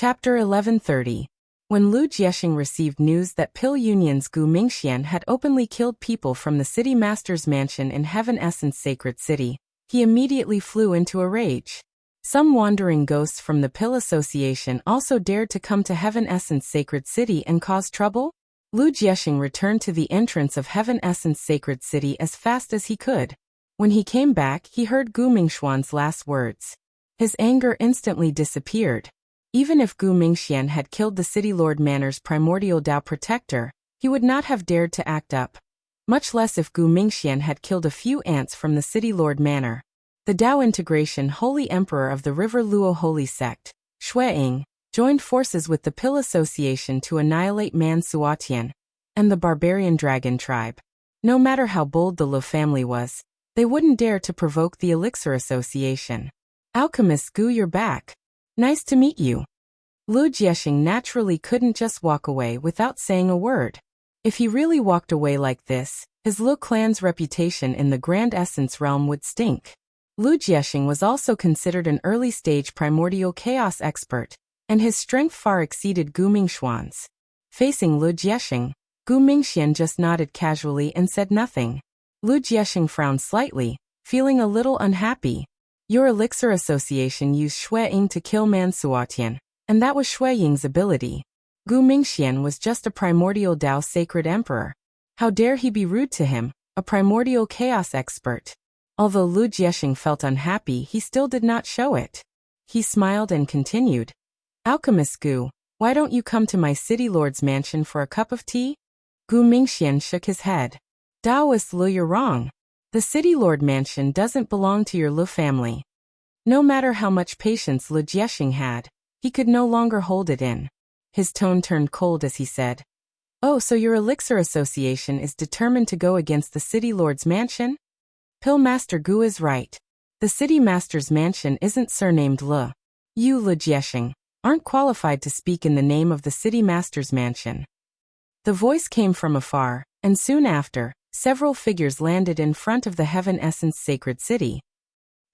Chapter 1130. When Lu Jiexing received news that Pill Union's Gu Mingxian had openly killed people from the city master's mansion in Heaven Essence Sacred City, he immediately flew into a rage. Some wandering ghosts from the Pill Association also dared to come to Heaven Essence Sacred City and cause trouble? Lu Jiexing returned to the entrance of Heaven Essence Sacred City as fast as he could. When he came back, he heard Gu Mingxuan's last words. His anger instantly disappeared. Even if Gu Mingxian had killed the City Lord Manor's primordial Dao protector, he would not have dared to act up. Much less if Gu Mingxian had killed a few ants from the City Lord Manor. The Dao Integration Holy Emperor of the River Luo Holy Sect, Xueying, joined forces with the Pill Association to annihilate Man Suotian and the Barbarian Dragon Tribe. No matter how bold the Lu family was, they wouldn't dare to provoke the Elixir Association. Alchemist Gu, you're back. Nice to meet you. Lu Jiexing naturally couldn't just walk away without saying a word. If he really walked away like this, his Lu clan's reputation in the Grand Essence realm would stink. Lu Jiexing was also considered an early-stage primordial chaos expert, and his strength far exceeded Gu Mingxuan's. Facing Lu Jiexing, Gu Mingxian just nodded casually and said nothing. Lu Jiexing frowned slightly, feeling a little unhappy. Your Elixir Association used Xueying to kill Man Suotian, and that was Xueying's ability. Gu Mingxian was just a primordial Dao Sacred Emperor. How dare he be rude to him, a primordial chaos expert? Although Lu Jiexing felt unhappy, he still did not show it. He smiled and continued. Alchemist Gu, why don't you come to my City Lord's mansion for a cup of tea? Gu Mingxian shook his head. Daoist Lu, you're wrong. The City Lord mansion doesn't belong to your Lu family. No matter how much patience Lu Jiexing had, he could no longer hold it in. His tone turned cold as he said, Oh, so your Elixir Association is determined to go against the City Lord's mansion? Pill Master Gu is right. The City Master's mansion isn't surnamed Lu. You, Lu Jiexing, aren't qualified to speak in the name of the City Master's mansion. The voice came from afar, and soon after, several figures landed in front of the Heaven Essence Sacred City.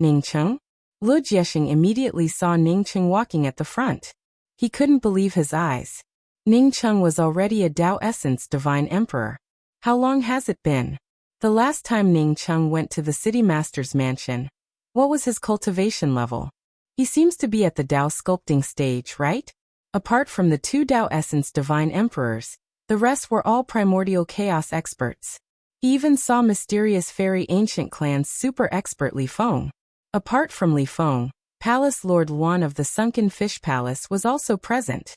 Ningcheng? Lu Jiexing immediately saw Ningcheng walking at the front. He couldn't believe his eyes. Ningcheng was already a Dao Essence Divine Emperor. How long has it been? The last time Ningcheng went to the City Master's mansion, what was his cultivation level? He seems to be at the Dao sculpting stage, right? Apart from the two Dao Essence Divine Emperors, the rest were all primordial chaos experts. He even saw mysterious fairy ancient clans super expert Li Feng. Apart from Li Feng, Palace Lord Luan of the Sunken Fish Palace was also present.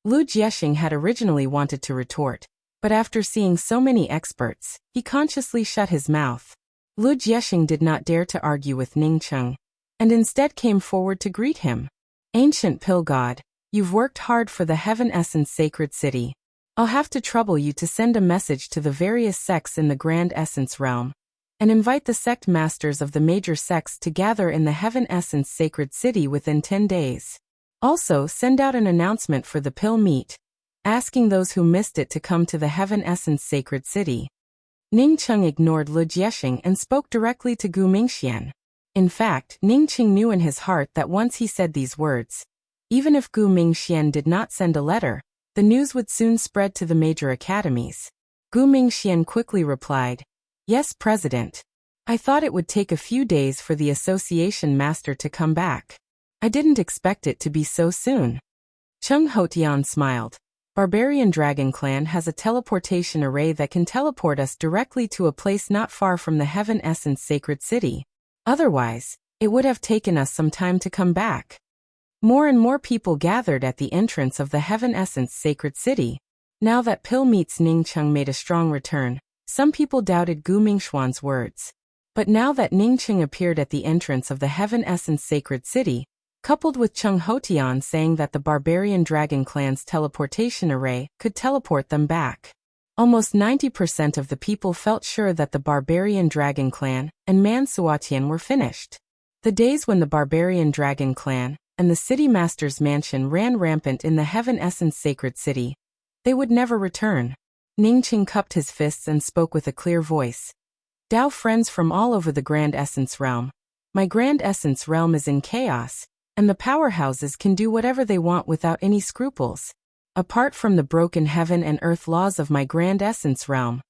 Lu Jiexing had originally wanted to retort, but after seeing so many experts, he consciously shut his mouth. Lu Jiexing did not dare to argue with Ningcheng, and instead came forward to greet him. Ancient Pill God, you've worked hard for the Heaven Essence Sacred City. I'll have to trouble you to send a message to the various sects in the Grand Essence realm, and invite the sect masters of the major sects to gather in the Heaven Essence Sacred City within 10 days. Also, send out an announcement for the Pill Meet, asking those who missed it to come to the Heaven Essence Sacred City. Ningcheng ignored Lu Jiexing and spoke directly to Gu Mingxian. In fact, Ningcheng knew in his heart that once he said these words, even if Gu Mingxian did not send a letter, the news would soon spread to the major academies. Gu Mingxian quickly replied, Yes, President. I thought it would take a few days for the association master to come back. I didn't expect it to be so soon. Cheng Hotian smiled. Barbarian Dragon Clan has a teleportation array that can teleport us directly to a place not far from the Heaven Essence Sacred City. Otherwise, it would have taken us some time to come back. More and more people gathered at the entrance of the Heaven Essence Sacred City. Now that Pill Meets Ningcheng made a strong return, some people doubted Gu Mingxuan's words. But now that Ningcheng appeared at the entrance of the Heaven Essence Sacred City, coupled with Cheng Hotian saying that the Barbarian Dragon Clan's teleportation array could teleport them back, almost 90% of the people felt sure that the Barbarian Dragon Clan and Man Suotian were finished. The days when the Barbarian Dragon Clan and the City Master's mansion ran rampant in the Heaven Essence Sacred City, they would never return. Ningcheng cupped his fists and spoke with a clear voice. Dao friends from all over the Grand Essence realm. My Grand Essence realm is in chaos, and the powerhouses can do whatever they want without any scruples. Apart from the broken heaven and earth laws of my Grand Essence realm,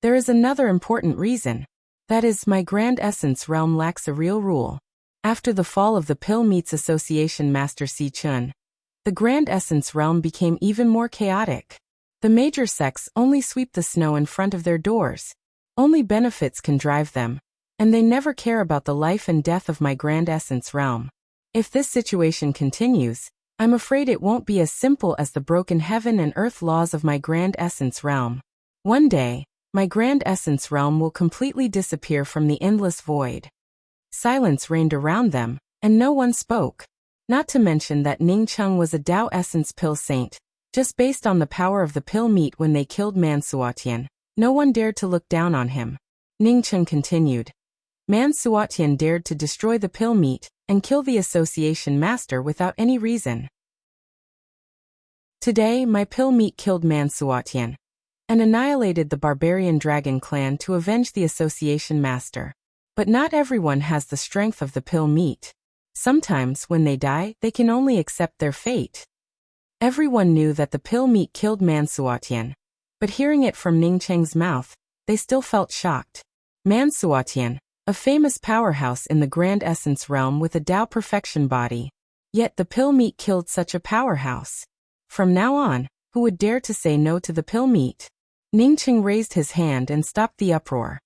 there is another important reason. That is, my Grand Essence realm lacks a real rule. After the fall of the Pill Meets Association Master Si Chun, the Grand Essence realm became even more chaotic. The major sects only sweep the snow in front of their doors. Only benefits can drive them, and they never care about the life and death of my Grand Essence realm. If this situation continues, I'm afraid it won't be as simple as the broken heaven and earth laws of my Grand Essence realm. One day, my Grand Essence realm will completely disappear from the endless void. Silence reigned around them, and no one spoke. Not to mention that Ning Cheng was a Tao Essence pill saint. Just based on the power of the pill meat when they killed Man Suotian, no one dared to look down on him. Ning Cheng continued. Man Suotian dared to destroy the pill meat and kill the association master without any reason. Today, my pill meat killed Man Suotian and annihilated the barbarian dragon clan to avenge the association master. But not everyone has the strength of the pill meat. Sometimes, when they die, they can only accept their fate. Everyone knew that the pill meat killed Man Suotian, but hearing it from Ning Cheng's mouth, they still felt shocked. Man Suotian, a famous powerhouse in the Grand Essence realm with a Tao perfection body. Yet the pill meat killed such a powerhouse. From now on, who would dare to say no to the pill meat? Ning Cheng raised his hand and stopped the uproar.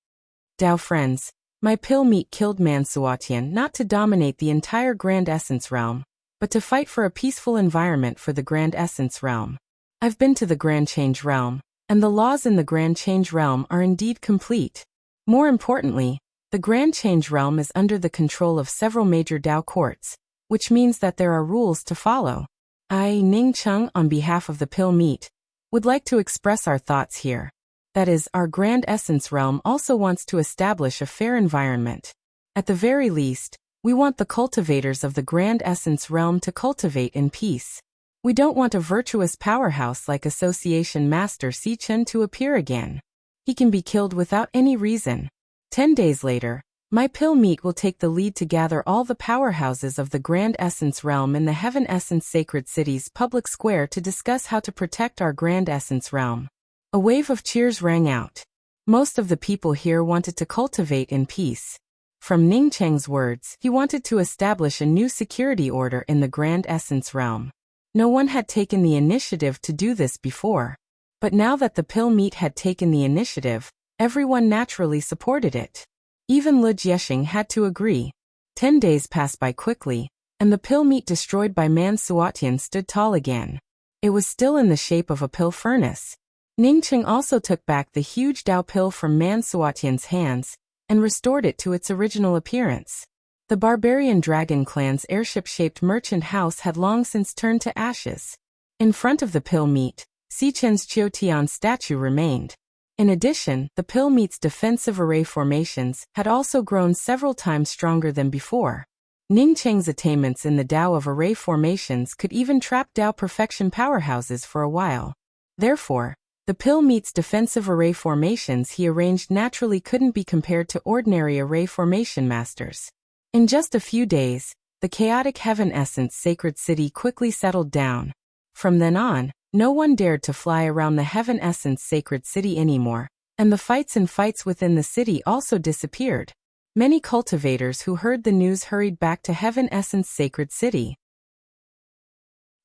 Tao friends, my pill meat killed Man Suotian not to dominate the entire Grand Essence realm, but to fight for a peaceful environment for the Grand Essence realm. I've been to the Grand Change realm, and the laws in the Grand Change realm are indeed complete. More importantly, the Grand Change realm is under the control of several major Tao courts, which means that there are rules to follow. I, Ning Cheng, on behalf of the pill meat, would like to express our thoughts here. That is, our Grand Essence realm also wants to establish a fair environment. At the very least, we want the cultivators of the Grand Essence realm to cultivate in peace. We don't want a virtuous powerhouse like Association Master Si Chun to appear again. He can be killed without any reason. 10 days later, my pill meat will take the lead to gather all the powerhouses of the Grand Essence realm in the Heaven Essence Sacred City's public square to discuss how to protect our Grand Essence realm. A wave of cheers rang out. Most of the people here wanted to cultivate in peace. From Ning Cheng's words, he wanted to establish a new security order in the Grand Essence realm. No one had taken the initiative to do this before. But now that the pill meat had taken the initiative, everyone naturally supported it. Even Lu Jiexing had to agree. 10 days passed by quickly, and the pill meat destroyed by Man Suotian stood tall again. It was still in the shape of a pill furnace. Ning Cheng also took back the huge Tao pill from Man Suotian's hands and restored it to its original appearance. The barbarian dragon clan's airship-shaped merchant house had long since turned to ashes. In front of the pill meat, Si Chen's Qiutian statue remained. In addition, the pill meat's defensive array formations had also grown several times stronger than before. Ning Cheng's attainments in the Tao of array formations could even trap Tao perfection powerhouses for a while. Therefore, the pill meat's defensive array formations he arranged naturally couldn't be compared to ordinary array formation masters. In just a few days, the chaotic Heaven Essence Sacred City quickly settled down. From then on, no one dared to fly around the Heaven Essence Sacred City anymore, and the fights within the city also disappeared. Many cultivators who heard the news hurried back to Heaven Essence Sacred City.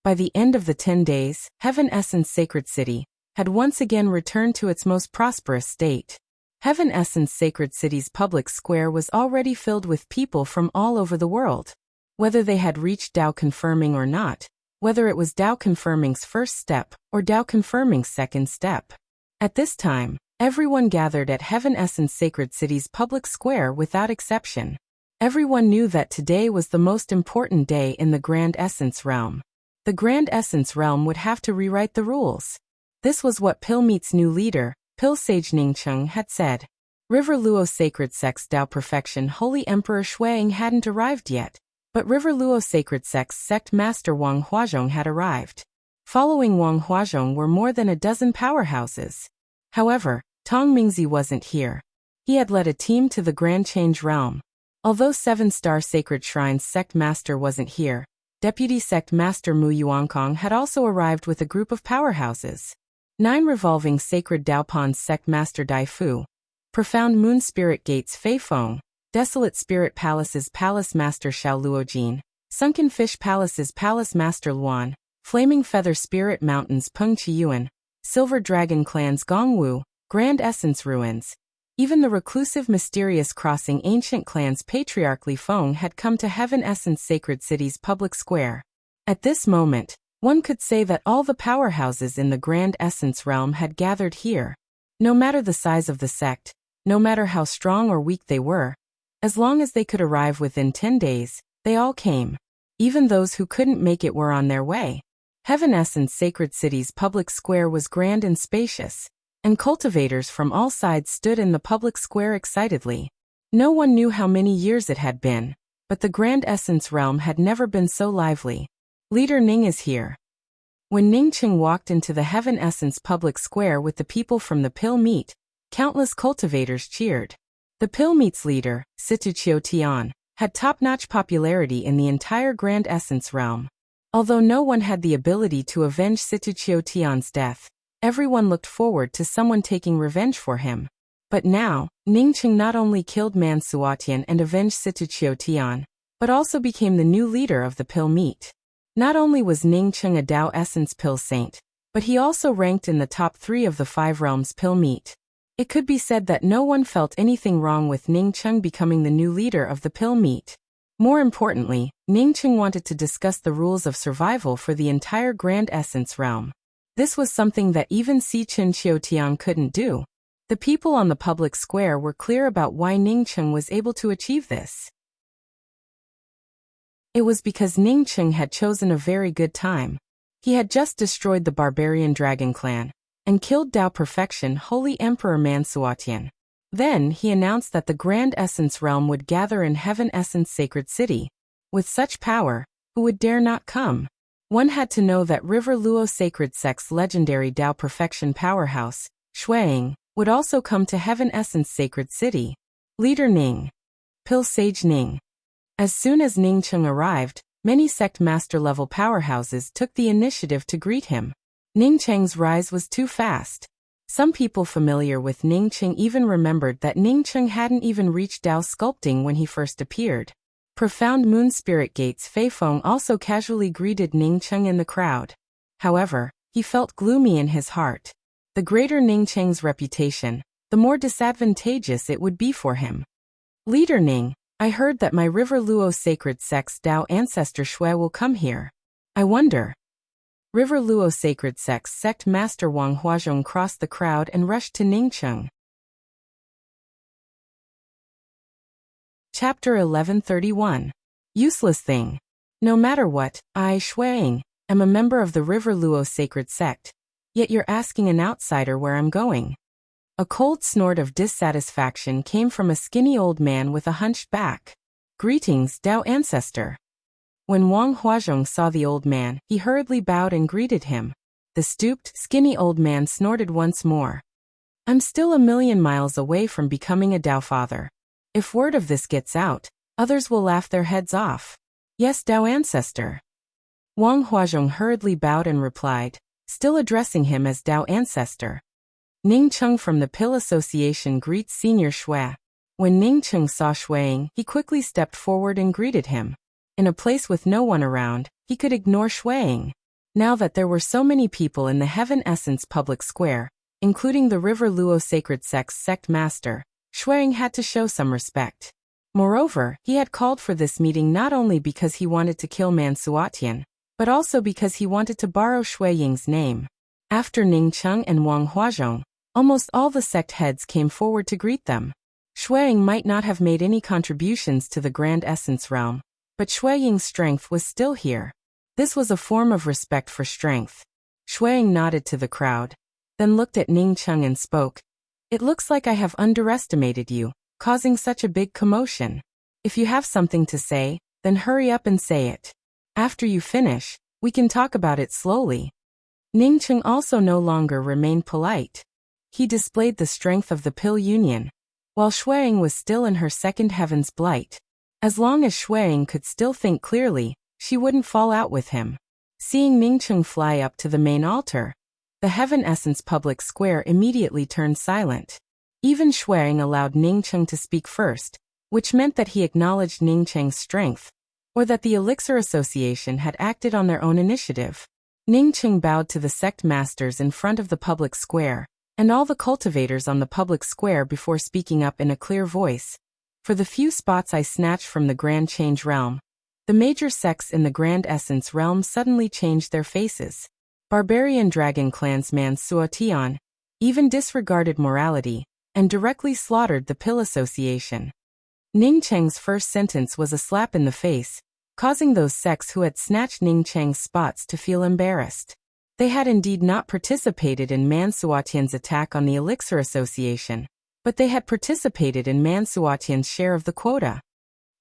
By the end of the 10 days, Heaven Essence Sacred City had once again returned to its most prosperous state. Heaven Essence Sacred City's public square was already filled with people from all over the world. Whether they had reached Tao confirming or not, whether it was Tao confirming's first step or Tao confirming's second step. At this time, everyone gathered at Heaven Essence Sacred City's public square without exception. Everyone knew that today was the most important day in the Grand Essence realm. The Grand Essence realm would have to rewrite the rules. This was what Pill Meat's new leader, Pill Sage Ning Cheng, had said. River Luo Sacred Sect's Tao Perfection Holy Emperor Shuang hadn't arrived yet, but River Luo Sacred Sect's Sect Master Wang Huazhong had arrived. Following Wang Huazhong were more than a dozen powerhouses. However, Tong Mingzi wasn't here. He had led a team to the Grand Change realm. Although 7-star Sacred Shrine's Sect Master wasn't here, Deputy Sect Master Mu Yuankong had also arrived with a group of powerhouses. 9 revolving sacred Daopon's Sect Master Dai Fu, Profound Moon Spirit Gates Fei Feng, Desolate Spirit Palaces Palace Master Xiao Luojin, Sunken Fish Palaces Palace Master Luan, Flaming Feather Spirit Mountains Peng Chiyuan, Silver Dragon Clans Gongwu, Grand Essence Ruins. Even the reclusive mysterious crossing ancient clans Patriarch Li Feng had come to Heaven Essence Sacred City's public square. At this moment, one could say that all the powerhouses in the Grand Essence realm had gathered here. No matter the size of the sect, no matter how strong or weak they were, as long as they could arrive within 10 days, they all came. Even those who couldn't make it were on their way. Heaven Essence Sacred City's public square was grand and spacious, and cultivators from all sides stood in the public square excitedly. No one knew how many years it had been, but the Grand Essence realm had never been so lively. Leader Ning is here. When Ning Cheng walked into the Heaven Essence public square with the people from the Pill Meat, countless cultivators cheered. The Pill Meat's leader, Situ Chiu Tian, had top-notch popularity in the entire Grand Essence realm. Although no one had the ability to avenge Situ Chiu Tian's death, everyone looked forward to someone taking revenge for him. But now, Ning Cheng not only killed Man Suatian and avenged Situ Chiu Tian, but also became the new leader of the Pill Meat. Not only was Ning Cheng a Dao Essence Pill Saint, but he also ranked in the top 3 of the 5 realms Pill Meat. It could be said that no one felt anything wrong with Ning Cheng becoming the new leader of the Pill Meat. More importantly, Ning Cheng wanted to discuss the rules of survival for the entire Grand Essence realm. This was something that even Si Chen Qiutian couldn't do. The people on the public square were clear about why Ning Cheng was able to achieve this. It was because Ning Cheng had chosen a very good time. He had just destroyed the barbarian dragon clan and killed Dao Perfection Holy Emperor Mansuatian. Then he announced that the Grand Essence realm would gather in Heaven Essence Sacred City. With such power, who would dare not come? One had to know that River Luo Sacred Sect's legendary Dao Perfection powerhouse, Shuang, would also come to Heaven Essence Sacred City. Leader Ning. Pill Sage Ning. As soon as Ning Cheng arrived, many sect master-level powerhouses took the initiative to greet him. Ning Cheng's rise was too fast. Some people familiar with Ning Cheng even remembered that Ning Cheng hadn't even reached Dao sculpting when he first appeared. Profound Moon Spirit Gates Fei Feng also casually greeted Ning Cheng in the crowd. However, he felt gloomy in his heart. The greater Ning Cheng's reputation, the more disadvantageous it would be for him. Leader Ning, I heard that my River Luo Sacred Sect's Dao ancestor Shui will come here. I wonder. River Luo Sacred Sect's sect master Wang Huazhong crossed the crowd and rushed to Ning Cheng. Chapter 1131. Useless thing. No matter what, I, Shuang, am a member of the River Luo Sacred Sect, yet you're asking an outsider where I'm going. A cold snort of dissatisfaction came from a skinny old man with a hunched back. Greetings, Dao Ancestor. When Wang Huazhong saw the old man, he hurriedly bowed and greeted him. The stooped, skinny old man snorted once more. I'm still a million miles away from becoming a Dao Father. If word of this gets out, others will laugh their heads off. Yes, Dao Ancestor. Wang Huazhong hurriedly bowed and replied, still addressing him as Dao Ancestor. Ning Cheng from the Pill Association greets Senior Shui. When Ning Cheng saw Shuang, he quickly stepped forward and greeted him. In a place with no one around, he could ignore Shuang. Now that there were so many people in the Heaven Essence public square, including the River Luo Sacred Sect's sect master, Shuang had to show some respect. Moreover, he had called for this meeting not only because he wanted to kill Man Suatian, but also because he wanted to borrow Shui Ying's name. After Ning Cheng and Wang Huazhong, almost all the sect heads came forward to greet them. Shuang might not have made any contributions to the Grand Essence realm, but Shui Ying's strength was still here. This was a form of respect for strength. Shuang nodded to the crowd, then looked at Ning Cheng and spoke. It looks like I have underestimated you, causing such a big commotion. If you have something to say, then hurry up and say it. After you finish, we can talk about it slowly. Ning Cheng also no longer remained polite. He displayed the strength of the Pill Union. While Shuang was still in her second heaven's blight, as long as Shuang could still think clearly, she wouldn't fall out with him. Seeing Ningcheng fly up to the main altar, the Heaven Essence public square immediately turned silent. Even Shuang allowed Ningcheng to speak first, which meant that he acknowledged Ningcheng's strength, or that the Elixir Association had acted on their own initiative. Ningcheng bowed to the sect masters in front of the public square, and all the cultivators on the public square before speaking up in a clear voice. For the few spots I snatched from the Grand Change realm, the major sects in the Grand Essence realm suddenly changed their faces. Barbarian dragon clansman Suotian even disregarded morality and directly slaughtered the Pill Association. Ningcheng's first sentence was a slap in the face, causing those sects who had snatched Ningcheng's spots to feel embarrassed. They had indeed not participated in Mansuotian's attack on the Elixir Association, but they had participated in Mansuotian's share of the quota.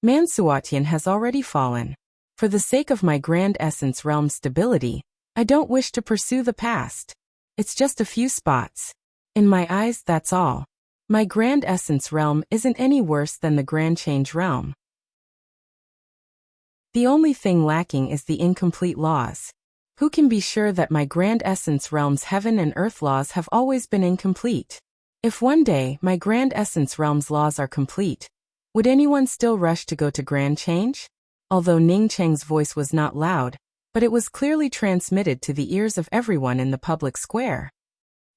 Mansuotian has already fallen. For the sake of my Grand Essence realm's stability, I don't wish to pursue the past. It's just a few spots. In my eyes, that's all. My Grand Essence realm isn't any worse than the Grand Change realm. The only thing lacking is the incomplete laws. Who can be sure that my Grand Essence realm's heaven and earth laws have always been incomplete? If one day my Grand Essence realm's laws are complete, would anyone still rush to go to Grand Change? Although Ningcheng's voice was not loud, but it was clearly transmitted to the ears of everyone in the public square.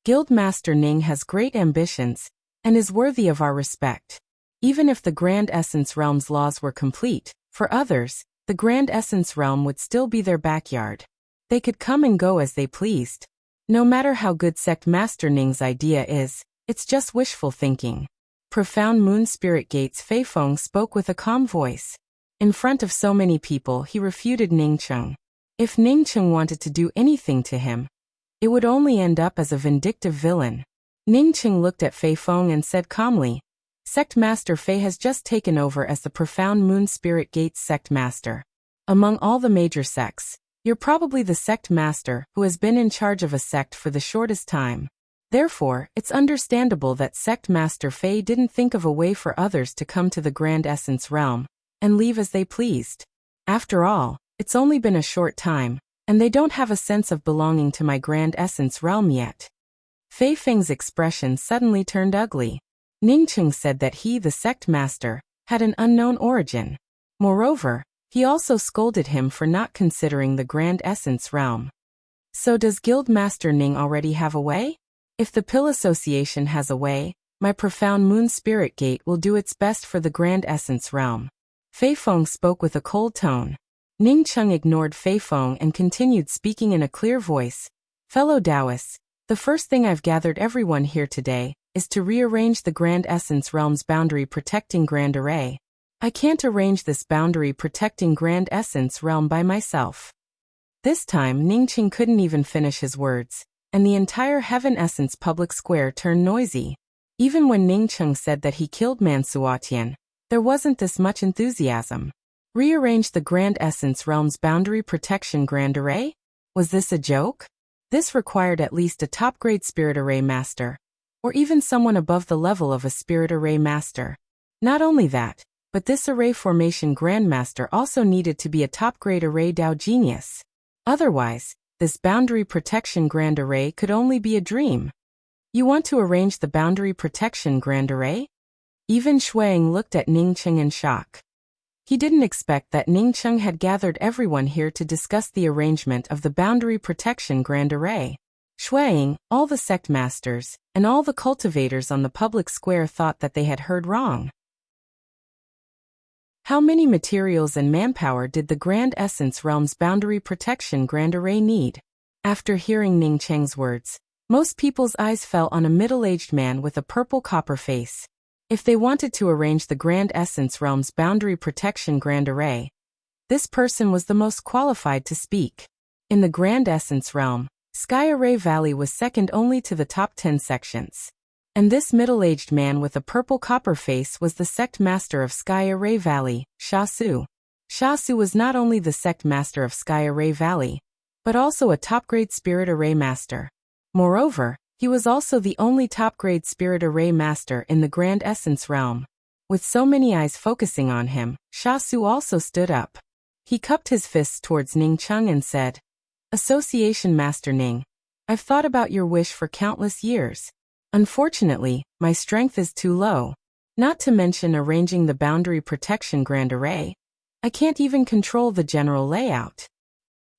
Guildmaster Ning has great ambitions, and is worthy of our respect. Even if the Grand Essence realm's laws were complete, for others, the Grand Essence realm would still be their backyard. They could come and go as they pleased. No matter how good Sect Master Ning's idea is, it's just wishful thinking. Profound Moon Spirit Gates Feifeng spoke with a calm voice. In front of so many people he refuted Ningcheng. If Ningcheng wanted to do anything to him, it would only end up as a vindictive villain. Ningcheng looked at Feifeng and said calmly, Sect Master Fei has just taken over as the Profound Moon Spirit Gates Sect Master. Among all the major sects, you're probably the Sect Master who has been in charge of a sect for the shortest time. Therefore, it's understandable that Sect Master Fei didn't think of a way for others to come to the Grand Essence realm and leave as they pleased. After all, it's only been a short time, and they don't have a sense of belonging to my Grand Essence realm yet. Fei Feng's expression suddenly turned ugly. Ningcheng said that he, the Sect Master, had an unknown origin. Moreover, he also scolded him for not considering the Grand Essence realm. So does Guildmaster Ning already have a way? If the Pill Association has a way, my Profound Moon Spirit Gate will do its best for the Grand Essence realm. Feifeng spoke with a cold tone. Ningcheng ignored Feifeng and continued speaking in a clear voice. Fellow Taoists, the first thing I've gathered everyone here today is to rearrange the Grand Essence realm's boundary protecting Grand Array. I can't arrange this boundary protecting Grand Essence realm by myself. This time Ningcheng couldn't even finish his words, and the entire Heaven Essence public square turned noisy. Even when Ningcheng said that he killed Mansuotian, there wasn't this much enthusiasm. Rearrange the Grand Essence realm's boundary protection Grand Array? Was this a joke? This required at least a top-grade Spirit Array Master, or even someone above the level of a Spirit Array Master. Not only that, but this Array Formation Grandmaster also needed to be a top-grade Array Dao genius. Otherwise, this Boundary Protection Grand Array could only be a dream. You want to arrange the Boundary Protection Grand Array? Even Shuang looked at Ningcheng in shock. He didn't expect that Ningcheng had gathered everyone here to discuss the arrangement of the Boundary Protection Grand Array. Shuang, all the sect masters, and all the cultivators on the public square thought that they had heard wrong. How many materials and manpower did the Grand Essence Realm's Boundary Protection Grand Array need? After hearing Ningcheng's words, most people's eyes fell on a middle-aged man with a purple copper face. If they wanted to arrange the Grand Essence Realm's Boundary Protection Grand Array, this person was the most qualified to speak. In the Grand Essence Realm, Sky Array Valley was second only to the top 10 sections. And this middle-aged man with a purple copper face was the sect master of Sky Array Valley, Sha Su. Sha Su was not only the sect master of Sky Array Valley, but also a top-grade Spirit Array Master. Moreover, he was also the only top-grade Spirit Array Master in the Grand Essence Realm. With so many eyes focusing on him, Sha Su also stood up. He cupped his fists towards Ning Cheng and said, Association Master Ning, I've thought about your wish for countless years. Unfortunately, my strength is too low. Not to mention arranging the boundary protection grand array. I can't even control the general layout.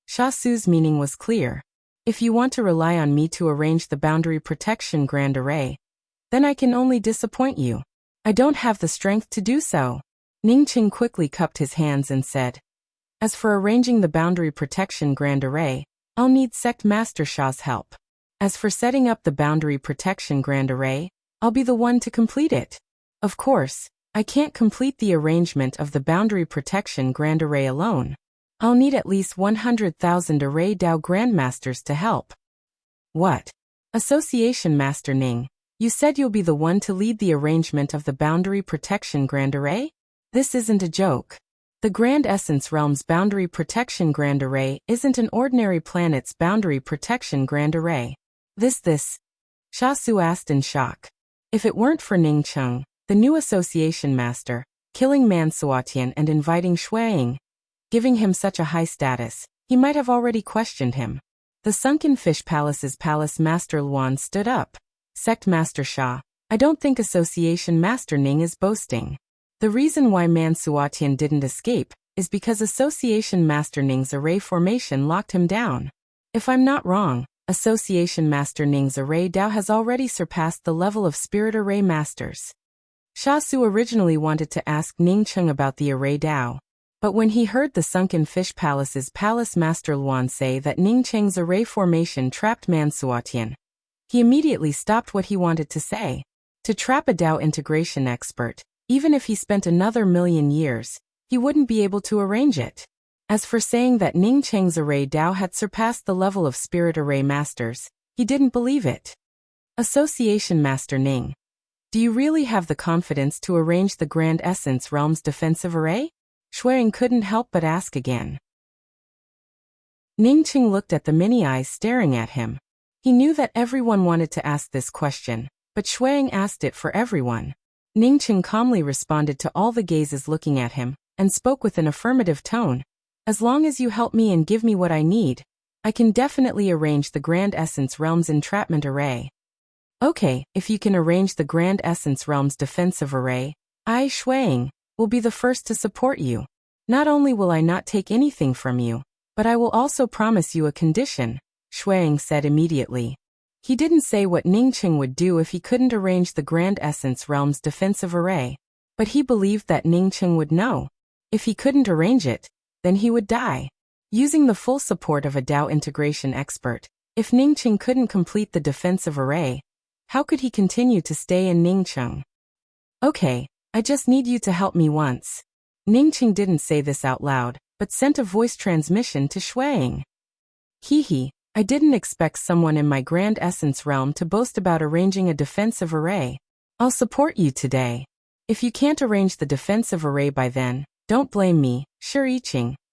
Sha Su's meaning was clear. If you want to rely on me to arrange the boundary protection grand array, then I can only disappoint you. I don't have the strength to do so. Ning Cheng quickly cupped his hands and said, As for arranging the boundary protection grand array, I'll need Sect Master Sha's help. As for setting up the boundary protection grand array, I'll be the one to complete it. Of course, I can't complete the arrangement of the boundary protection grand array alone. I'll need at least 100,000 array Dao Grandmasters to help. What? Association Master Ning, you said you'll be the one to lead the arrangement of the boundary protection grand array? This isn't a joke. The Grand Essence Realm's boundary protection grand array isn't an ordinary planet's boundary protection grand array. This? Sha Su asked in shock. If it weren't for Ning Cheng, the new association master, killing Man Suatian and inviting Shuang, giving him such a high status, he might have already questioned him. The Sunken Fish Palace's Palace Master Luan stood up. Sect Master Sha, I don't think Association Master Ning is boasting. The reason why Man Suatian didn't escape is because Association Master Ning's array formation locked him down. If I'm not wrong, Association Master Ning's array Dao has already surpassed the level of Spirit Array Masters. Sha Su originally wanted to ask Ning Cheng about the array Dao, but when he heard the Sunken Fish Palace's Palace Master Luan say that Ning Cheng's array formation trapped Man Suatian, he immediately stopped what he wanted to say. To trap a Dao integration expert, even if he spent another 1,000,000 years, he wouldn't be able to arrange it. As for saying that Ning Cheng's array Dao had surpassed the level of Spirit Array Masters, he didn't believe it. Association Master Ning, do you really have the confidence to arrange the Grand Essence Realm's defensive array? Shuang couldn't help but ask again. Ning Cheng looked at the mini eyes staring at him. He knew that everyone wanted to ask this question, but Shuang asked it for everyone. Ning Cheng calmly responded to all the gazes looking at him, and spoke with an affirmative tone. As long as you help me and give me what I need, I can definitely arrange the Grand Essence Realm's entrapment array. Okay, if you can arrange the Grand Essence Realm's defensive array, I, Shuang, will be the first to support you. Not only will I not take anything from you, but I will also promise you a condition, Shuang said immediately. He didn't say what Ning Cheng would do if he couldn't arrange the Grand Essence Realm's defensive array, but he believed that Ning Cheng would know. If he couldn't arrange it, then he would die. Using the full support of a Dao integration expert, if Ning Cheng couldn't complete the defensive array, how could he continue to stay in Ning Cheng? Okay, I just need you to help me once. Ning Cheng didn't say this out loud, but sent a voice transmission to Shuang. Hee, I didn't expect someone in my Grand Essence Realm to boast about arranging a defensive array. I'll support you today. If you can't arrange the defensive array by then, don't blame me, Shi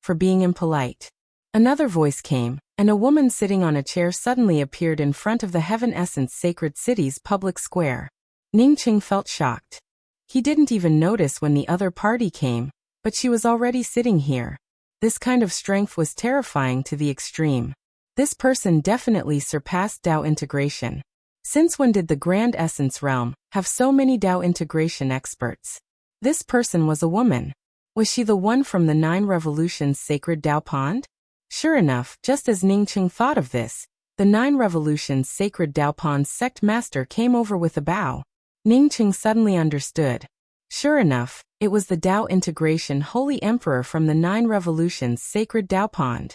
for being impolite. Another voice came, and a woman sitting on a chair suddenly appeared in front of the Heaven Essence Sacred City's public square. Ning Cheng felt shocked. He didn't even notice when the other party came, but she was already sitting here. This kind of strength was terrifying to the extreme. This person definitely surpassed Dao integration. Since when did the Grand Essence Realm have so many Dao integration experts? This person was a woman. Was she the one from the 9 Revolutions Sacred Dao Pond? Sure enough, just as Ning Cheng thought of this, the 9 Revolutions Sacred Dao Pond's sect master came over with a bow. Ning Cheng suddenly understood. Sure enough, it was the Dao integration Holy Emperor from the 9 Revolutions Sacred Dao Pond.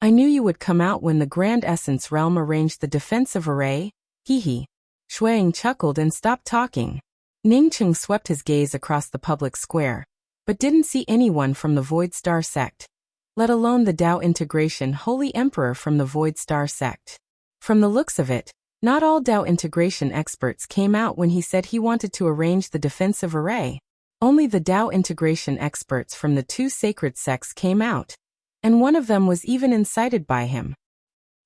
I knew you would come out when the Grand Essence Realm arranged the defensive array. Hee. Shuang chuckled and stopped talking. Ning Cheng swept his gaze across the public square, but didn't see anyone from the Void Star sect, let alone the Dao integration Holy Emperor from the Void Star sect. From the looks of it, not all Dao integration experts came out when he said he wanted to arrange the defensive array. Only the Dao integration experts from the 2 sacred sects came out, and one of them was even incited by him.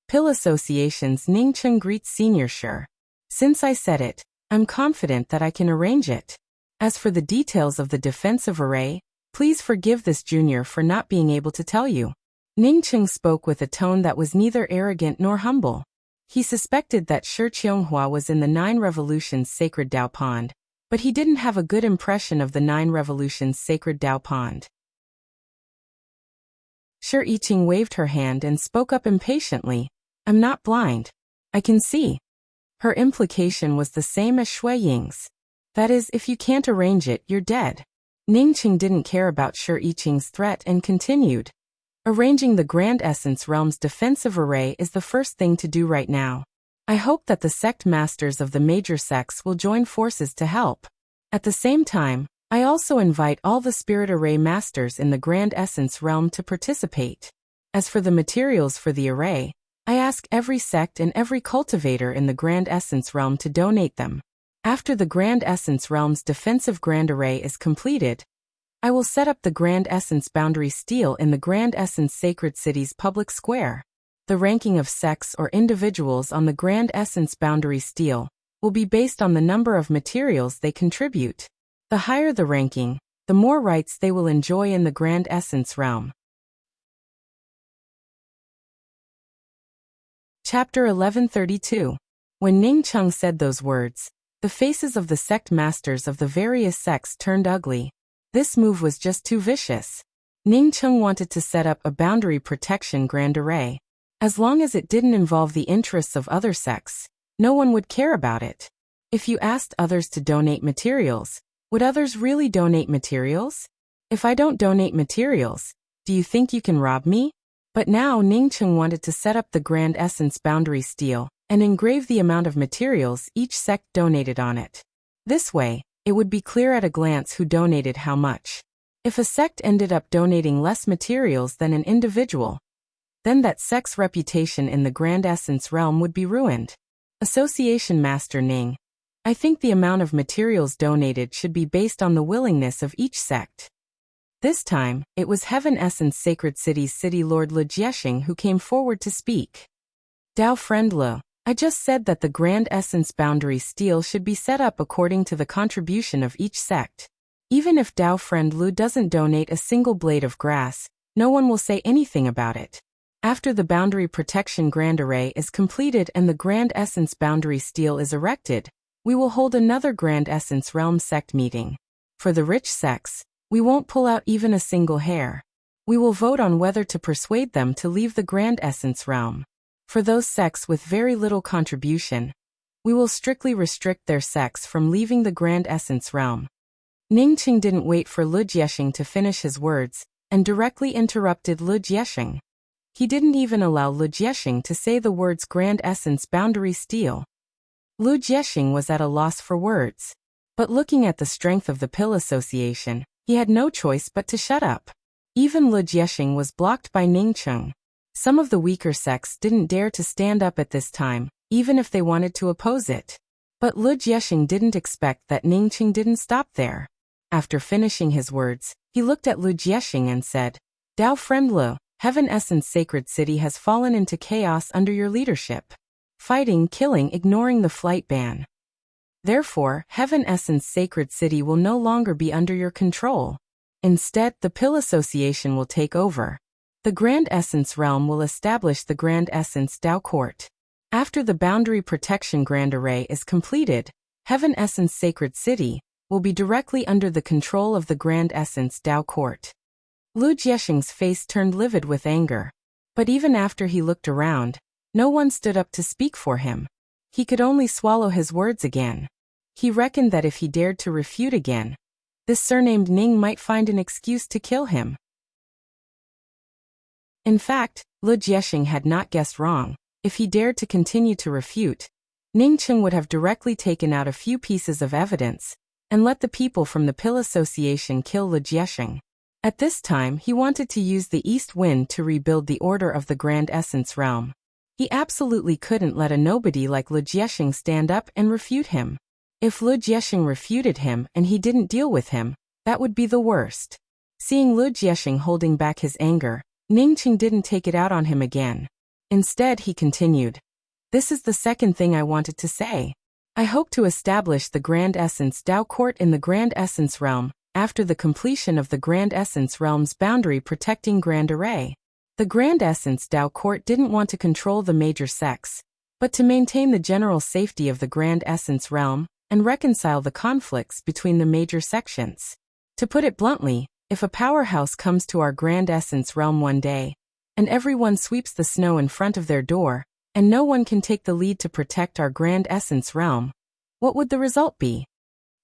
Pill Association's Ning Cheng greets Senior Sure. Since I said it, I'm confident that I can arrange it. As for the details of the defensive array, Please forgive this junior for not being able to tell you. Ningcheng spoke with a tone that was neither arrogant nor humble. He suspected that Shi Qianghua was in the 9 Revolutions Sacred Dao Pond, but he didn't have a good impression of the 9 Revolutions Sacred Dao Pond. Shi Yiqing waved her hand and spoke up impatiently. I'm not blind. I can see. Her implication was the same as Shui Ying's. That is, if you can't arrange it, you're dead. Ningcheng didn't care about Shi Yiqing's threat and continued. Arranging the Grand Essence Realm's defensive array is the first thing to do right now. I hope that the sect masters of the major sects will join forces to help. At the same time, I also invite all the spirit array masters in the Grand Essence Realm to participate. As for the materials for the array, I ask every sect and every cultivator in the Grand Essence Realm to donate them. After the Grand Essence Realm's defensive Grand Array is completed, I will set up the Grand Essence Boundary Steel in the Grand Essence Sacred City's public square. The ranking of sects or individuals on the Grand Essence Boundary Steel will be based on the number of materials they contribute. The higher the ranking, the more rights they will enjoy in the Grand Essence Realm. Chapter 1132. When Ningcheng said those words, the faces of the sect masters of the various sects turned ugly. This move was just too vicious. Ningcheng wanted to set up a boundary protection grand array. As long as it didn't involve the interests of other sects, no one would care about it. If you asked others to donate materials, would others really donate materials? If I don't donate materials, do you think you can rob me? But now Ningcheng wanted to set up the Grand Essence Boundary Steel and engrave the amount of materials each sect donated on it. This way, it would be clear at a glance who donated how much. If a sect ended up donating less materials than an individual, then that sect's reputation in the Grand Essence Realm would be ruined. Association Master Ning, I think the amount of materials donated should be based on the willingness of each sect. This time, it was Heaven Essence Sacred City's City Lord Lu Jiexing who came forward to speak. Dao Friend Lu, I just said that the Grand Essence Boundary Steel should be set up according to the contribution of each sect. Even if Dao Friend Lu doesn't donate a single blade of grass, no one will say anything about it. After the Boundary Protection Grand Array is completed and the Grand Essence Boundary Steel is erected, we will hold another Grand Essence Realm sect meeting. For the rich sects, we won't pull out even a single hair. We will vote on whether to persuade them to leave the Grand Essence Realm. For those sects with very little contribution, we will strictly restrict their sects from leaving the Grand Essence Realm. Ningcheng didn't wait for Lu Jiexing to finish his words, and directly interrupted Lu Jiexing. He didn't even allow Lu Jiexing to say the words Grand Essence Boundary Steel. Lu Jiexing was at a loss for words. But looking at the strength of the Pill Association, he had no choice but to shut up. Even Lu Jiexing was blocked by Ningcheng. Some of the weaker sects didn't dare to stand up at this time, even if they wanted to oppose it. But Lu Jiexing didn't expect that Ningcheng didn't stop there. After finishing his words, he looked at Lu Jiexing and said, Dao Friend Lu, Heaven Essence Sacred City has fallen into chaos under your leadership. Fighting, killing, ignoring the flight ban. Therefore, Heaven Essence Sacred City will no longer be under your control. Instead, the Pill Association will take over. The Grand Essence Realm will establish the Grand Essence Dao Court. After the Boundary Protection Grand Array is completed, Heaven Essence Sacred City will be directly under the control of the Grand Essence Dao Court. Lu Jiexing's face turned livid with anger. But even after he looked around, no one stood up to speak for him. He could only swallow his words again. He reckoned that if he dared to refute again, this surnamed Ning might find an excuse to kill him. In fact, Lu Jiexing had not guessed wrong. If he dared to continue to refute, Ningcheng would have directly taken out a few pieces of evidence and let the people from the Pill Association kill Lu Jiexing. At this time, he wanted to use the East Wind to rebuild the order of the Grand Essence Realm. He absolutely couldn't let a nobody like Lu Jiexing stand up and refute him. If Lu Jiexing refuted him and he didn't deal with him, that would be the worst. Seeing Lu Jiexing holding back his anger, Ningcheng didn't take it out on him again. Instead, he continued. This is the second thing I wanted to say. I hope to establish the Grand Essence Dao Court in the Grand Essence Realm, after the completion of the Grand Essence Realm's boundary-protecting Grand Array. The Grand Essence Dao Court didn't want to control the major sects, but to maintain the general safety of the Grand Essence Realm and reconcile the conflicts between the major sections. To put it bluntly, if a powerhouse comes to our Grand Essence Realm one day, and everyone sweeps the snow in front of their door, and no one can take the lead to protect our Grand Essence Realm, what would the result be?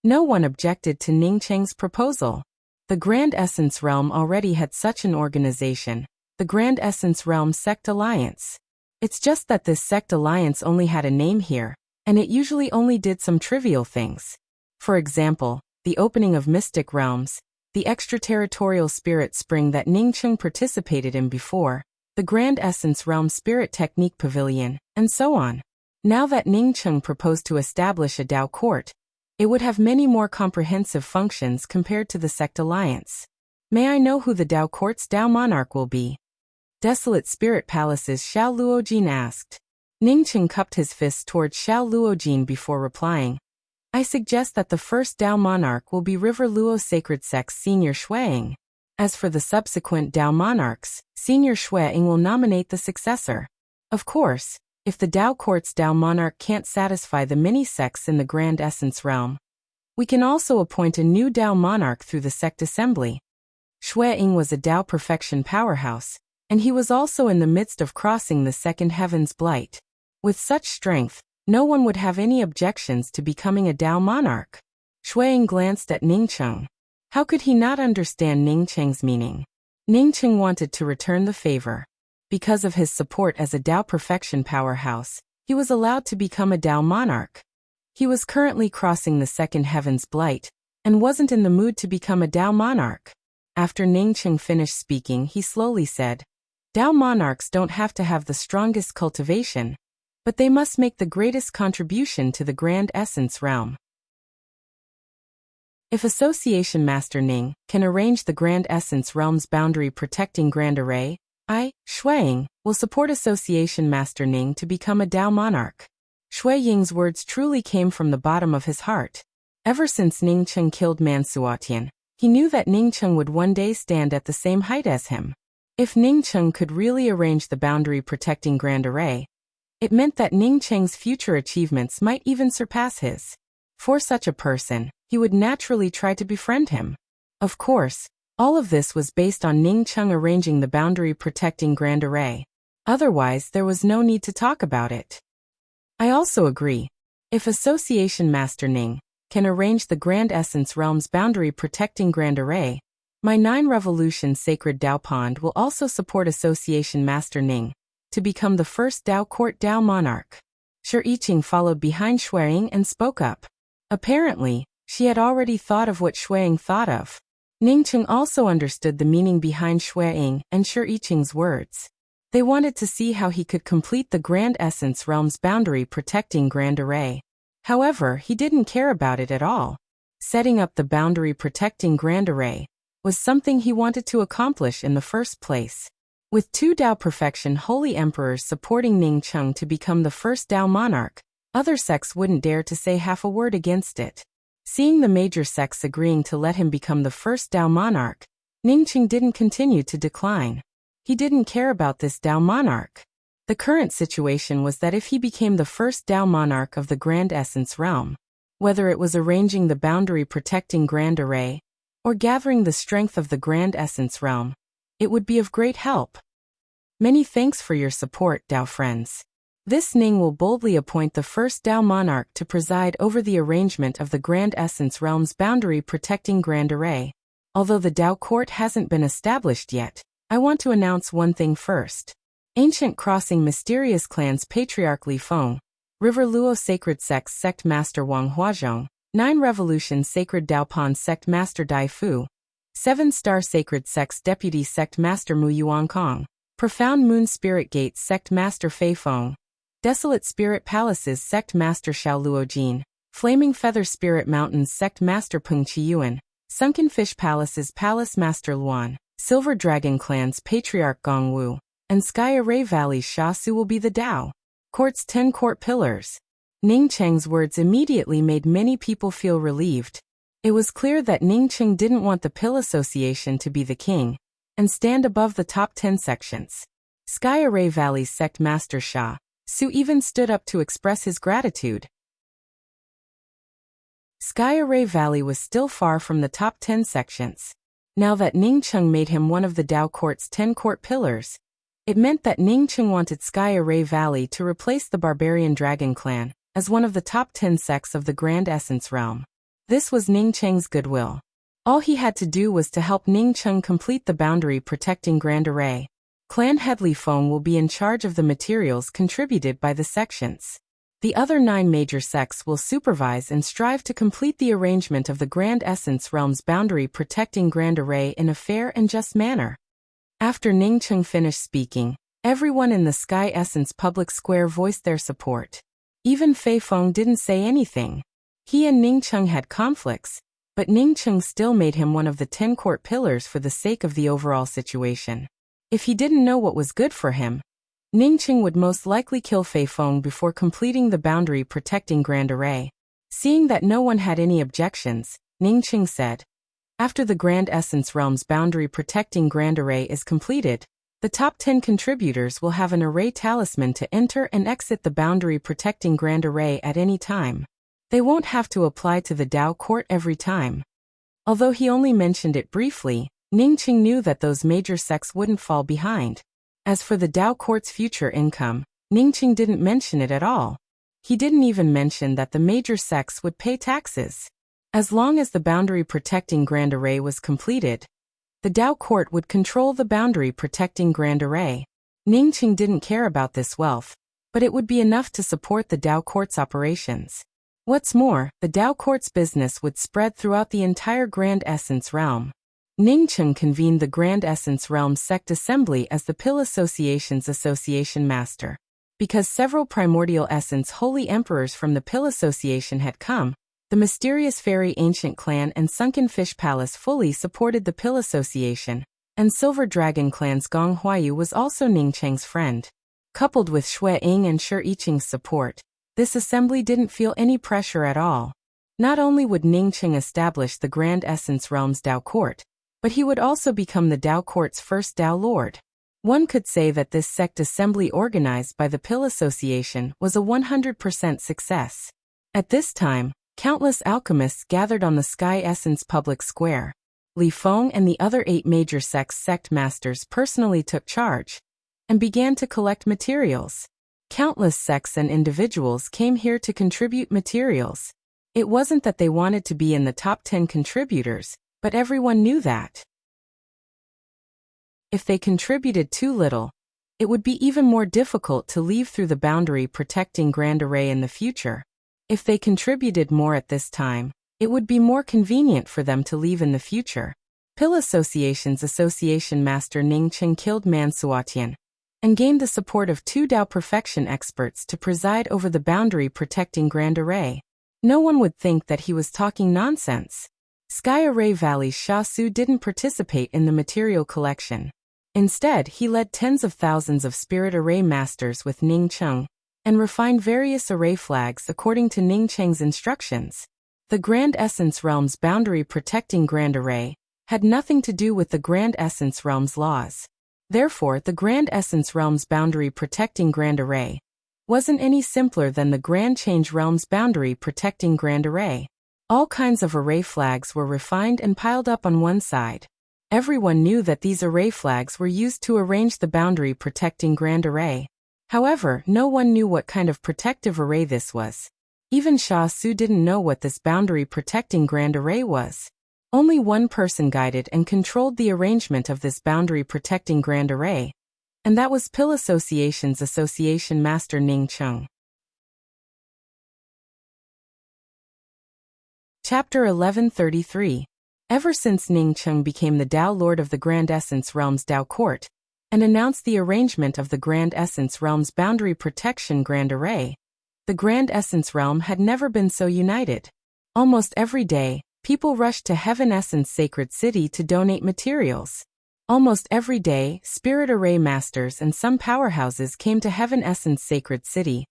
No one objected to Ning Cheng's proposal. The Grand Essence Realm already had such an organization, the Grand Essence Realm Sect Alliance. It's just that this sect alliance only had a name here, and it usually only did some trivial things. For example, the opening of Mystic Realms, the extraterritorial spirit spring that Ning Cheng participated in before, the Grand Essence Realm Spirit Technique Pavilion, and so on. Now that Ning Cheng proposed to establish a Dao Court, it would have many more comprehensive functions compared to the sect alliance. May I know who the Dao Court's Dao Monarch will be? Desolate Spirit Palaces Xiao Luojin asked. Ning Cheng cupped his fist towards Xiao Luojin before replying. I suggest that the first Dao Monarch will be River Luo Sacred Sect's Senior Xueying. As for the subsequent Dao Monarchs, Senior Xueying will nominate the successor. Of course, if the Dao Court's Dao Monarch can't satisfy the many sects in the Grand Essence Realm, we can also appoint a new Dao Monarch through the sect assembly. Xueying was a Dao perfection powerhouse, and he was also in the midst of crossing the second heaven's blight. With such strength, no one would have any objections to becoming a Dao Monarch. Xueying glanced at Ning Cheng. How could he not understand Ning Cheng's meaning? Ning Cheng wanted to return the favor. Because of his support as a Dao perfection powerhouse, he was allowed to become a Dao Monarch. He was currently crossing the second heaven's blight, and wasn't in the mood to become a Dao Monarch. After Ning Cheng finished speaking, he slowly said, Dao Monarchs don't have to have the strongest cultivation, but they must make the greatest contribution to the Grand Essence Realm. If Association Master Ning can arrange the Grand Essence Realm's boundary-protecting Grand Array, I, Xueying, will support Association Master Ning to become a Dao Monarch. Xueying's words truly came from the bottom of his heart. Ever since Ning Cheng killed Mansuatian, he knew that Ning Cheng would one day stand at the same height as him. If Ning Cheng could really arrange the boundary-protecting Grand Array, it meant that Ning Cheng's future achievements might even surpass his. For such a person, he would naturally try to befriend him. Of course, all of this was based on Ning Cheng arranging the boundary-protecting Grand Array. Otherwise, there was no need to talk about it. I also agree. If Association Master Ning can arrange the Grand Essence Realm's boundary-protecting Grand Array, my 9 Revolution Sacred Dao Pond will also support Association Master Ning to become the first Dao Court Dao Monarch. Shi Yiqing followed behind Xueying and spoke up. Apparently, she had already thought of what Xueying thought of. Ning Cheng also understood the meaning behind Xueying and Shi Yiqing's words. They wanted to see how he could complete the Grand Essence Realm's boundary-protecting Grand Array. However, he didn't care about it at all. Setting up the boundary-protecting Grand Array was something he wanted to accomplish in the first place. With 2 Dao Perfection Holy Emperors supporting Ning Cheng to become the first Dao Monarch, other sects wouldn't dare to say half a word against it. Seeing the major sects agreeing to let him become the first Dao Monarch, Ning Cheng didn't continue to decline. He didn't care about this Dao Monarch. The current situation was that if he became the first Dao Monarch of the Grand Essence Realm, whether it was arranging the boundary-protecting Grand Array, or gathering the strength of the Grand Essence Realm, it would be of great help. Many thanks for your support, Dao friends. This Ning will boldly appoint the first Dao Monarch to preside over the arrangement of the Grand Essence Realm's boundary-protecting Grand Array. Although the Dao Court hasn't been established yet, I want to announce one thing first. Ancient Crossing Mysterious Clan's Patriarch Li Feng, River Luo Sacred Sect's Sect Master Wang Huazhong, 9 Revolution Sacred Dao Pond Sect Master Dai Fu, 7 Star Sacred Sect's Deputy Sect Master Mu Yuan Kong, Profound Moon Spirit Gate Sect Master Fei Feng, Desolate Spirit Palaces Sect Master Xiao Luojin, Flaming Feather Spirit Mountains Sect Master Peng Qiyuan, Sunken Fish Palaces Palace Master Luan, Silver Dragon Clan's Patriarch Gong Wu, and Sky Array Valley's Sha Su will be the Dao Court's 10 court pillars. Ning Cheng's words immediately made many people feel relieved. It was clear that Ningcheng didn't want the Pill Association to be the king and stand above the top 10 sections. Sky Array Valley's sect master Sha Su even stood up to express his gratitude. Sky Array Valley was still far from the top 10 sections. Now that Ningcheng made him one of the Dao Court's 10 court pillars, it meant that Ningcheng wanted Sky Array Valley to replace the Barbarian Dragon Clan as one of the top 10 sects of the Grand Essence Realm. This was Ningcheng's goodwill. All he had to do was to help Ningcheng complete the boundary protecting Grand Array. Clan Headley Feng will be in charge of the materials contributed by the sections. The other 9 major sects will supervise and strive to complete the arrangement of the Grand Essence Realm's boundary protecting Grand Array in a fair and just manner. After Ningcheng finished speaking, everyone in the Sky Essence public square voiced their support. Even Fei Feng didn't say anything. He and Ningcheng had conflicts, but Ningcheng still made him one of the 10 court pillars for the sake of the overall situation. If he didn't know what was good for him, Ningcheng would most likely kill Fei Feng before completing the boundary protecting Grand Array. Seeing that no one had any objections, Ningcheng said, "After the Grand Essence Realm's boundary protecting Grand Array is completed, the top 10 contributors will have an array talisman to enter and exit the boundary protecting Grand Array at any time. They won't have to apply to the Dao Court every time." Although he only mentioned it briefly, Ningcheng knew that those major sects wouldn't fall behind. As for the Dao Court's future income, Ningcheng didn't mention it at all. He didn't even mention that the major sects would pay taxes. As long as the boundary protecting Grand Array was completed, the Dao Court would control the boundary protecting Grand Array. Ningcheng didn't care about this wealth, but it would be enough to support the Dao Court's operations. What's more, the Dao Court's business would spread throughout the entire Grand Essence Realm. Ningcheng convened the Grand Essence Realm Sect Assembly as the Pill Association's Association Master. Because several primordial essence holy emperors from the Pill Association had come, the mysterious fairy ancient clan and Sunken Fish Palace fully supported the Pill Association, and Silver Dragon Clan's Gong Huayu was also Ningcheng's friend. Coupled with Xue Ying and Shi Yiqing's support, this assembly didn't feel any pressure at all. Not only would Ningcheng establish the Grand Essence Realm's Dao Court, but he would also become the Dao Court's first Dao Lord. One could say that this sect assembly organized by the Pill Association was a 100% success. At this time, countless alchemists gathered on the Sky Essence public square. Li Feng and the other 8 major sects' sect masters personally took charge and began to collect materials. Countless sects and individuals came here to contribute materials. It wasn't that they wanted to be in the top 10 contributors, but everyone knew that if they contributed too little, it would be even more difficult to leave through the boundary protecting Grand Array in the future. If they contributed more at this time, it would be more convenient for them to leave in the future. Pill Association's Association Master Ningcheng killed Man Suotian and gained the support of 2 Dao Perfection experts to preside over the boundary protecting Grand Array. No one would think that he was talking nonsense. Sky Array Valley's Sha Su didn't participate in the material collection. Instead, he led tens of thousands of Spirit Array Masters with Ningcheng and refined various array flags according to Ningcheng's instructions. The Grand Essence Realm's boundary protecting Grand Array had nothing to do with the Grand Essence Realm's laws. Therefore, the Grand Essence Realm's boundary protecting Grand Array wasn't any simpler than the Grand Change Realm's boundary protecting Grand Array. All kinds of array flags were refined and piled up on one side. Everyone knew that these array flags were used to arrange the boundary protecting Grand Array. However, no one knew what kind of protective array this was. Even Sha Su didn't know what this boundary protecting Grand Array was. Only one person guided and controlled the arrangement of this boundary protecting Grand Array, and that was Pill Association's Association Master Ningcheng. Chapter 1133. Ever since Ningcheng became the Dao Lord of the Grand Essence Realm's Dao Court and announced the arrangement of the Grand Essence Realm's boundary protection Grand Array, the Grand Essence Realm had never been so united. Almost every day, people rushed to Heaven Essence Sacred City to donate materials. Almost every day, Spirit Array Masters and some powerhouses came to Heaven Essence Sacred City,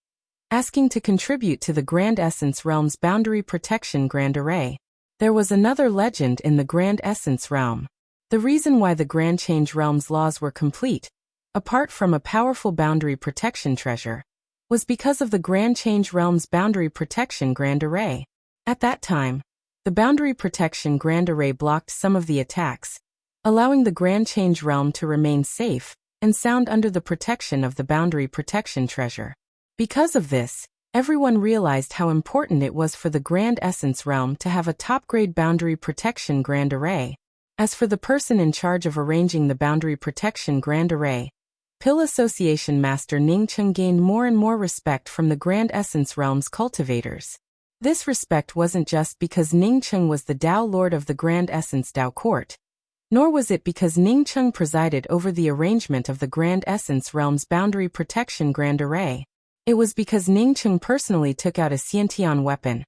asking to contribute to the Grand Essence Realm's boundary protection Grand Array. There was another legend in the Grand Essence realm. The reason why the Grand Change realm's laws were complete, apart from a powerful boundary protection treasure, was because of the Grand Change realm's boundary protection Grand Array. At that time, the boundary protection Grand Array blocked some of the attacks, allowing the Grand Change realm to remain safe and sound under the protection of the boundary protection treasure. Because of this, everyone realized how important it was for the Grand Essence realm to have a top-grade boundary protection Grand Array. As for the person in charge of arranging the boundary protection Grand Array, Pill Association Master Ning Cheng gained more and more respect from the Grand Essence realm's cultivators. This respect wasn't just because Ning Cheng was the Dao Lord of the Grand Essence Dao Court, nor was it because Ning Cheng presided over the arrangement of the Grand Essence realm's boundary protection Grand Array. It was because Ning Cheng personally took out a Xiantian weapon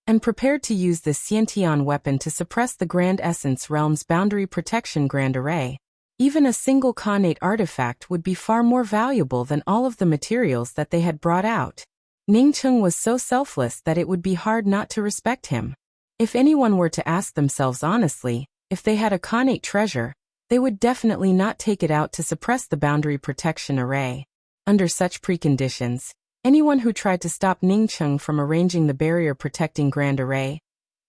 and prepared to use this Xiantian weapon to suppress the Grand Essence realm's boundary protection Grand Array. Even a single Khanate artifact would be far more valuable than all of the materials that they had brought out. Ning Cheng was so selfless that it would be hard not to respect him. If anyone were to ask themselves honestly, if they had a Khanate treasure, they would definitely not take it out to suppress the boundary protection array. Under such preconditions, anyone who tried to stop Ning Cheng from arranging the barrier protecting Grand Array,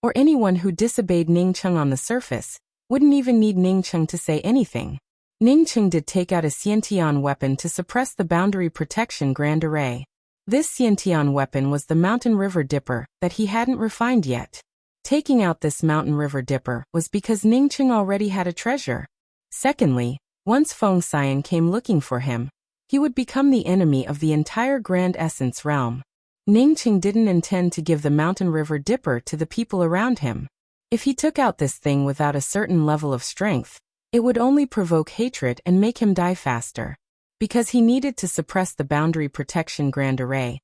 or anyone who disobeyed Ning Cheng on the surface, wouldn't even need Ning Cheng to say anything. Ning Cheng did take out a Xiantian weapon to suppress the boundary protection Grand Array. This Xiantian weapon was the Mountain River Dipper that he hadn't refined yet. Taking out this Mountain River Dipper was because Ning Cheng already had a treasure. Secondly, once Feng Xian came looking for him, he would become the enemy of the entire Grand Essence realm. Ning Cheng didn't intend to give the Mountain River Dipper to the people around him. If he took out this thing without a certain level of strength, it would only provoke hatred and make him die faster. Because he needed to suppress the boundary protection Grand Array,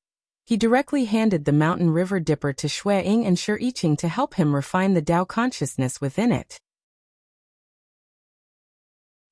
he directly handed the Mountain River Dipper to Shui Ying and Shi Yiqing to help him refine the Dao consciousness within it.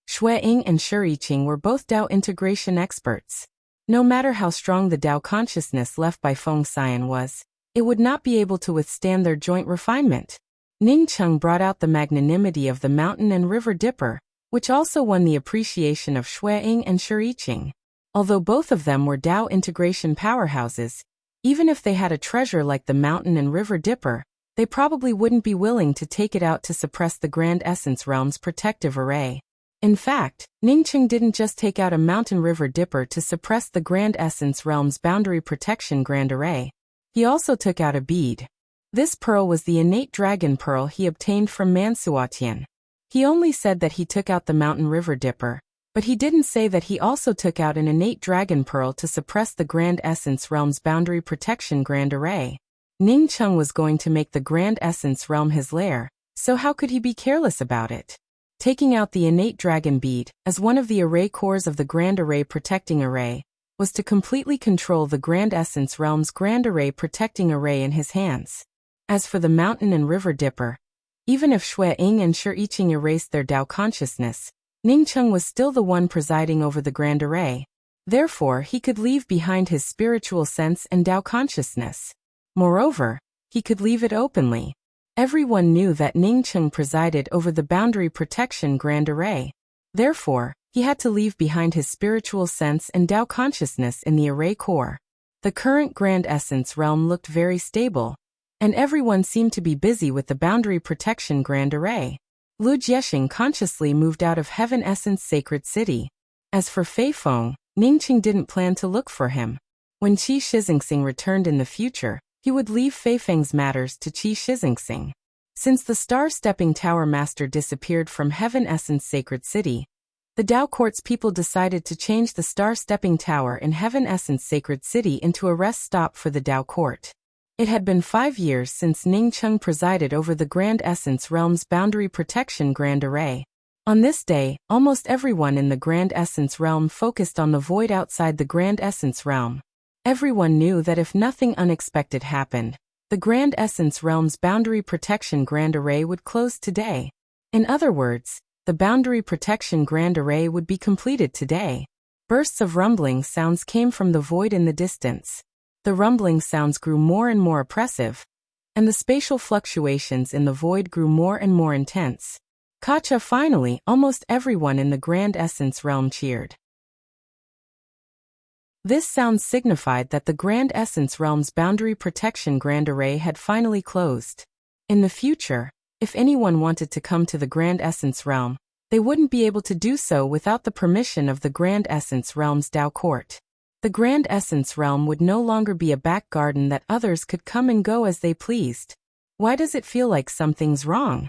Shui Ying and Shi Yiqing were both Dao integration experts. No matter how strong the Dao consciousness left by Feng Xian was, it would not be able to withstand their joint refinement. Ning Cheng brought out the magnanimity of the Mountain and River Dipper, which also won the appreciation of Shui Ying and Shi Yiqing. Although both of them were Dao integration powerhouses, even if they had a treasure like the Mountain and River Dipper, they probably wouldn't be willing to take it out to suppress the Grand Essence realm's protective array. In fact, Ning Cheng didn't just take out a Mountain River Dipper to suppress the Grand Essence realm's boundary protection Grand Array. He also took out a bead. This pearl was the innate dragon pearl he obtained from Mansuatian. He only said that he took out the Mountain River Dipper, but he didn't say that he also took out an innate dragon pearl to suppress the Grand Essence realm's boundary protection Grand Array. Ning Cheng was going to make the Grand Essence realm his lair, so how could he be careless about it? Taking out the innate dragon bead, as one of the array cores of the Grand Array protecting array, was to completely control the Grand Essence realm's Grand Array protecting array in his hands. As for the Mountain and River Dipper, even if Shui Ying and Shi Yiqing erased their Dao consciousness, Ning Cheng was still the one presiding over the Grand Array. Therefore, he could leave behind his spiritual sense and Dao consciousness. Moreover, he could leave it openly. Everyone knew that Ning Cheng presided over the boundary protection Grand Array. Therefore, he had to leave behind his spiritual sense and Dao consciousness in the array core. The current Grand Essence realm looked very stable, and everyone seemed to be busy with the boundary protection Grand Array. Lu Jiexing consciously moved out of Heaven Essence Sacred City. As for Fei Feng, Ning Cheng didn't plan to look for him. When Qi Shixingsing returned in the future, he would leave Fei Feng's matters to Qi Shixingsing. Since the Star-Stepping Tower Master disappeared from Heaven Essence Sacred City, the Dao Court's people decided to change the Star-Stepping Tower in Heaven Essence Sacred City into a rest stop for the Dao Court. It had been 5 years since Ning Cheng presided over the Grand Essence realm's boundary protection Grand Array. On this day, almost everyone in the Grand Essence realm focused on the void outside the Grand Essence realm. Everyone knew that if nothing unexpected happened, the Grand Essence realm's boundary protection Grand Array would close today. In other words, the boundary protection Grand Array would be completed today. Bursts of rumbling sounds came from the void in the distance. The rumbling sounds grew more and more oppressive, and the spatial fluctuations in the void grew more and more intense. Kacha finally, almost everyone in the Grand Essence realm cheered. This sound signified that the Grand Essence realm's boundary protection Grand Array had finally closed. In the future, if anyone wanted to come to the Grand Essence realm, they wouldn't be able to do so without the permission of the Grand Essence realm's Dao Court. The Grand Essence realm would no longer be a back garden that others could come and go as they pleased. Why does it feel like something's wrong?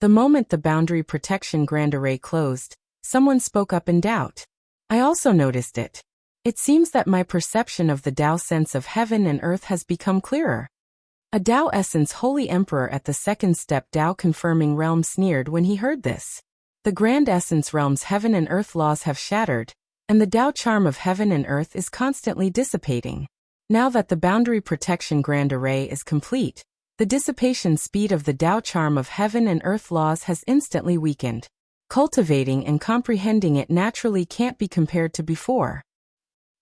The moment the boundary protection Grand Array closed, someone spoke up in doubt. I also noticed it. It seems that my perception of the Dao sense of heaven and earth has become clearer. A Dao Essence Holy Emperor at the second step Dao confirming realm sneered when he heard this. The Grand Essence realm's heaven and earth laws have shattered, and the Dao charm of heaven and earth is constantly dissipating. Now that the boundary protection Grand Array is complete, the dissipation speed of the Dao charm of heaven and earth laws has instantly weakened. Cultivating and comprehending it naturally can't be compared to before.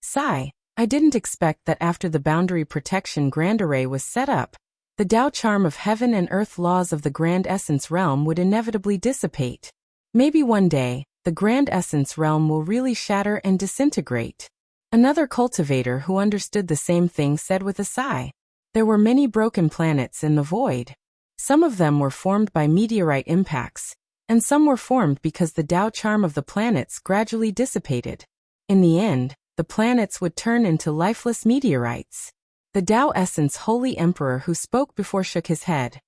Sigh, I didn't expect that after the boundary protection Grand Array was set up, the Dao charm of heaven and earth laws of the Grand Essence realm would inevitably dissipate. Maybe one day, the Grand Essence realm will really shatter and disintegrate. Another cultivator who understood the same thing said with a sigh. There were many broken planets in the void. Some of them were formed by meteorite impacts, and some were formed because the Dao charm of the planets gradually dissipated. In the end, the planets would turn into lifeless meteorites. The Dao Essence Holy Emperor who spoke before shook his head.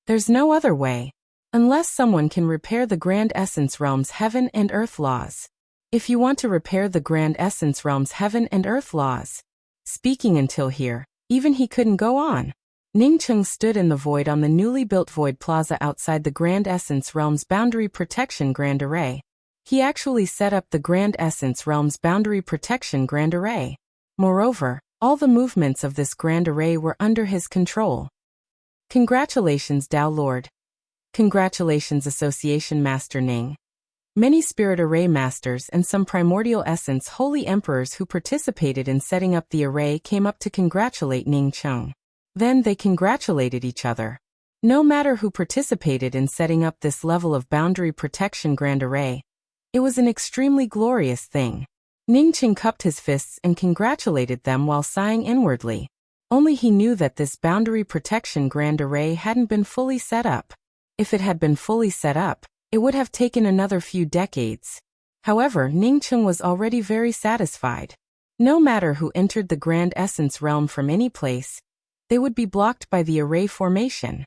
There's no other way, unless someone can repair the Grand Essence realm's heaven and earth laws. If you want to repair the Grand Essence realm's heaven and earth laws. Speaking until here, even he couldn't go on. Ningcheng stood in the void on the newly built Void Plaza outside the Grand Essence realm's boundary protection Grand Array. He actually set up the Grand Essence realm's boundary protection Grand Array. Moreover, all the movements of this Grand Array were under his control. Congratulations, Dao Lord. Congratulations, Association Master Ning. Many Spirit Array Masters and some Primordial Essence Holy Emperors who participated in setting up the array came up to congratulate Ning Cheng. Then they congratulated each other. No matter who participated in setting up this level of boundary protection Grand Array, it was an extremely glorious thing. Ningqing cupped his fists and congratulated them while sighing inwardly. Only he knew that this boundary protection Grand Array hadn't been fully set up. If it had been fully set up, it would have taken another few decades. However, Ningqing was already very satisfied. No matter who entered the Grand Essence realm from any place, they would be blocked by the array formation.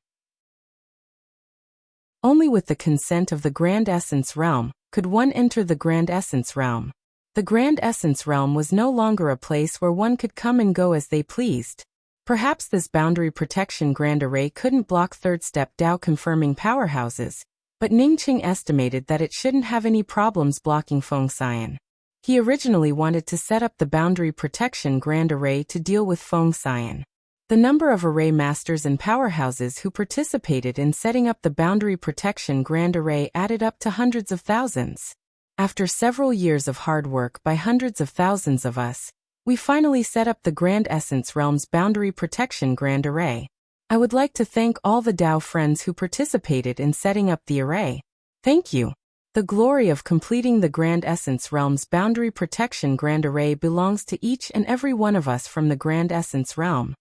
Only with the consent of the Grand Essence realm could one enter the Grand Essence realm. The Grand Essence realm was no longer a place where one could come and go as they pleased. Perhaps this boundary protection Grand Array couldn't block third step Dao confirming powerhouses, but Ningqing estimated that it shouldn't have any problems blocking Feng Xian. He originally wanted to set up the boundary protection Grand Array to deal with Feng Xian. The number of array masters and powerhouses who participated in setting up the boundary protection Grand Array added up to hundreds of thousands. After several years of hard work by hundreds of thousands of us, we finally set up the Grand Essence Realm's boundary protection Grand Array. I would like to thank all the Dao friends who participated in setting up the array. Thank you. The glory of completing the Grand Essence Realm's boundary protection Grand Array belongs to each and every one of us from the Grand Essence Realm.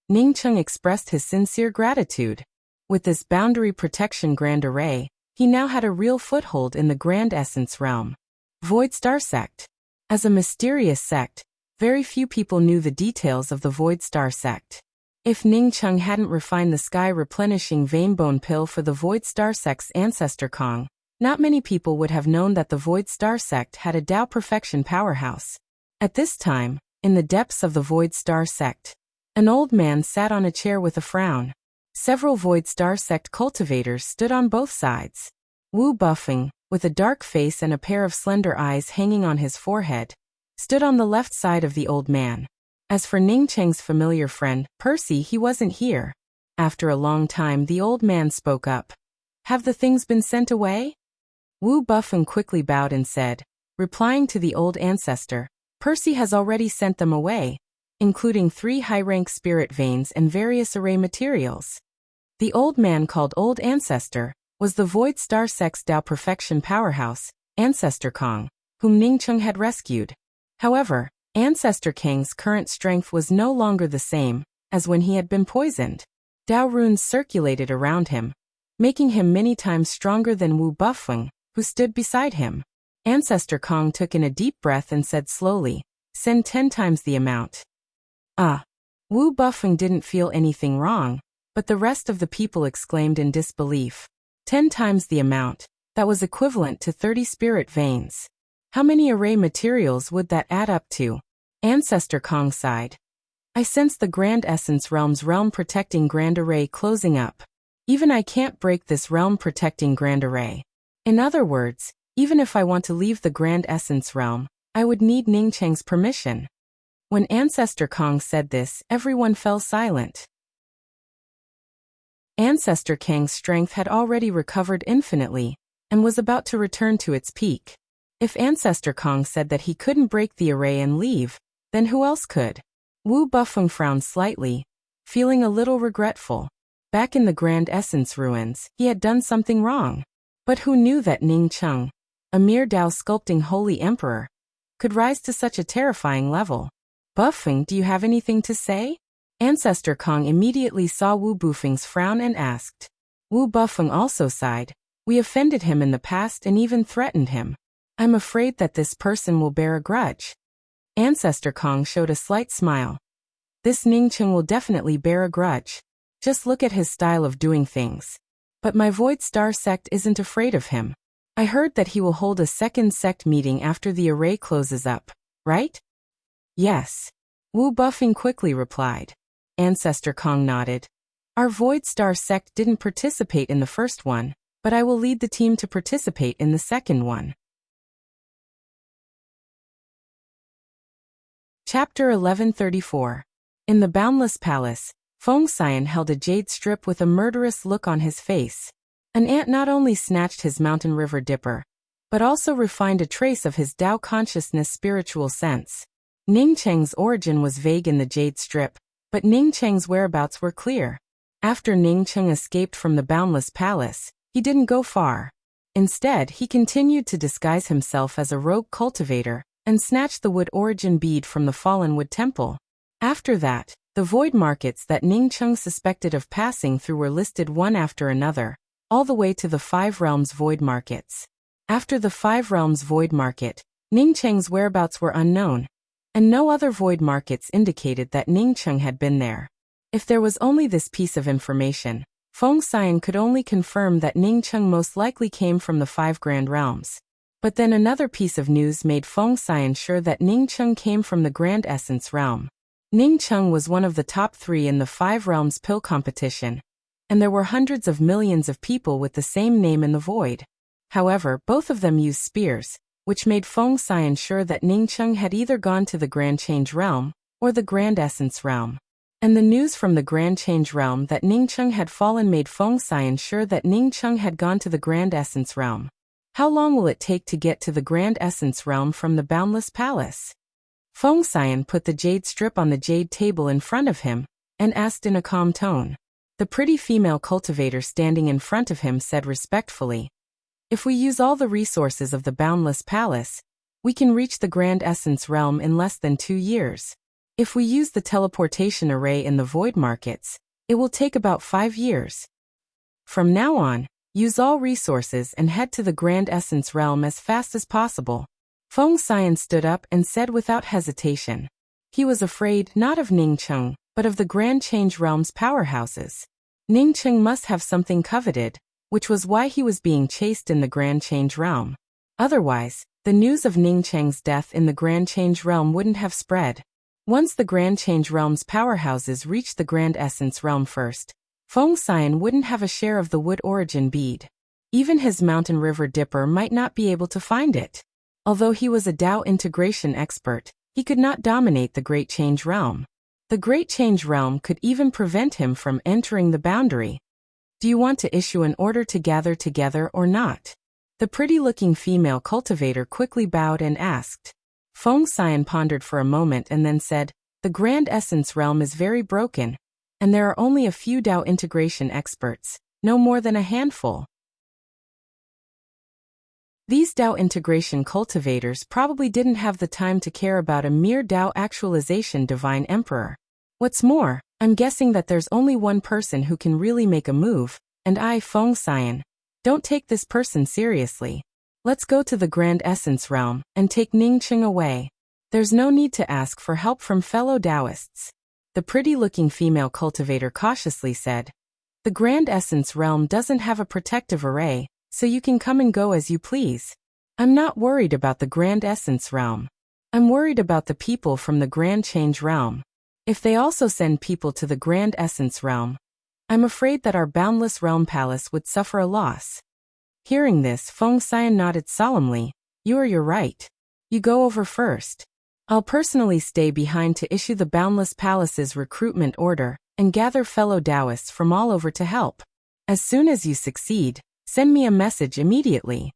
Ningqing expressed his sincere gratitude. With this boundary protection Grand Array, he now had a real foothold in the Grand Essence Realm. Void Star Sect. As a mysterious sect, very few people knew the details of the Void Star Sect. If Ningqing hadn't refined the sky-replenishing Veinbone pill for the Void Star Sect's ancestor Kong, not many people would have known that the Void Star Sect had a Dao Perfection powerhouse. At this time, in the depths of the Void Star Sect, an old man sat on a chair with a frown. Several Void Star Sect cultivators stood on both sides. Wu Buffing, with a dark face and a pair of slender eyes hanging on his forehead, stood on the left side of the old man. As for Ningqing's familiar friend, Percy, he wasn't here. After a long time the old man spoke up. Have the things been sent away? Wu Buffing quickly bowed and said, replying to the old ancestor, Percy has already sent them away. including 3 high-rank spirit veins and various array materials. The old man called Old Ancestor was the Void Star Sex Tao Perfection powerhouse, Ancestor Kong, whom Ningcheng had rescued. However, Ancestor Kang's current strength was no longer the same as when he had been poisoned. Tao runes circulated around him, making him many times stronger than Wu Bufeng, who stood beside him. Ancestor Kong took in a deep breath and said slowly, "Send 10 times the amount." Wu Bufeng didn't feel anything wrong, but the rest of the people exclaimed in disbelief. 10 times the amount, that was equivalent to 30 spirit veins. How many array materials would that add up to? Ancestor Kong sighed. I sense the Grand Essence Realm's realm-protecting Grand Array closing up. Even I can't break this realm-protecting Grand Array. In other words, even if I want to leave the Grand Essence Realm, I would need Ningcheng's permission. When Ancestor Kong said this, everyone fell silent. Ancestor Kang's strength had already recovered infinitely, and was about to return to its peak. If Ancestor Kong said that he couldn't break the array and leave, then who else could? Wu Bufeng frowned slightly, feeling a little regretful. Back in the Grand Essence ruins, he had done something wrong. But who knew that Ningcheng, a mere Tao sculpting holy emperor, could rise to such a terrifying level? Bufeng, do you have anything to say? Ancestor Kong immediately saw Wu Bufeng's frown and asked. Wu Bufeng also sighed. We offended him in the past and even threatened him. I'm afraid that this person will bear a grudge. Ancestor Kong showed a slight smile. This Ningcheng will definitely bear a grudge. Just look at his style of doing things. But my Void Star sect isn't afraid of him. I heard that he will hold a second sect meeting after the array closes up, right? Yes. Wu Bufeng quickly replied. Ancestor Kong nodded. Our Void Star sect didn't participate in the first one, but I will lead the team to participate in the second one. Chapter 1134. In the Boundless Palace, Feng Xian held a jade strip with a murderous look on his face. An ant not only snatched his mountain river dipper, but also refined a trace of his Tao consciousness spiritual sense. Ningcheng's origin was vague in the jade strip, but Ningcheng's whereabouts were clear. After Ningcheng escaped from the Boundless Palace, he didn't go far. Instead, he continued to disguise himself as a rogue cultivator, and snatched the wood origin bead from the fallen wood temple. After that, the void markets that Ningcheng suspected of passing through were listed one after another, all the way to the 5 realms void markets. After the 5 realms void market, Ningcheng's whereabouts were unknown, and no other void markets indicated that Ningcheng had been there. If there was only this piece of information, Feng Xian could only confirm that Ningcheng most likely came from the 5 grand realms. But then another piece of news made Feng Xian sure that Ningcheng came from the Grand Essence realm. Ningcheng was one of the top 3 in the 5 realms pill competition, and there were hundreds of millions of people with the same name in the void. However, both of them used spears, which made Feng Xian sure that Ningcheng had either gone to the Grand Change realm, or the Grand Essence realm. And the news from the Grand Change realm that Ningcheng had fallen made Feng Xian sure that Ningcheng had gone to the Grand Essence realm. How long will it take to get to the Grand Essence realm from the Boundless Palace? Feng Xian put the jade strip on the jade table in front of him, and asked in a calm tone. The pretty female cultivator standing in front of him said respectfully, If we use all the resources of the Boundless Palace, we can reach the Grand Essence realm in less than 2 years. If we use the teleportation array in the void markets, it will take about 5 years. From now on, use all resources and head to the Grand Essence realm as fast as possible. Feng Xian stood up and said without hesitation. He was afraid not of Ningcheng, but of the Grand Change realm's powerhouses. Ningcheng must have something coveted, which was why he was being chased in the Grand Change realm. Otherwise, the news of Ningcheng's death in the Grand Change realm wouldn't have spread. Once the Grand Change realm's powerhouses reached the Grand Essence realm first, Feng Xian wouldn't have a share of the wood origin bead. Even his mountain river dipper might not be able to find it. Although he was a Tao integration expert, he could not dominate the Great Change realm. The Great Change realm could even prevent him from entering the boundary. Do you want to issue an order to gather together or not? The pretty-looking female cultivator quickly bowed and asked. Feng Xian pondered for a moment and then said, The The Grand Essence realm is very broken, and there are only a few Dao integration experts, no more than a handful. These Dao integration cultivators probably didn't have the time to care about a mere Dao actualization divine emperor. What's more, I'm guessing that there's only one person who can really make a move, and I, Feng Xian, don't take this person seriously. Let's go to the Grand Essence realm and take Ning Qing away. There's no need to ask for help from fellow Taoists. The pretty-looking female cultivator cautiously said. The Grand Essence realm doesn't have a protective array, so you can come and go as you please. I'm not worried about the Grand Essence realm. I'm worried about the people from the Grand Change realm. If they also send people to the Grand Essence realm, I'm afraid that our boundless realm palace would suffer a loss. Hearing this, Feng Xian nodded solemnly. You're right. You go over first. I'll personally stay behind to issue the Boundless Palace's recruitment order and gather fellow Taoists from all over to help. As soon as you succeed, send me a message immediately.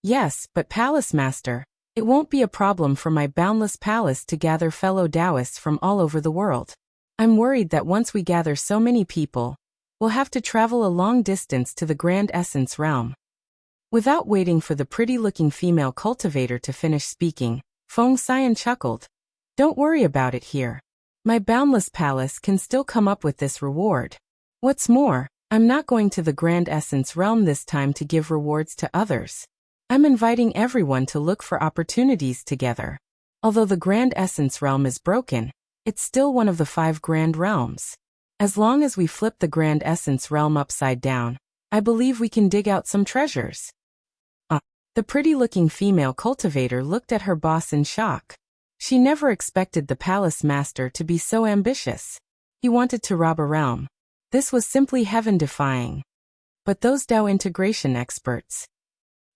Yes, but Palace Master, it won't be a problem for my Boundless Palace to gather fellow Taoists from all over the world. I'm worried that once we gather so many people, we'll have to travel a long distance to the Grand Essence realm. Without waiting for the pretty-looking female cultivator to finish speaking, Feng Xian chuckled. Don't worry about it here. My Boundless Palace can still come up with this reward. What's more, I'm not going to the Grand Essence realm this time to give rewards to others. I'm inviting everyone to look for opportunities together. Although the Grand Essence realm is broken, it's still one of the 5 grand realms. As long as we flip the Grand Essence realm upside down, I believe we can dig out some treasures. The pretty-looking female cultivator looked at her boss in shock. She never expected the palace master to be so ambitious. He wanted to rob a realm. This was simply heaven-defying. But those Dao integration experts.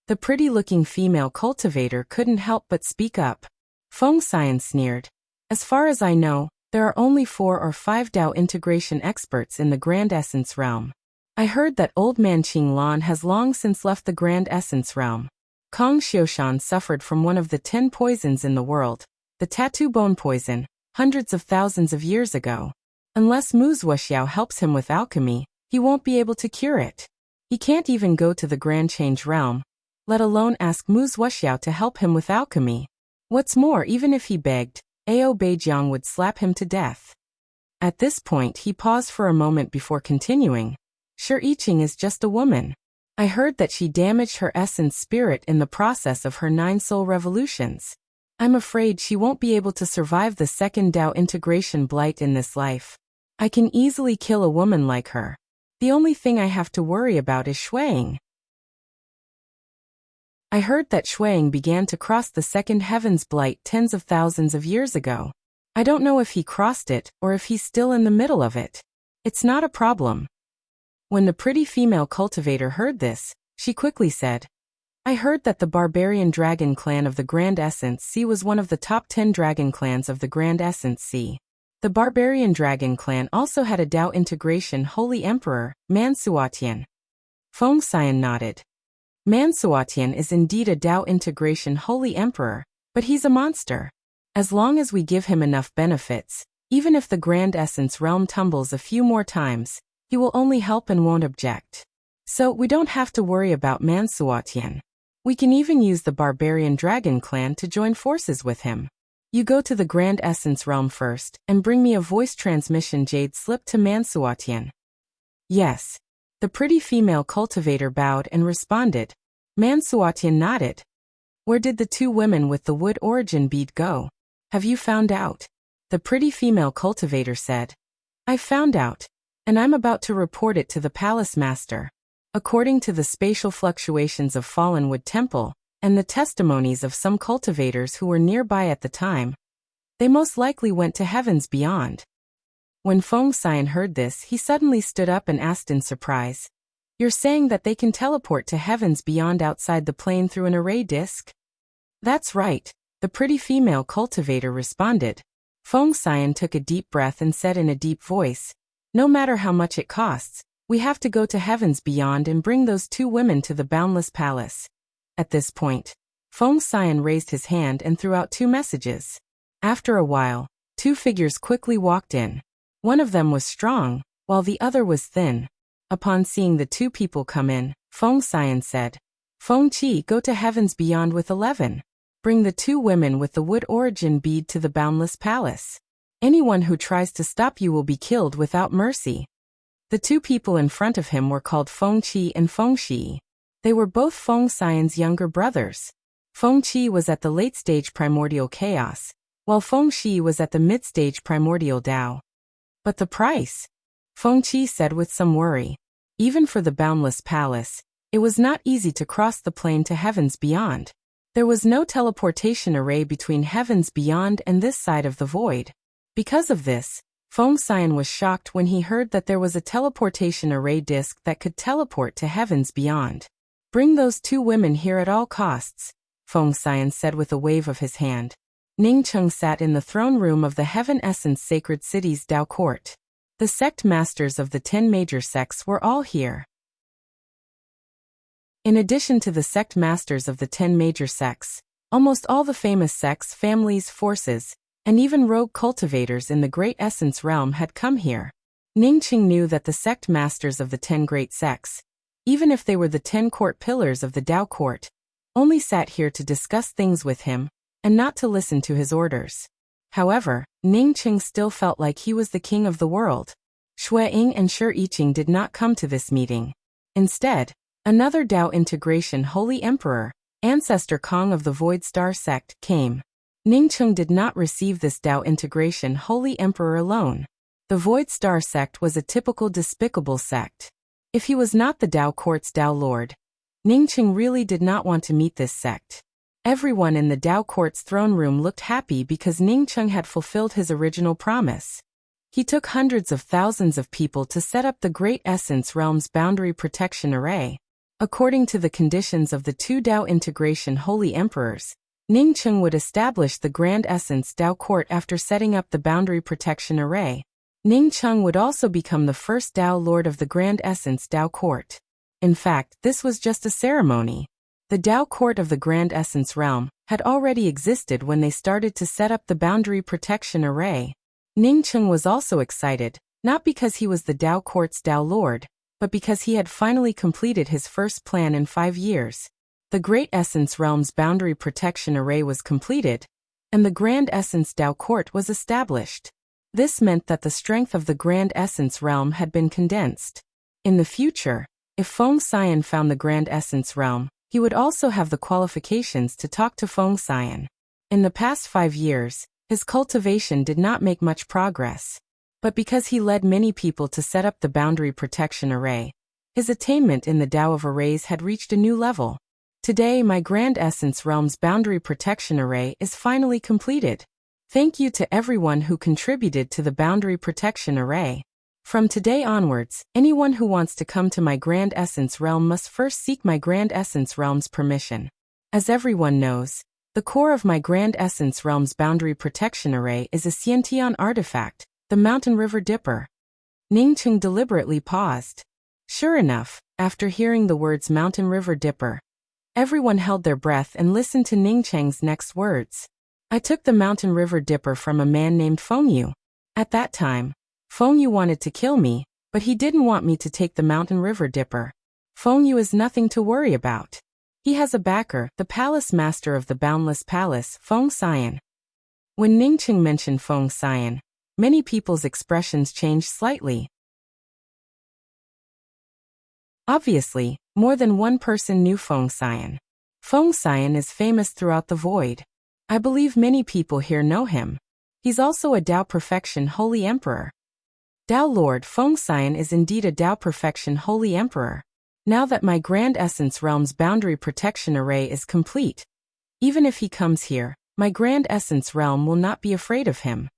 The pretty-looking female cultivator couldn't help but speak up. Feng Xian sneered. As far as I know, there are only 4 or 5 Dao integration experts in the Grand Essence realm. I heard that old man Qing Lan has long since left the Grand Essence realm. Kong Xiushan suffered from one of the 10 poisons in the world, the tattoo bone poison, hundreds of thousands of years ago. Unless Wuxia helps him with alchemy, he won't be able to cure it. He can't even go to the Grand Change realm, let alone ask Wuxia to help him with alchemy. What's more, even if he begged, Ao Beijiang would slap him to death. At this point he paused for a moment before continuing. Sure, Yiqing is just a woman. I heard that she damaged her essence spirit in the process of her 9 soul revolutions. I'm afraid she won't be able to survive the second Dao integration blight in this life. I can easily kill a woman like her. The only thing I have to worry about is Shuang. I heard that Shuang began to cross the second heaven's blight tens of thousands of years ago. I don't know if he crossed it or if he's still in the middle of it. It's not a problem. When the pretty female cultivator heard this, she quickly said, I heard that the barbarian dragon clan of the Grand Essence Sea was one of the top 10 dragon clans of the Grand Essence Sea. The barbarian dragon clan also had a Dao integration holy emperor, Mansuatian. Feng Xian nodded. Mansuatian is indeed a Dao integration holy emperor, but he's a monster. As long as we give him enough benefits, even if the Grand Essence realm tumbles a few more times, he will only help and won't object. So we don't have to worry about Mansuatian. We can even use the barbarian dragon clan to join forces with him. You go to the Grand Essence realm first and bring me a voice transmission jade slip to Mansuatian. Yes. The pretty female cultivator bowed and responded. Mansuatian nodded. Where did the 2 women with the wood origin bead go? Have you found out? The pretty female cultivator said. I found out. And I'm about to report it to the palace master. According to the spatial fluctuations of Fallenwood Temple, and the testimonies of some cultivators who were nearby at the time, they most likely went to heavens beyond. When Feng Xian heard this, he suddenly stood up and asked in surprise, You're saying that they can teleport to heavens beyond outside the plane through an array disk? That's right, the pretty female cultivator responded. Feng Xian took a deep breath and said in a deep voice, No matter how much it costs, we have to go to heavens beyond and bring those 2 women to the Boundless Palace. At this point, Feng Xian raised his hand and threw out 2 messages. After a while, Two figures quickly walked in. One of them was strong, while the other was thin. Upon seeing the two people come in, Feng Xian said, "Feng Qi, go to heavens beyond with 11. Bring the two women with the wood origin bead to the boundless palace. Anyone who tries to stop you will be killed without mercy." The two people in front of him were called Feng Qi and Feng Shi. They were both Feng Xian's younger brothers. Feng Qi was at the late-stage primordial chaos, while Feng Shi was at the mid-stage primordial Tao. "But the price?" Feng Qi said with some worry. Even for the boundless palace, it was not easy to cross the plane to heavens beyond. There was no teleportation array between heavens beyond and this side of the void. Because of this, Feng Xian was shocked when he heard that there was a teleportation array disk that could teleport to heavens beyond. "Bring those two women here at all costs," Feng Xian said with a wave of his hand. Ning Cheng sat in the throne room of the Heaven Essence Sacred City's Tao Court. The sect masters of the 10 major sects were all here. In addition to the sect masters of the 10 major sects, almost all the famous sects, families, forces, and even rogue cultivators in the Great Essence realm had come here. Ning Cheng knew that the sect masters of the 10 great sects, even if they were the 10 court pillars of the Tao Court, only sat here to discuss things with him, and not to listen to his orders. However, Ning Cheng still felt like he was the king of the world. Xue Ying and Shi Yiqing did not come to this meeting. Instead, another Tao Integration Holy Emperor, Ancestor Kong of the Void Star Sect, came. Ning Cheng did not receive this Tao Integration Holy Emperor alone. The Void Star Sect was a typical despicable sect. If he was not the Tao Court's Tao Lord, Ning Cheng really did not want to meet this sect. Everyone in the Tao Court's throne room looked happy because Ning Cheng had fulfilled his original promise. He took hundreds of thousands of people to set up the Great Essence Realm's Boundary Protection Array. According to the conditions of the two Tao Integration Holy Emperors, Ning Cheng would establish the Grand Essence Tao Court after setting up the Boundary Protection Array. Ning Cheng would also become the first Tao Lord of the Grand Essence Tao Court. In fact, this was just a ceremony. The Tao Court of the Grand Essence Realm had already existed when they started to set up the Boundary Protection Array. Ning Cheng was also excited, not because he was the Tao Court's Tao Lord, but because he had finally completed his first plan in 5 years. The Great Essence Realm's Boundary Protection Array was completed, and the Grand Essence Tao Court was established. This meant that the strength of the Grand Essence Realm had been condensed. In the future, if Feng Xian found the Grand Essence Realm, he would also have the qualifications to talk to Feng Xian. In the past 5 years, his cultivation did not make much progress. But because he led many people to set up the Boundary Protection Array, his attainment in the Tao of Arrays had reached a new level. Today, my Grand Essence Realm's Boundary Protection Array is finally completed. Thank you to everyone who contributed to the Boundary Protection Array. From today onwards, anyone who wants to come to my Grand Essence Realm must first seek my Grand Essence Realm's permission. As everyone knows, the core of my Grand Essence Realm's Boundary Protection Array is a Xiantian artifact, the Mountain River Dipper. Ning Cheng deliberately paused. Sure enough, after hearing the words Mountain River Dipper, everyone held their breath and listened to Ning Cheng's next words. "I took the Mountain River Dipper from a man named Feng Yu. At that time, Feng Yu wanted to kill me, but he didn't want me to take the Mountain River Dipper. Feng Yu is nothing to worry about. He has a backer, the Palace Master of the Boundless Palace, Feng Xian." When Ning Cheng mentioned Feng Xian, many people's expressions changed slightly. Obviously, more than one person knew Feng Xian. Feng Xian is famous throughout the void. I believe many people here know him. He's also a Tao Perfection Holy Emperor. Tao Lord Feng Xian is indeed a Tao Perfection Holy Emperor. Now that my Grand Essence Realm's Boundary Protection Array is complete, even if he comes here, my Grand Essence Realm will not be afraid of him.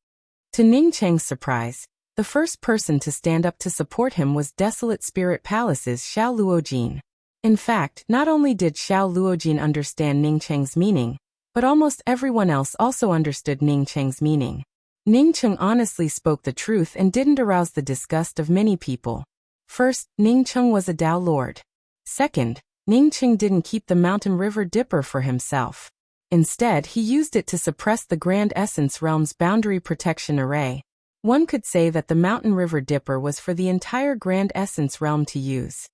To Ning Cheng's surprise, the first person to stand up to support him was Desolate Spirit Palace's Xiao Luojin. In fact, not only did Xiao Luojin understand Ning Cheng's meaning, but almost everyone else also understood Ning Cheng's meaning. Ning Cheng honestly spoke the truth and didn't arouse the disgust of many people. First, Ning Cheng was a Tao Lord. Second, Ning Cheng didn't keep the Mountain River Dipper for himself. Instead, he used it to suppress the Grand Essence Realm's boundary protection array. One could say that the Mountain River Dipper was for the entire Grand Essence Realm to use.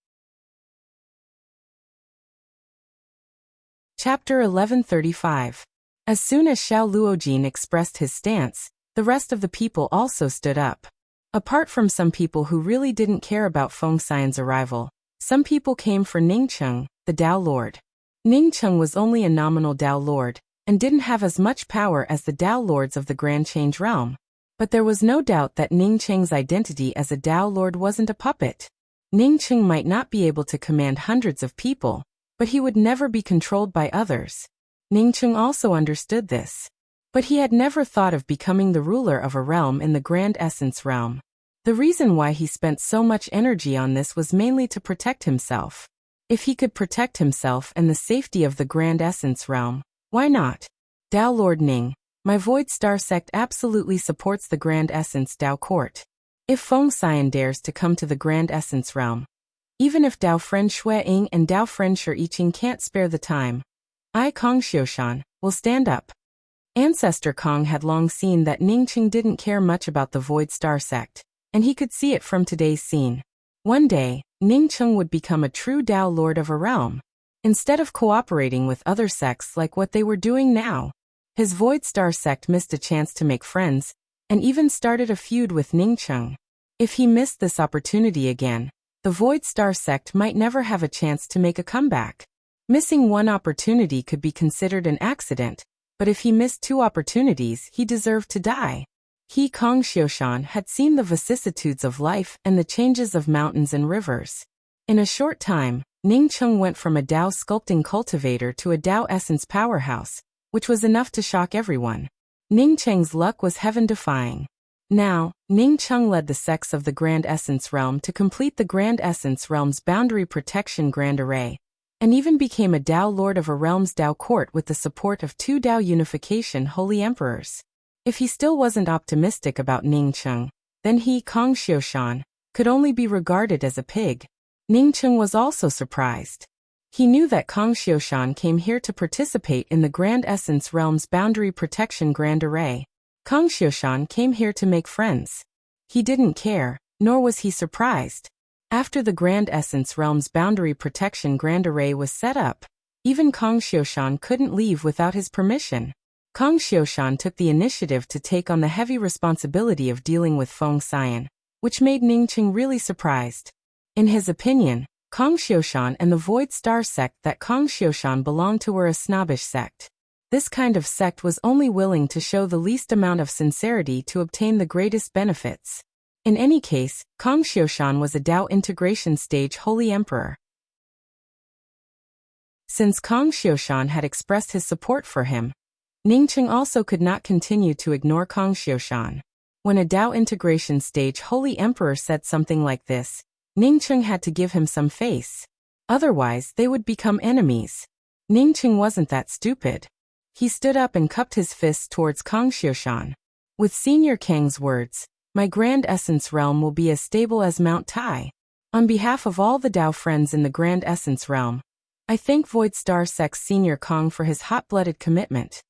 Chapter 1135. As soon as Xiao Luojin expressed his stance, the rest of the people also stood up. Apart from some people who really didn't care about Feng Xian's arrival, some people came for Ningcheng, the Dao Lord. Ningcheng was only a nominal Dao Lord, and didn't have as much power as the Dao Lords of the Grand Change Realm. But there was no doubt that Ningcheng's identity as a Dao Lord wasn't a puppet. Ningcheng might not be able to command hundreds of people, but he would never be controlled by others. Ningcheng also understood this. But he had never thought of becoming the ruler of a realm in the Grand Essence Realm. The reason why he spent so much energy on this was mainly to protect himself. If he could protect himself and the safety of the Grand Essence Realm, why not? Dao Lord Ning, my Void Star sect absolutely supports the Grand Essence Dao Court. If Feng Xian dares to come to the Grand Essence Realm, even if Dao friend Shui Ying and Dao friend Shi Yiqing can't spare the time, I, Kong Xiushan, will stand up. Ancestor Kong had long seen that Ningcheng didn't care much about the Void Star sect, and he could see it from today's scene. One day, Ningcheng would become a true Dao Lord of a realm. Instead of cooperating with other sects like what they were doing now, his Void Star sect missed a chance to make friends, and even started a feud with Ningcheng. If he missed this opportunity again, the Void Star sect might never have a chance to make a comeback. Missing one opportunity could be considered an accident, but if he missed two opportunities, he deserved to die. He, Kong Xiushan, had seen the vicissitudes of life and the changes of mountains and rivers. In a short time, Ningcheng went from a Dao sculpting cultivator to a Dao essence powerhouse, which was enough to shock everyone. Ningcheng's luck was heaven-defying. Now, Ningcheng led the sects of the Grand Essence Realm to complete the Grand Essence Realm's boundary protection Grand Array, and even became a Dao Lord of a realm's Dao Court with the support of two Dao Unification Holy Emperors. If he still wasn't optimistic about Ningcheng, then he, Kong Xiushan, could only be regarded as a pig. Ningcheng was also surprised. He knew that Kong Xiushan came here to participate in the Grand Essence Realm's Boundary Protection Grand Array. Kong Xiushan came here to make friends. He didn't care, nor was he surprised. After the Grand Essence Realm's Boundary Protection Grand Array was set up, even Kong Xiushan couldn't leave without his permission. Kong Xiushan took the initiative to take on the heavy responsibility of dealing with Feng Xian, which made Ningcheng really surprised. In his opinion, Kong Xiushan and the Void Star sect that Kong Xiushan belonged to were a snobbish sect. This kind of sect was only willing to show the least amount of sincerity to obtain the greatest benefits. In any case, Kong Xiushan was a Dao integration stage Holy Emperor. Since Kong Xiushan had expressed his support for him, Ningcheng also could not continue to ignore Kong Xiushan. When a Dao integration stage Holy Emperor said something like this, Ningcheng had to give him some face. Otherwise, they would become enemies. Ningcheng wasn't that stupid. He stood up and cupped his fists towards Kong Xiushan. With Senior Kang's words, my Grand Essence Realm will be as stable as Mount Tai. On behalf of all the Dao friends in the Grand Essence Realm, I thank Void Star Sect's Senior Kong for his hot-blooded commitment.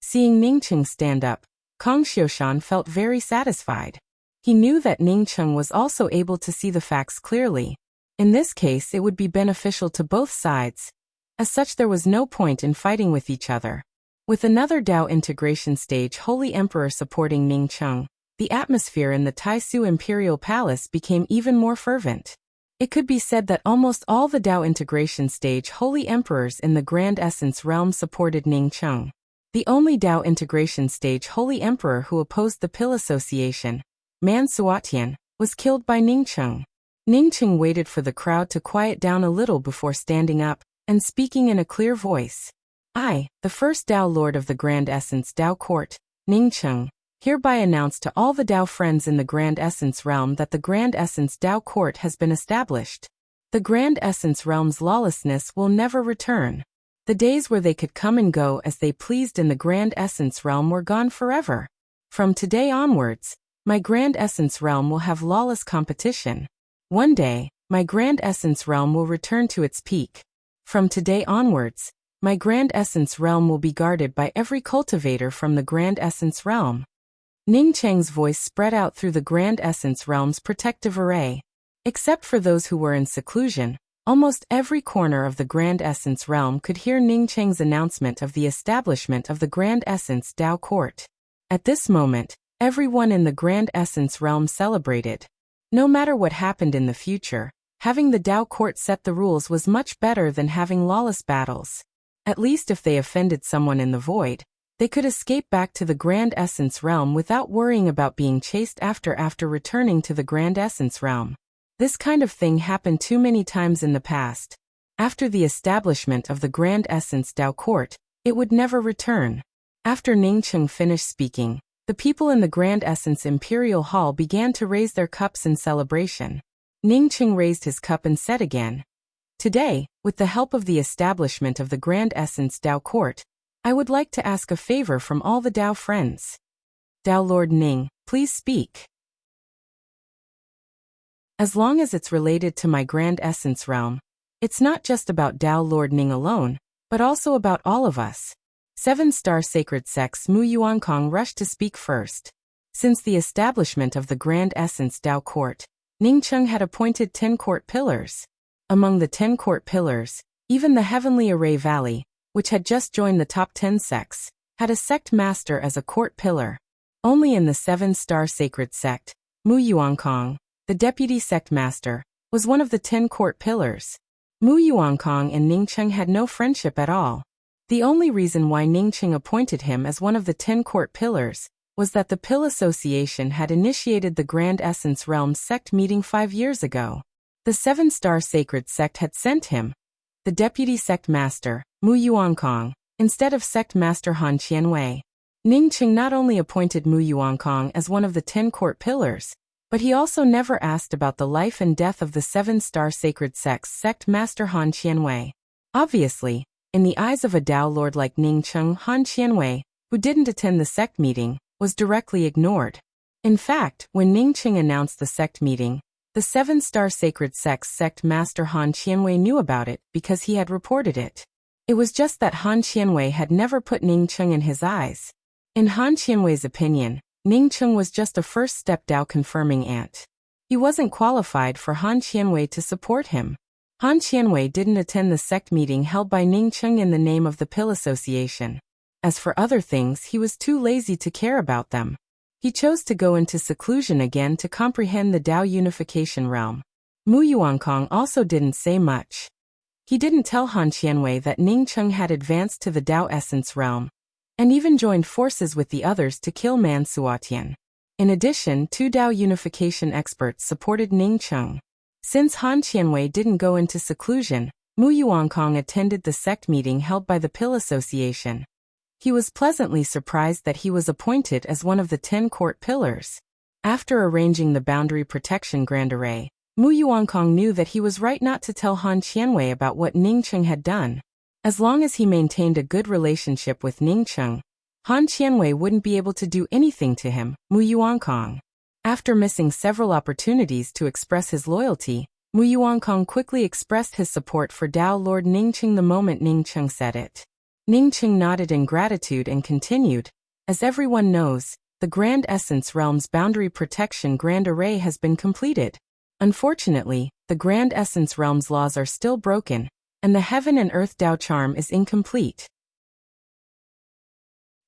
Seeing Ningcheng stand up, Kong Xiushan felt very satisfied. He knew that Ningcheng was also able to see the facts clearly. In this case, it would be beneficial to both sides. As such, there was no point in fighting with each other. With another Dao integration stage Holy Emperor supporting Ningcheng, the atmosphere in the Taisu Imperial Palace became even more fervent. It could be said that almost all the Dao integration stage Holy Emperors in the Grand Essence Realm supported Ningcheng. The only Dao integration stage Holy Emperor who opposed the Pill Association, Man Suatian, was killed by Ningcheng. Ningcheng waited for the crowd to quiet down a little before standing up and speaking in a clear voice. I, the first Dao Lord of the Grand Essence Dao Court, Ningcheng, hereby announce to all the Dao friends in the Grand Essence Realm that the Grand Essence Dao Court has been established. The Grand Essence Realm's lawlessness will never return. The days where they could come and go as they pleased in the Grand Essence Realm were gone forever. From today onwards, my Grand Essence Realm will have lawless competition. One day, my Grand Essence Realm will return to its peak. From today onwards, My Grand Essence Realm will be guarded by every cultivator from the Grand Essence Realm. Ning Cheng's voice spread out through the Grand Essence Realm's protective array. Except for those who were in seclusion, almost every corner of the Grand Essence Realm could hear Ning Cheng's announcement of the establishment of the Grand Essence Dao Court. At this moment, everyone in the Grand Essence Realm celebrated. No matter what happened in the future, having the Dao Court set the rules was much better than having lawless battles. At least if they offended someone in the void, they could escape back to the Grand Essence Realm without worrying about being chased after returning to the Grand Essence Realm. This kind of thing happened too many times in the past. After the establishment of the Grand Essence Dao Court, it would never return. After Ning Cheng finished speaking, the people in the Grand Essence Imperial Hall began to raise their cups in celebration. Ning Cheng raised his cup and said again, "Today, with the help of the establishment of the Grand Essence Dao Court, I would like to ask a favor from all the Dao friends. Dao Lord Ning, please speak." As long as it's related to my Grand Essence Realm, it's not just about Dao Lord Ning alone, but also about all of us. 7-star sacred sects Mu Yuankong rushed to speak first. Since the establishment of the Grand Essence Dao Court, Ning Cheng had appointed 10 court pillars. Among the 10 court pillars, even the Heavenly Array Valley, which had just joined the top 10 sects, had a sect master as a court pillar. Only in the 7-star sacred sect, Mu Yuankong, the deputy sect master, was one of the 10 court pillars. Mu Yuankong and Ning Cheng had no friendship at all. The only reason why Ning Cheng appointed him as one of the 10 court pillars was that the Pill Association had initiated the Grand Essence Realm sect meeting 5 years ago. The 7-star sacred sect had sent him, the deputy sect master, Mu Yuankong, instead of sect master Han Qianwei. Ning Cheng not only appointed Mu Yuankong as one of the 10 court pillars, but he also never asked about the life and death of the 7-star sacred sect's sect master Han Qianwei. Obviously, in the eyes of a Dao Lord like Ning Cheng, Han Qianwei, who didn't attend the sect meeting, was directly ignored. In fact, when Ning Cheng announced the sect meeting, the 7-star sacred sect's sect master Han Qianwei knew about it because he had reported it. It was just that Han Qianwei had never put Ning Cheng in his eyes. In Han Qianwei's opinion, Ning Cheng was just a first-step Dao confirming ant. He wasn't qualified for Han Qianwei to support him. Han Qianwei didn't attend the sect meeting held by Ning Cheng in the name of the Pill Association. As for other things, he was too lazy to care about them. He chose to go into seclusion again to comprehend the Dao unification realm. Mu Yuankong also didn't say much. He didn't tell Han Qianwei that Ning Cheng had advanced to the Dao essence realm, and even joined forces with the others to kill Man Suotian. In addition, 2 Dao unification experts supported Ning Cheng. Since Han Qianwei didn't go into seclusion, Mu Yuankong attended the sect meeting held by the Pill Association. He was pleasantly surprised that he was appointed as one of the 10 court pillars. After arranging the boundary protection grand array, Mu Yuankong knew that he was right not to tell Han Qianwei about what Ning Cheng had done. As long as he maintained a good relationship with Ning Cheng, Han Qianwei wouldn't be able to do anything to him, Mu Yuankong. After missing several opportunities to express his loyalty, Mu Yuankong quickly expressed his support for Dao Lord Ning Cheng the moment Ning Cheng said it. Ning Cheng nodded in gratitude and continued, "As everyone knows, the Grand Essence Realm's boundary protection grand array has been completed. Unfortunately, the Grand Essence Realm's laws are still broken, and the Heaven and Earth Dao charm is incomplete.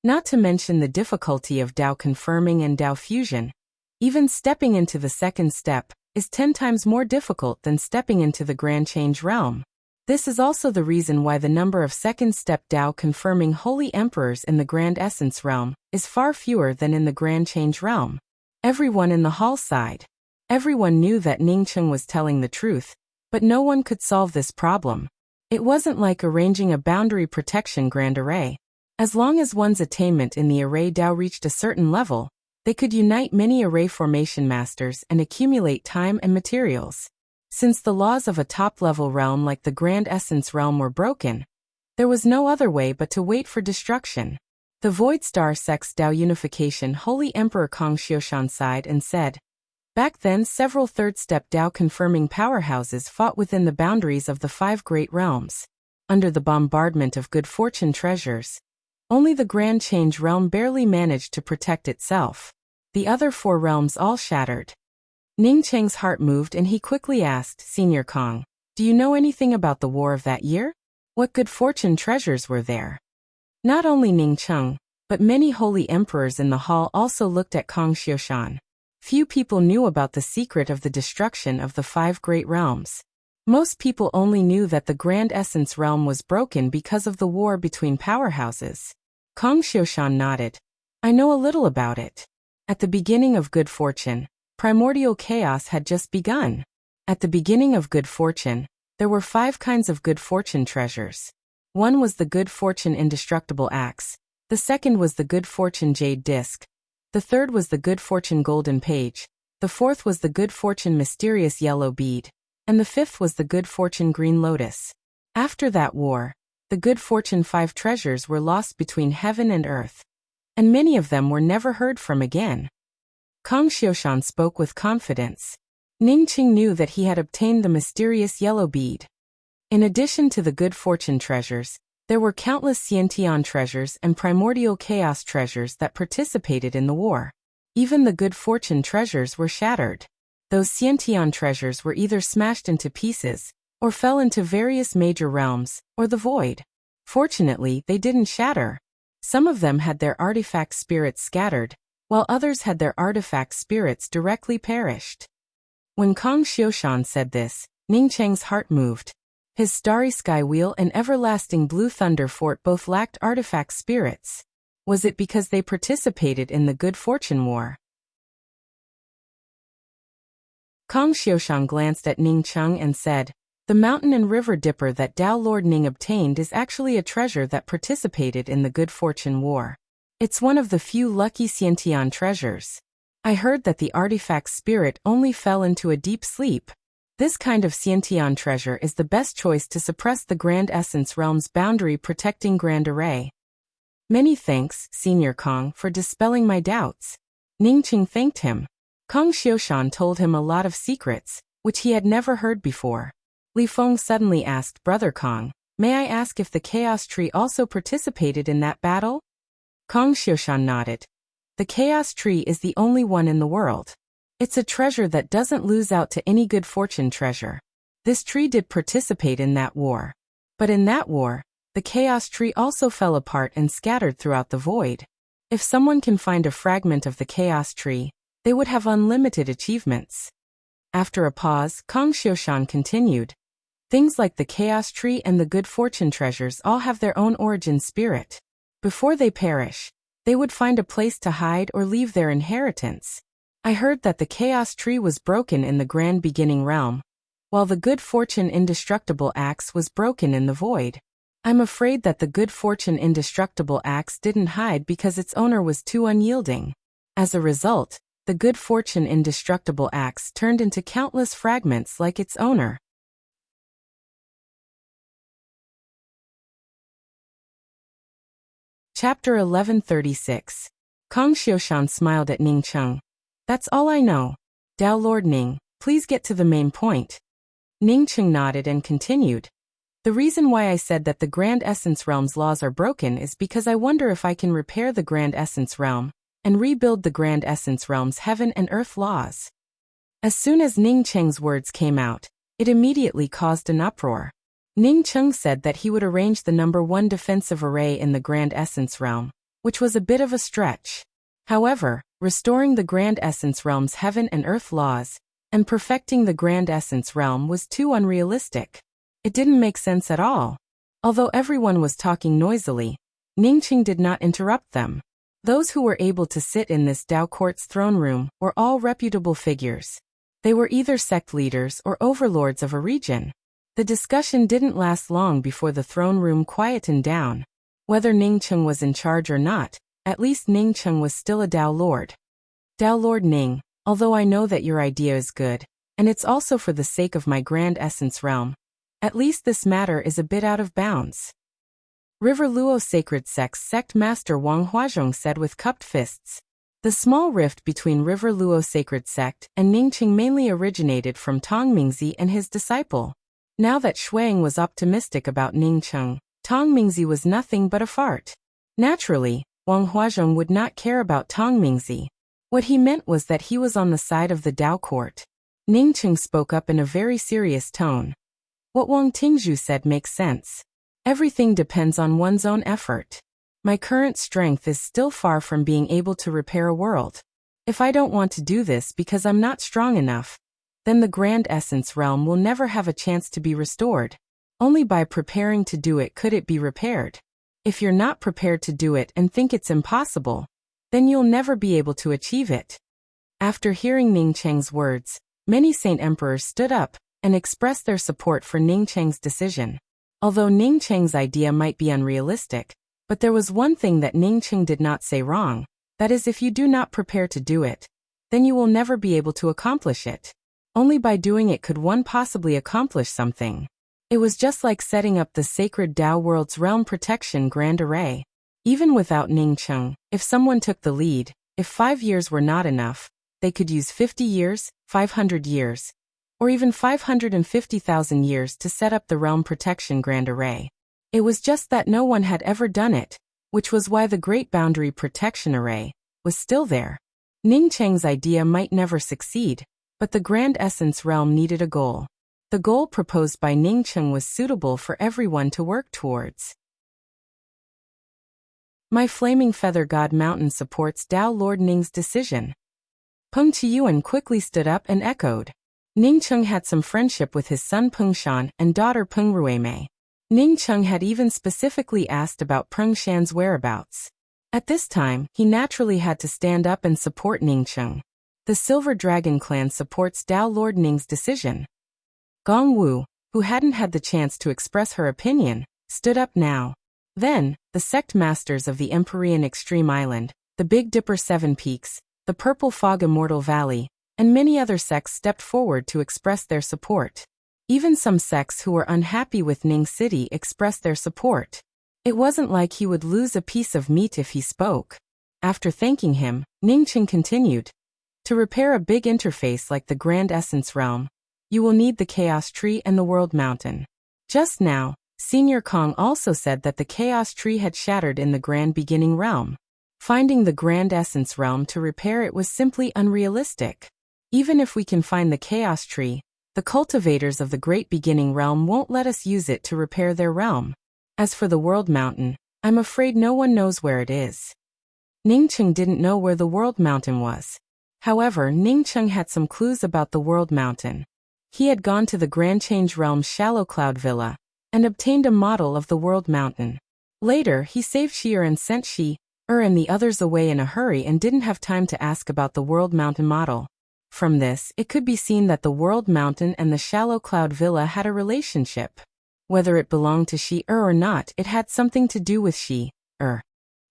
Not to mention the difficulty of Dao confirming and Dao fusion. Even stepping into the second step is 10 times more difficult than stepping into the Grand Change realm. This is also the reason why the number of second-step Dao confirming Holy Emperors in the Grand Essence realm is far fewer than in the Grand Change realm." Everyone in the hall sighed. Everyone knew that Ning Cheng was telling the truth, but no one could solve this problem. It wasn't like arranging a boundary protection grand array. As long as one's attainment in the array Dao reached a certain level, they could unite many array formation masters and accumulate time and materials. Since the laws of a top-level realm like the Grand Essence realm were broken, there was no other way but to wait for destruction. The Void Star Sect's Dao unification Holy Emperor Kong Xiushan sighed and said, "Back then several third-step Dao confirming powerhouses fought within the boundaries of the 5 great realms. under the bombardment of good fortune treasures. Only the Grand Change realm barely managed to protect itself. The other 4 realms all shattered. Ning Cheng's heart moved and he quickly asked, Senior Kong, do you know anything about the war of that year? What good fortune treasures were there? Not only Ning Cheng, but many holy emperors in the hall also looked at Kong Xiushan. Few people knew about the secret of the destruction of the 5 great realms. Most people only knew that the Grand Essence realm was broken because of the war between powerhouses. Kong Xiushan nodded. I know a little about it. At the beginning of good fortune, primordial chaos had just begun. At the beginning of good fortune, there were 5 kinds of good fortune treasures. One was the good fortune indestructible axe. The second was the good fortune jade disc. The third was the good fortune golden page. The fourth was the good fortune mysterious yellow bead. And the fifth was the good fortune green lotus. After that war, the good fortune 5 treasures were lost between heaven and earth. And many of them were never heard from again. Kong Xiushan spoke with confidence. Ning Qing knew that he had obtained the mysterious yellow bead. In addition to the good fortune treasures, there were countless Xiantian treasures and primordial chaos treasures that participated in the war. Even the good fortune treasures were shattered. Those Xiantian treasures were either smashed into pieces, or fell into various major realms, or the void. Fortunately, they didn't shatter. Some of them had their artifact spirits scattered, while others had their artifact spirits directly perished. When Kong Xiushan said this, Ning Cheng's heart moved. His starry sky wheel and everlasting blue thunder fort both lacked artifact spirits. Was it because they participated in the good fortune war? Kong Xiushan glanced at Ning Cheng and said, the mountain and river dipper that Dao Lord Ning obtained is actually a treasure that participated in the good fortune war. It's one of the few lucky Xiantian treasures. I heard that the artifact spirit only fell into a deep sleep. This kind of Xiantian treasure is the best choice to suppress the Grand Essence realm's boundary-protecting Grand Array. Many thanks, Senior Kong, for dispelling my doubts. Ning Qing thanked him. Kong Xiushan told him a lot of secrets, which he had never heard before. Li Feng suddenly asked, Brother Kong, may I ask if the Chaos Tree also participated in that battle? Kong Xiushan nodded. The Chaos Tree is the only one in the world. It's a treasure that doesn't lose out to any good fortune treasure. This tree did participate in that war. But in that war, the Chaos Tree also fell apart and scattered throughout the void. If someone can find a fragment of the Chaos Tree, they would have unlimited achievements. After a pause, Kong Xiushan continued. Things like the Chaos Tree and the good fortune treasures all have their own origin spirit. Before they perish, they would find a place to hide or leave their inheritance. I heard that the Chaos Tree was broken in the Grand Beginning realm, while the good fortune indestructible axe was broken in the void. I'm afraid that the good fortune indestructible axe didn't hide because its owner was too unyielding. As a result, the good fortune indestructible axe turned into countless fragments like its owner. Chapter 1136. Kong Xiushan smiled at Ning Cheng. That's all I know. Dao Lord Ning, please get to the main point. Ning Cheng nodded and continued. The reason why I said that the Grand Essence Realm's laws are broken is because I wonder if I can repair the Grand Essence Realm and rebuild the Grand Essence Realm's heaven and earth laws. As soon as Ning Cheng's words came out, it immediately caused an uproar. Ning Cheng said that he would arrange the number 1 defensive array in the Grand Essence Realm, which was a bit of a stretch. However, restoring the Grand Essence Realm's heaven and earth laws and perfecting the Grand Essence Realm was too unrealistic. It didn't make sense at all. Although everyone was talking noisily, Ning Cheng did not interrupt them. Those who were able to sit in this Dao Court's throne room were all reputable figures. They were either sect leaders or overlords of a region. The discussion didn't last long before the throne room quietened down. Whether Ning Cheng was in charge or not, at least Ning Cheng was still a Dao Lord. Dao Lord Ning, although I know that your idea is good, and it's also for the sake of my Grand Essence Realm, at least this matter is a bit out of bounds. River Luo Sacred Sect's Sect Master Wang Huazhong said with cupped fists. The small rift between River Luo Sacred Sect and Ning Cheng mainly originated from Tong Mingzi and his disciple. Now that Shuang was optimistic about Ningcheng, Tang Mingzi was nothing but a fart. Naturally, Wang Huazhong would not care about Tang Mingzi. What he meant was that he was on the side of the Dao court. Ningcheng spoke up in a very serious tone. What Wang Tingzhu said makes sense. Everything depends on one's own effort. My current strength is still far from being able to repair a world. If I don't want to do this because I'm not strong enough, then the Grand Essence realm will never have a chance to be restored. Only by preparing to do it could it be repaired. If you're not prepared to do it and think it's impossible, then you'll never be able to achieve it. After hearing Ningcheng's words, many Saint Emperors stood up and expressed their support for Ningcheng's decision. Although Ningcheng's idea might be unrealistic, but there was one thing that Ningcheng did not say wrong, that is, if you do not prepare to do it, then you will never be able to accomplish it. Only by doing it could one possibly accomplish something. It was just like setting up the sacred Tao World's Realm Protection Grand Array. Even without Ningcheng, if someone took the lead, if 5 years were not enough, they could use 50 years, 500 years, or even 550,000 years to set up the Realm Protection Grand Array. It was just that no one had ever done it, which was why the Great Boundary Protection Array was still there. Ningcheng's idea might never succeed, but the Grand Essence Realm needed a goal. The goal proposed by Ningcheng was suitable for everyone to work towards. My Flaming Feather God Mountain supports Dao Lord Ning's decision. Peng Qiyuan quickly stood up and echoed. Ningcheng had some friendship with his son Peng Shan and daughter Peng Ruimei. Ningcheng had even specifically asked about Peng Shan's whereabouts. At this time, he naturally had to stand up and support Ningcheng. The Silver Dragon clan supports Dao Lord Ning's decision. Gong Wu, who hadn't had the chance to express her opinion, stood up now. Then, the sect masters of the Empyrean Extreme Island, the Big Dipper Seven Peaks, the Purple Fog Immortal Valley, and many other sects stepped forward to express their support. Even some sects who were unhappy with Ning City expressed their support. It wasn't like he would lose a piece of meat if he spoke. After thanking him, Ningcheng continued. To repair a big interface like the Grand Essence Realm, you will need the Chaos Tree and the World Mountain. Just now, Senior Kong also said that the Chaos Tree had shattered in the Grand Beginning Realm. Finding the Grand Essence Realm to repair it was simply unrealistic. Even if we can find the Chaos Tree, the cultivators of the Great Beginning Realm won't let us use it to repair their realm. As for the World Mountain, I'm afraid no one knows where it is. Ningcheng didn't know where the World Mountain was. However, Ningcheng had some clues about the World Mountain. He had gone to the Grand Change Realm's Shallow Cloud Villa and obtained a model of the World Mountain. Later, he saved Shi-Er and sent Shi-Er and the others away in a hurry and didn't have time to ask about the World Mountain model. From this, it could be seen that the World Mountain and the Shallow Cloud Villa had a relationship. Whether it belonged to Shi-Er or not, it had something to do with Shi-Er.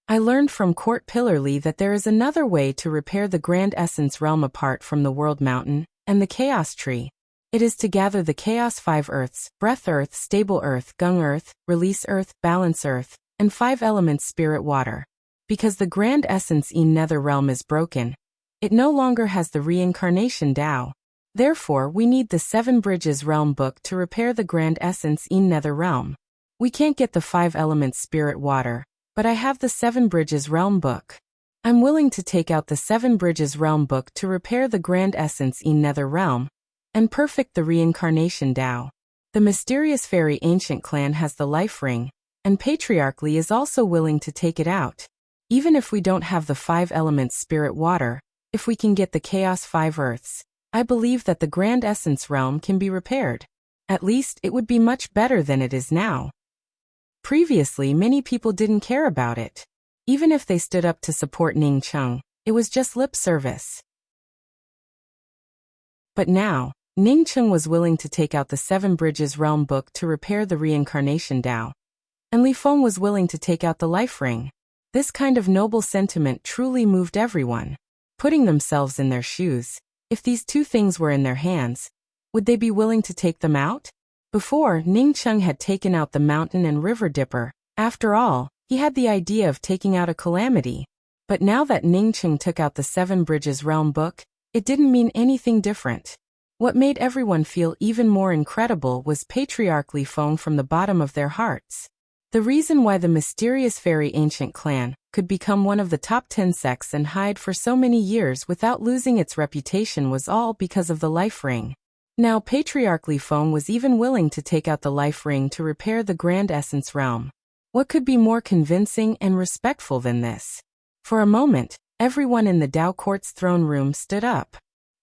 I learned from Court Pillarly that there is another way to repair the Grand Essence Realm apart from the World Mountain and the Chaos Tree. It is to gather the Chaos 5 Earths, Breath Earth, Stable Earth, Gung Earth, Release Earth, Balance Earth, and 5 Elements Spirit Water. Because the Grand Essence in Nether Realm is broken, it no longer has the Reincarnation Tao. Therefore, we need the 7 Bridges Realm book to repair the Grand Essence in Nether Realm. We can't get the 5 Elements Spirit Water, but I have the 7 Bridges Realm book. I'm willing to take out the 7 Bridges Realm book to repair the Grand Essence in Nether Realm and perfect the Reincarnation Tao. The mysterious fairy ancient clan has the life ring, and Patriarchly is also willing to take it out. Even if we don't have the 5 Elements Spirit Water, if we can get the Chaos 5 Earths, I believe that the Grand Essence Realm can be repaired. At least, it would be much better than it is now. Previously, many people didn't care about it. Even if they stood up to support Ningcheng, it was just lip service. But now, Ningcheng was willing to take out the 7 Bridges Realm book to repair the Reincarnation Tao. And Li Feng was willing to take out the life ring. This kind of noble sentiment truly moved everyone. Putting themselves in their shoes, if these two things were in their hands, would they be willing to take them out? Before, Ningcheng had taken out the Mountain and River Dipper. After all, he had the idea of taking out a calamity. But now that Ningcheng took out the 7 Bridges Realm book, it didn't mean anything different. What made everyone feel even more incredible was Patriarch Li Feng from the bottom of their hearts. The reason why the mysterious very ancient clan could become one of the top 10 sects and hide for so many years without losing its reputation was all because of the life ring. Now Patriarch Li Feng was even willing to take out the life ring to repair the Grand Essence realm. What could be more convincing and respectful than this? For a moment, everyone in the Dao Court's throne room stood up.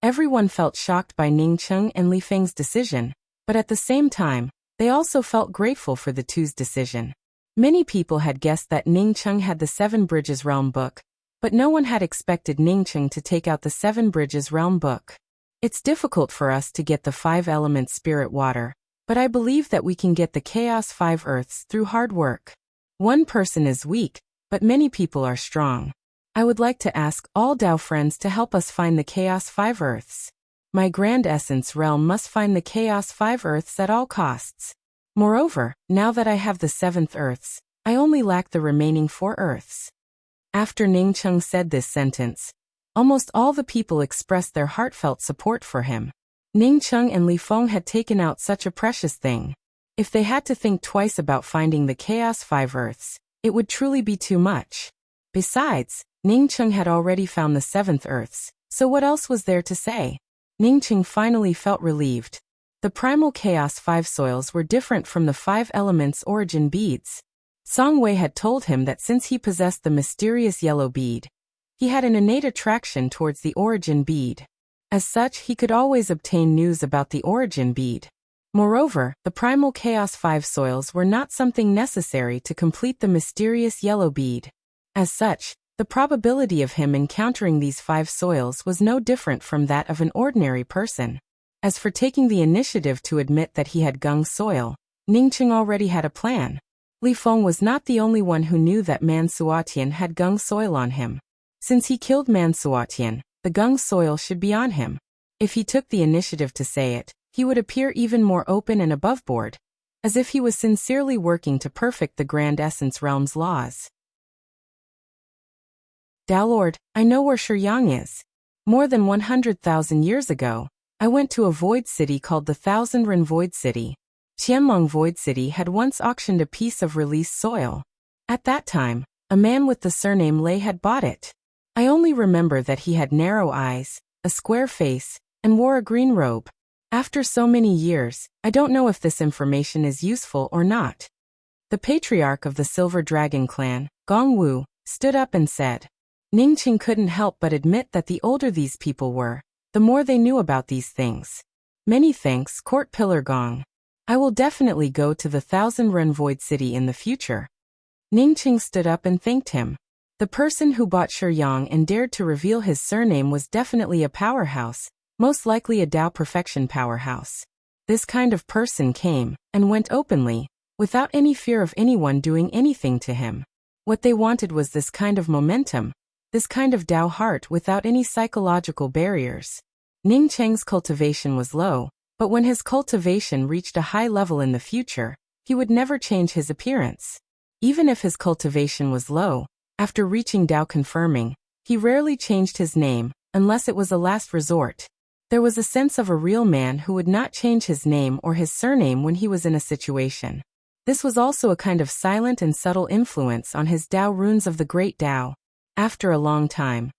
Everyone felt shocked by Ning Cheng and Li Feng's decision, but at the same time, they also felt grateful for the two's decision. Many people had guessed that Ning Cheng had the Seven Bridges Realm book, but no one had expected Ning Cheng to take out the Seven Bridges Realm book. It's difficult for us to get the 5 elements spirit water, but I believe that we can get the Chaos 5 Earths through hard work. One person is weak, but many people are strong. I would like to ask all Dao friends to help us find the Chaos 5 Earths. My Grand Essence realm must find the Chaos 5 Earths at all costs. Moreover, now that I have the 7th Earths, I only lack the remaining 4 Earths. After Ning Cheng said this sentence, almost all the people expressed their heartfelt support for him. Ning Cheng and Li Feng had taken out such a precious thing. If they had to think twice about finding the Chaos 5 Earths, it would truly be too much. Besides, Ning Cheng had already found the 7th Earths, so what else was there to say? Ning Cheng finally felt relieved. The primal Chaos 5 soils were different from the 5 elements origin beads. Song Wei had told him that since he possessed the mysterious yellow bead, he had an innate attraction towards the origin bead. As such, he could always obtain news about the origin bead. Moreover, the primal Chaos 5 soils were not something necessary to complete the mysterious yellow bead. As such, the probability of him encountering these 5 soils was no different from that of an ordinary person. As for taking the initiative to admit that he had Gung soil, Ning Cheng already had a plan. Li Feng was not the only one who knew that Man Suotian had Gung soil on him. Since he killed Man Suotian, the Gung soil should be on him. If he took the initiative to say it, he would appear even more open and aboveboard, as if he was sincerely working to perfect the Grand Essence realm's laws. Dao Lord, I know where Shiyang is. More than 100,000 years ago, I went to a void city called the Thousand Ren Void City. Qianlong Void City had once auctioned a piece of released soil. At that time, a man with the surname Lei had bought it. I only remember that he had narrow eyes, a square face, and wore a green robe. After so many years, I don't know if this information is useful or not. The patriarch of the Silver Dragon clan, Gong Wu, stood up and said. Ning Cheng couldn't help but admit that the older these people were, the more they knew about these things. Many thanks, Court Pillar Gong. I will definitely go to the Thousand Ren Void City in the future. Ning Cheng stood up and thanked him. The person who bought Shiyang and dared to reveal his surname was definitely a powerhouse, most likely a Dao Perfection powerhouse. This kind of person came and went openly, without any fear of anyone doing anything to him. What they wanted was this kind of momentum, this kind of Dao heart without any psychological barriers. Ning Cheng's cultivation was low, but when his cultivation reached a high level in the future, he would never change his appearance. Even if his cultivation was low, after reaching Dao confirming, he rarely changed his name, unless it was a last resort. There was a sense of a real man who would not change his name or his surname when he was in a situation. This was also a kind of silent and subtle influence on his Dao runes of the Great Dao. After a long time,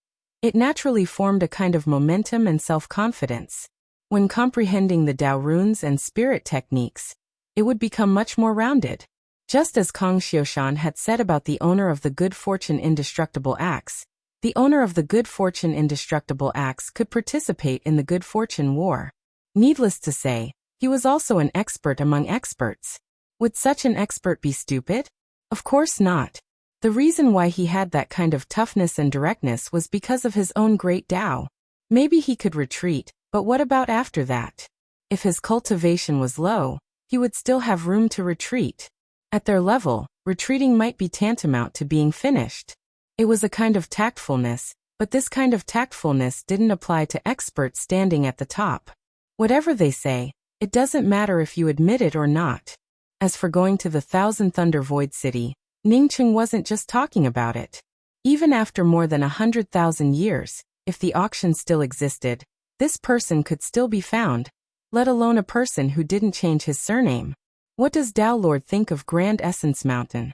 it naturally formed a kind of momentum and self-confidence. When comprehending the Dao runes and spirit techniques, it would become much more rounded. Just as Kong Xiushan had said about the owner of the Good Fortune Indestructible Axe, the owner of the Good Fortune Indestructible Axe could participate in the Good Fortune War. Needless to say, he was also an expert among experts. Would such an expert be stupid? Of course not. The reason why he had that kind of toughness and directness was because of his own great Dao. Maybe he could retreat, but what about after that? If his cultivation was low, he would still have room to retreat. At their level, retreating might be tantamount to being finished. It was a kind of tactfulness, but this kind of tactfulness didn't apply to experts standing at the top. Whatever they say, it doesn't matter if you admit it or not. As for going to the Thousand Thunder Void City, Ning Cheng wasn't just talking about it. Even after more than 100,000 years, if the auction still existed, this person could still be found, let alone a person who didn't change his surname. What does Tao Lord think of Grand Essence Mountain?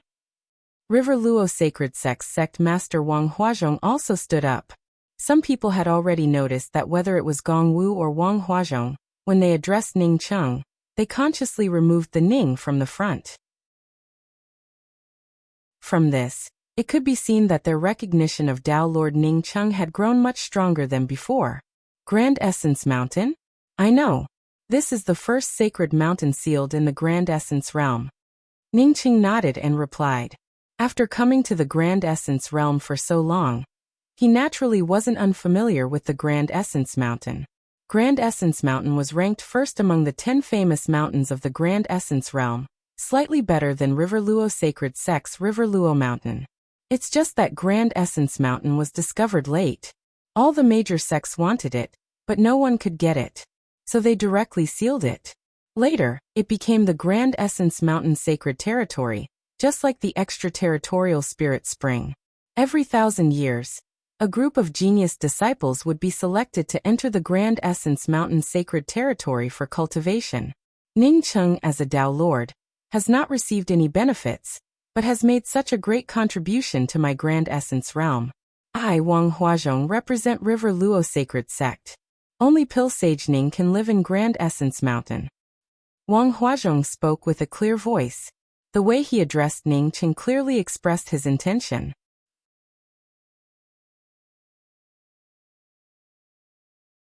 River Luo Sacred Sect Master Wang Huazhong also stood up. Some people had already noticed that whether it was Gong Wu or Wang Huazhong, when they addressed Ning Cheng, they consciously removed the Ning from the front. From this, it could be seen that their recognition of Tao Lord Ning Cheng had grown much stronger than before. Grand Essence Mountain? I know. This is the first sacred mountain sealed in the Grand Essence realm. Ning Cheng nodded and replied. After coming to the Grand Essence realm for so long, he naturally wasn't unfamiliar with the Grand Essence Mountain. Grand Essence Mountain was ranked first among the 10 famous mountains of the Grand Essence realm, slightly better than River Luo Sacred Sect's River Luo Mountain. It's just that Grand Essence Mountain was discovered late. All the major sects wanted it, but no one could get it. So they directly sealed it. Later, it became the Grand Essence Mountain Sacred Territory, just like the extraterritorial Spirit Spring. Every 1,000 years, a group of genius disciples would be selected to enter the Grand Essence Mountain Sacred Territory for cultivation. Ning Cheng, as a Tao Lord, has not received any benefits, but has made such a great contribution to my Grand Essence realm. I, Wang Huazhong, represent River Luo Sacred Sect. Only Pil Sage Ning can live in Grand Essence Mountain. Wang Huazhong spoke with a clear voice. The way he addressed Ning Cheng clearly expressed his intention.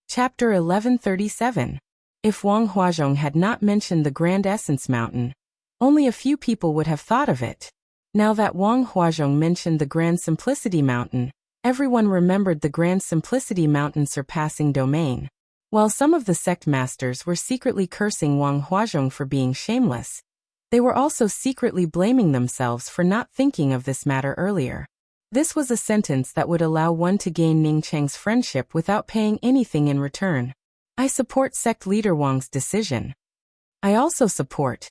Chapter 1137. If Wang Huazhong had not mentioned the Grand Essence Mountain, only a few people would have thought of it. Now that Wang Huazhong mentioned the Grand Simplicity Mountain, everyone remembered the Grand Simplicity Mountain surpassing domain. While some of the sect masters were secretly cursing Wang Huazhong for being shameless, they were also secretly blaming themselves for not thinking of this matter earlier. This was a sentence that would allow one to gain Ning Cheng's friendship without paying anything in return. I support sect leader Wang's decision. I also support.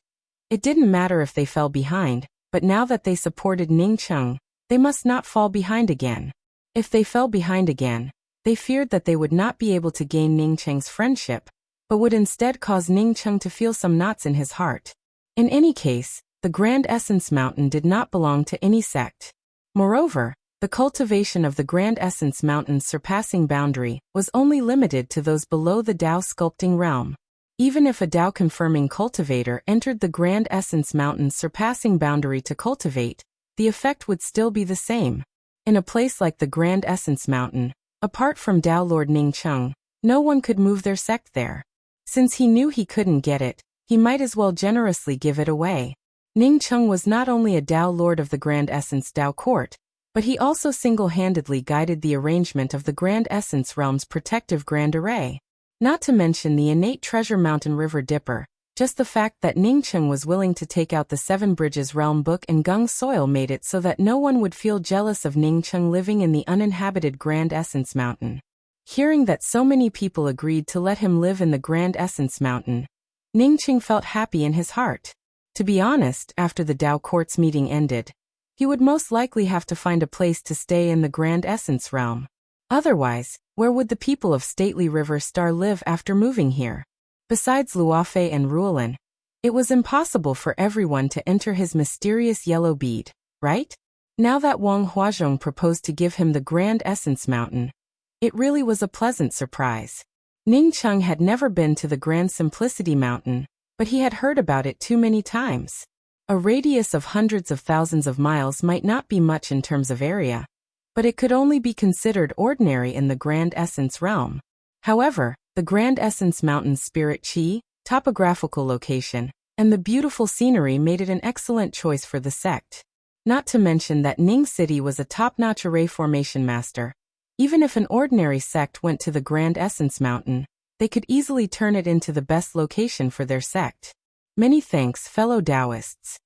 It didn't matter if they fell behind, but now that they supported Ning Cheng, they must not fall behind again. If they fell behind again, they feared that they would not be able to gain Ning Cheng's friendship, but would instead cause Ning Cheng to feel some knots in his heart. In any case, the Grand Essence Mountain did not belong to any sect. Moreover, the cultivation of the Grand Essence Mountain's surpassing boundary was only limited to those below the Tao sculpting realm. Even if a Tao confirming cultivator entered the Grand Essence Mountain's surpassing boundary to cultivate, the effect would still be the same. In a place like the Grand Essence Mountain, apart from Tao Lord Ning Cheng, no one could move their sect there. Since he knew he couldn't get it, he might as well generously give it away. Ning Cheng was not only a Tao Lord of the Grand Essence Tao Court, but he also single-handedly guided the arrangement of the Grand Essence Realm's protective Grand Array. Not to mention the innate Treasure Mountain River Dipper. Just the fact that Ning Cheng was willing to take out the Seven Bridges Realm Book and Gung soil made it so that no one would feel jealous of Ning Cheng living in the uninhabited Grand Essence Mountain. Hearing that so many people agreed to let him live in the Grand Essence Mountain, Ning Cheng felt happy in his heart. To be honest, after the Tao Court's meeting ended, he would most likely have to find a place to stay in the Grand Essence Realm. Otherwise, where would the people of stately River Star live after moving here? Besides Luofei and Ruolin, it was impossible for everyone to enter his mysterious yellow bead, right? Now that Wang Huazhong proposed to give him the Grand Essence Mountain, it really was a pleasant surprise. Ning Cheng had never been to the Grand Simplicity Mountain, but he had heard about it too many times. A radius of hundreds of thousands of miles might not be much in terms of area, but it could only be considered ordinary in the Grand Essence realm. However, the Grand Essence Mountain's spirit chi, topographical location, and the beautiful scenery made it an excellent choice for the sect. Not to mention that Ning City was a top-notch array formation master. Even if an ordinary sect went to the Grand Essence Mountain, they could easily turn it into the best location for their sect. Many thanks, fellow Taoists.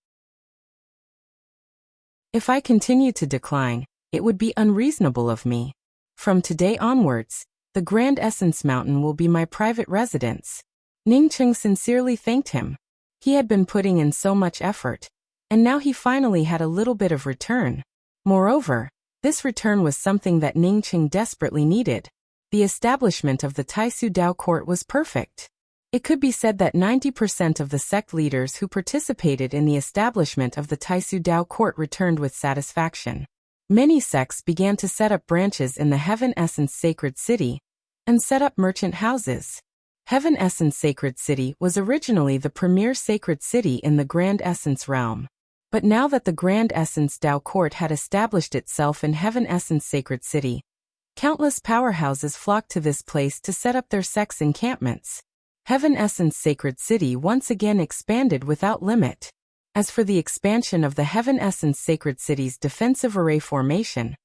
If I continue to decline, it would be unreasonable of me. From today onwards, the Grand Essence Mountain will be my private residence. Ning Cheng sincerely thanked him. He had been putting in so much effort, and now he finally had a little bit of return. Moreover, this return was something that Ning Cheng desperately needed. the establishment of the Taisu Dao court was perfect. It could be said that 90% of the sect leaders who participated in the establishment of the Taisu Dao court returned with satisfaction. Many sects began to set up branches in the Heaven Essence Sacred City and set up merchant houses. Heaven Essence Sacred City was originally the premier sacred city in the Grand Essence realm. But now that the Grand Essence Dao court had established itself in Heaven Essence Sacred City, countless powerhouses flocked to this place to set up their sects encampments. Heaven Essence Sacred City once again expanded without limit. As for the expansion of the Heaven Essence Sacred City's defensive array formation,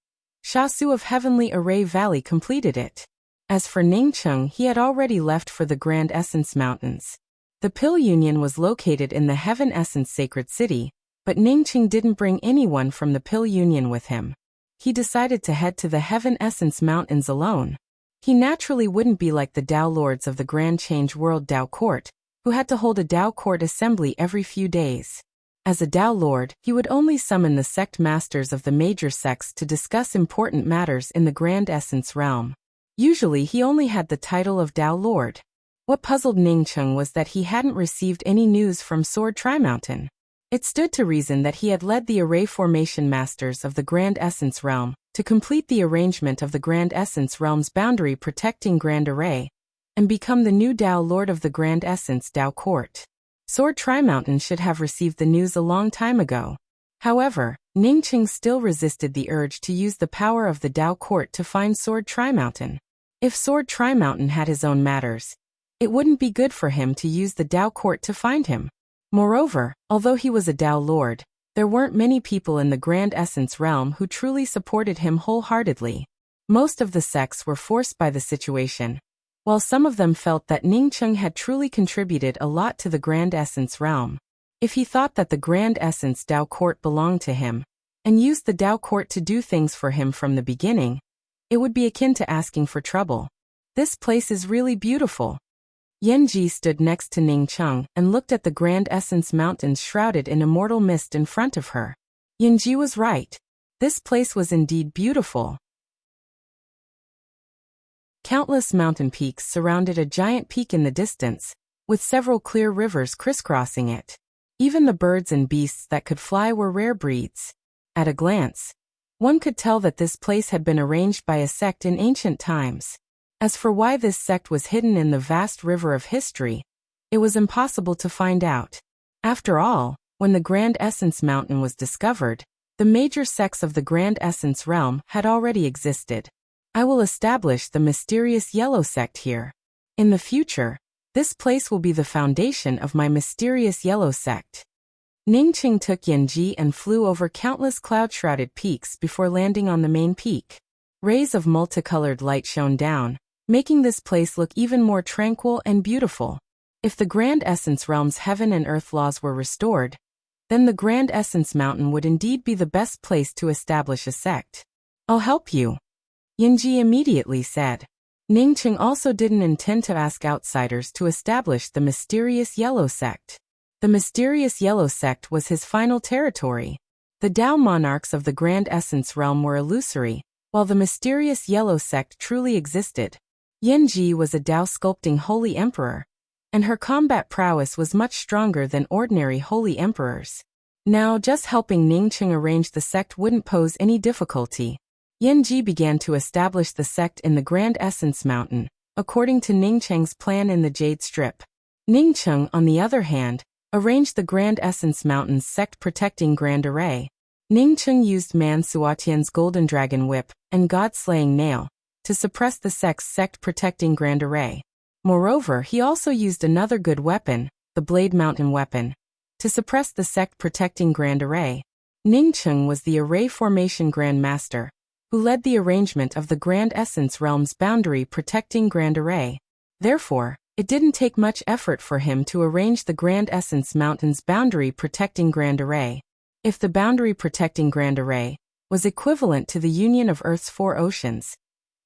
Sha Su of Heavenly Array Valley completed it. As for Ningcheng, he had already left for the Grand Essence Mountains. The Pill Union was located in the Heaven Essence Sacred City, but Ningcheng didn't bring anyone from the Pill Union with him. He decided to head to the Heaven Essence Mountains alone. He naturally wouldn't be like the Dao Lords of the Grand Change World Dao Court, who had to hold a Dao Court assembly every few days. As a Dao Lord, he would only summon the sect masters of the major sects to discuss important matters in the Grand Essence realm. Usually he only had the title of Dao Lord. What puzzled Ningcheng was that he hadn't received any news from Sword Tri-Mountain. It stood to reason that he had led the array formation masters of the Grand Essence realm to complete the arrangement of the Grand Essence realm's boundary protecting Grand Array and become the new Dao Lord of the Grand Essence Dao Court. Sword Tri-Mountain should have received the news a long time ago. However, Ningcheng still resisted the urge to use the power of the Dao Court to find Sword Tri-Mountain. If Sword Tri-Mountain had his own matters, it wouldn't be good for him to use the Dao Court to find him. Moreover, although he was a Dao Lord, there weren't many people in the Grand Essence realm who truly supported him wholeheartedly. Most of the sects were forced by the situation, while some of them felt that Ningcheng had truly contributed a lot to the Grand Essence realm. If he thought that the Grand Essence Dao Court belonged to him, and used the Dao Court to do things for him from the beginning, it would be akin to asking for trouble. This place is really beautiful. Yanji stood next to Ningcheng and looked at the Grand Essence Mountains shrouded in immortal mist in front of her. Yanji was right. This place was indeed beautiful. Countless mountain peaks surrounded a giant peak in the distance, with several clear rivers crisscrossing it. Even the birds and beasts that could fly were rare breeds. At a glance, one could tell that this place had been arranged by a sect in ancient times. As for why this sect was hidden in the vast river of history, it was impossible to find out. After all, when the Grand Essence Mountain was discovered, the major sects of the Grand Essence realm had already existed. I will establish the mysterious Yellow Sect here. In the future, this place will be the foundation of my mysterious Yellow Sect. Ningcheng took Yanji and flew over countless cloud-shrouded peaks before landing on the main peak. Rays of multicolored light shone down, making this place look even more tranquil and beautiful. If the Grand Essence realm's heaven and earth laws were restored, then the Grand Essence Mountain would indeed be the best place to establish a sect. I'll help you, Yanji immediately said. Ningcheng also didn't intend to ask outsiders to establish the mysterious Yellow Sect. The mysterious Yellow Sect was his final territory. The Dao monarchs of the Grand Essence realm were illusory, while the mysterious Yellow Sect truly existed. Yanji was a Dao sculpting holy emperor, and her combat prowess was much stronger than ordinary holy emperors. Now, just helping Ningcheng arrange the sect wouldn't pose any difficulty. Yanji began to establish the sect in the Grand Essence Mountain, according to Ningcheng's plan in the Jade Strip. Ningcheng, on the other hand, arranged the Grand Essence Mountain's sect protecting Grand Array. Ningcheng used Man Suatian's Golden Dragon Whip and God-Slaying Nail to suppress the sect's sect-protecting Grand Array. Moreover, he also used another good weapon, the Blade Mountain Weapon, to suppress the sect-protecting Grand Array. Ningcheng was the Array Formation Grand Master, who led the arrangement of the Grand Essence Realm's boundary-protecting Grand Array. Therefore, it didn't take much effort for him to arrange the Grand Essence Mountain's boundary-protecting Grand Array. If the boundary-protecting Grand Array was equivalent to the union of Earth's 4 oceans,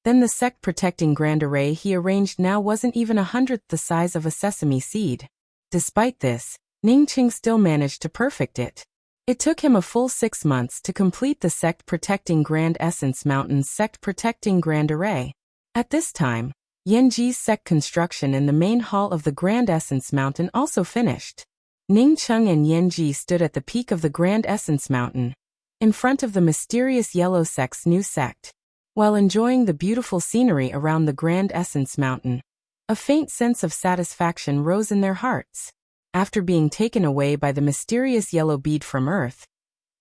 then the sect-protecting Grand Array he arranged now wasn't even 1/100th the size of a sesame seed. Despite this, Ningcheng still managed to perfect it. It took him a full 6 months to complete the sect-protecting Grand Essence Mountain's sect-protecting Grand Array. At this time, Yanji's sect construction in the main hall of the Grand Essence Mountain also finished. Ning Cheng and Yanji stood at the peak of the Grand Essence Mountain, in front of the mysterious Yellow Sect's new sect. While enjoying the beautiful scenery around the Grand Essence Mountain, a faint sense of satisfaction rose in their hearts. After being taken away by the mysterious yellow bead from Earth,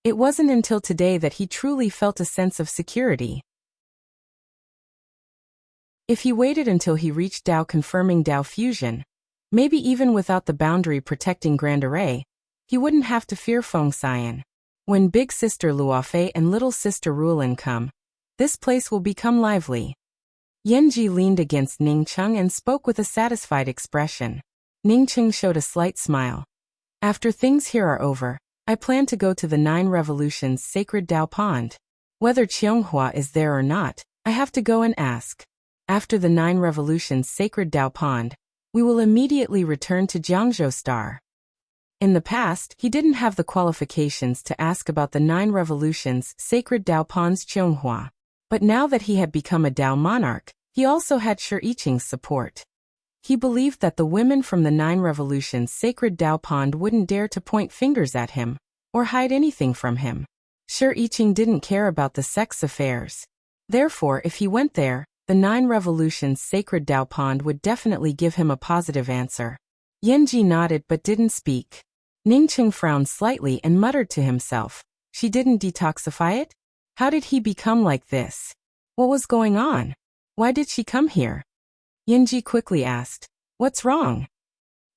it wasn't until today that he truly felt a sense of security. If he waited until he reached Dao confirming Dao fusion, maybe even without the boundary protecting Grand Array, he wouldn't have to fear Feng Xian. When big sister Luofei and little sister Rulin come, this place will become lively. Yanji leaned against Ning Cheng and spoke with a satisfied expression. Ning Cheng showed a slight smile. After things here are over, I plan to go to the 9 Revolutions Sacred Dao Pond. Whether Qianghua is there or not, I have to go and ask. After the 9 Revolutions Sacred Dao Pond, we will immediately return to Jiangzhou Star. In the past, he didn't have the qualifications to ask about the 9 Revolutions Sacred Dao Pond's Qianghua. But now that he had become a Dao monarch, he also had Shi Yiqing's support. He believed that the women from the 9 Revolutions Sacred Dao Pond wouldn't dare to point fingers at him, or hide anything from him. Shi Yiqing didn't care about the sex affairs. Therefore, if he went there, the 9 Revolutions Sacred Dao Pond would definitely give him a positive answer. Yanji nodded but didn't speak. Ning Cheng frowned slightly and muttered to himself, "She didn't detoxify it? How did he become like this? What was going on? Why did she come here?" Yanji quickly asked, "What's wrong?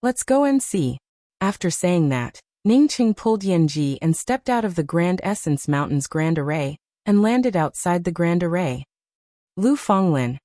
Let's go and see." After saying that, Ning Cheng pulled Yanji and stepped out of the Grand Essence Mountain's Grand Array, and landed outside the Grand Array. "Lu Fenglin,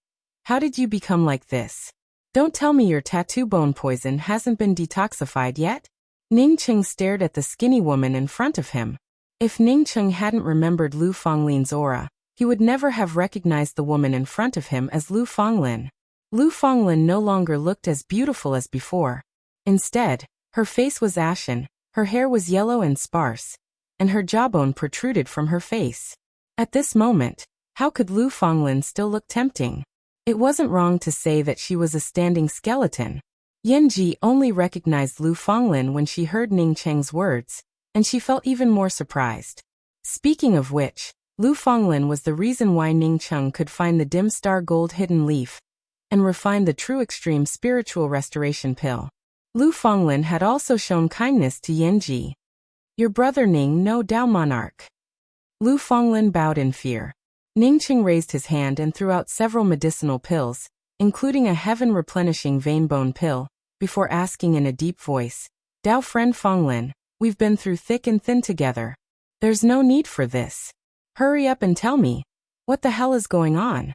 how did you become like this? Don't tell me your tattoo bone poison hasn't been detoxified yet?" Ning Cheng stared at the skinny woman in front of him. If Ning Cheng hadn't remembered Lu Fenglin's aura, he would never have recognized the woman in front of him as Lu Fenglin. Lu Fenglin no longer looked as beautiful as before. Instead, her face was ashen, her hair was yellow and sparse, and her jawbone protruded from her face. At this moment, how could Lu Fenglin still look tempting? It wasn't wrong to say that she was a standing skeleton. Yanji only recognized Lu Fenglin when she heard Ning Cheng's words, and she felt even more surprised. Speaking of which, Lu Fenglin was the reason why Ning Cheng could find the dim star gold hidden leaf, and refine the true extreme spiritual restoration pill. Lu Fenglin had also shown kindness to Yanji. "Your brother Ning no Dao monarch." Lu Fenglin bowed in fear. Ning Cheng raised his hand and threw out several medicinal pills, including a heaven-replenishing vein bone pill, before asking in a deep voice, "Dao friend Fenglin, we've been through thick and thin together. There's no need for this. Hurry up and tell me, what the hell is going on?"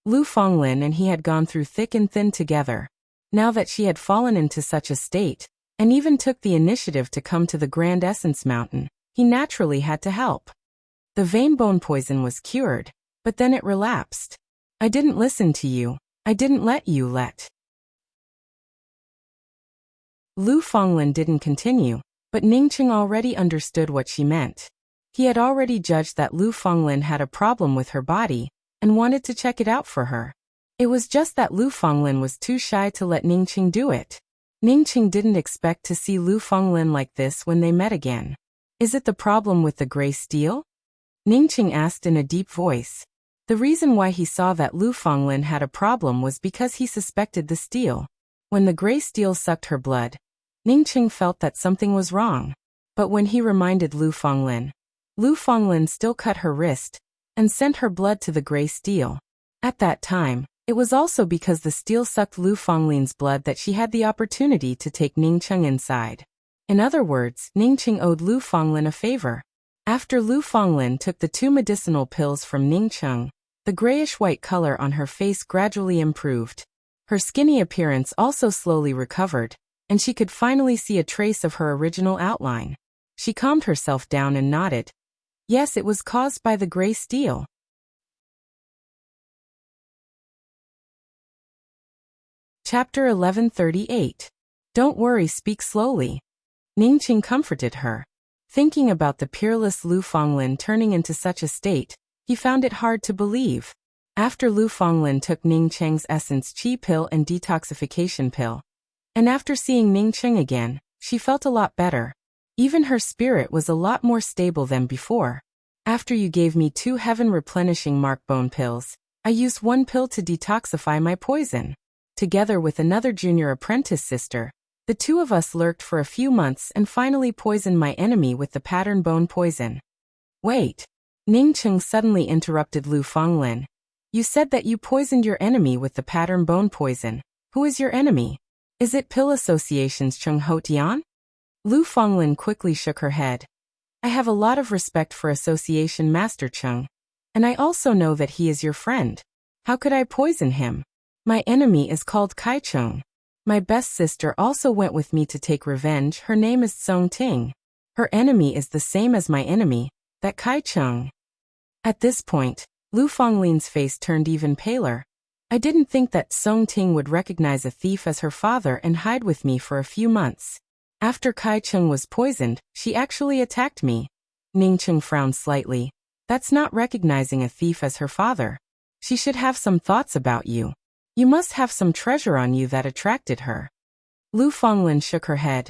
Lu Fenglin and he had gone through thick and thin together. Now that she had fallen into such a state, and even took the initiative to come to the Grand Essence Mountain, he naturally had to help. The vein bone poison was cured, but then it relapsed. "I didn't listen to you. I didn't let you let." Lu Fenglin didn't continue, but Ning Cheng already understood what she meant. He had already judged that Lu Fenglin had a problem with her body, and wanted to check it out for her. It was just that Lu Fenglin was too shy to let Ning Cheng do it. Ning Cheng didn't expect to see Lu Fenglin like this when they met again. "Is it the problem with the gray steel?" Ning Cheng asked in a deep voice. The reason why he saw that Lu Fenglin had a problem was because he suspected the steel. When the gray steel sucked her blood, Ning Cheng felt that something was wrong. But when he reminded Lu Fenglin still cut her wrist, and sent her blood to the gray steel. At that time, it was also because the steel sucked Lu Fenglin's blood that she had the opportunity to take Ning Cheng inside. In other words, Ning Cheng owed Lu Fenglin a favor. After Lu Fenglin took the 2 medicinal pills from Ning Cheng, the grayish-white color on her face gradually improved. Her skinny appearance also slowly recovered, and she could finally see a trace of her original outline. She calmed herself down and nodded. Yes, it was caused by the gray steel. Chapter 1138. Don't worry, speak slowly. Ning Cheng comforted her. Thinking about the peerless Lu Fenglin turning into such a state, he found it hard to believe. After Lu Fonglin took Ning Cheng's essence chi pill and detoxification pill. And after seeing Ning Cheng again, she felt a lot better. Even her spirit was a lot more stable than before. After you gave me 2 heaven-replenishing mark bone pills, I used 1 pill to detoxify my poison. Together with another junior apprentice sister, the 2 of us lurked for a few months and finally poisoned my enemy with the pattern bone poison. Wait. Ning Cheng suddenly interrupted Lu Fonglin. You said that you poisoned your enemy with the pattern bone poison. Who is your enemy? Is it Pill Association's Cheng Hotian? Lu Fonglin quickly shook her head. I have a lot of respect for Association Master Cheng. And I also know that he is your friend. How could I poison him? My enemy is called Kai Cheng. My best sister also went with me to take revenge. Her name is Song Ting. Her enemy is the same as my enemy, that Kai Cheng. At this point, Lu Fonglin's face turned even paler. I didn't think that Song Ting would recognize a thief as her father and hide with me for a few months. After Kai Cheng was poisoned, she actually attacked me. Ning Cheng frowned slightly. That's not recognizing a thief as her father. She should have some thoughts about you. You must have some treasure on you that attracted her. Lu Fonglin shook her head.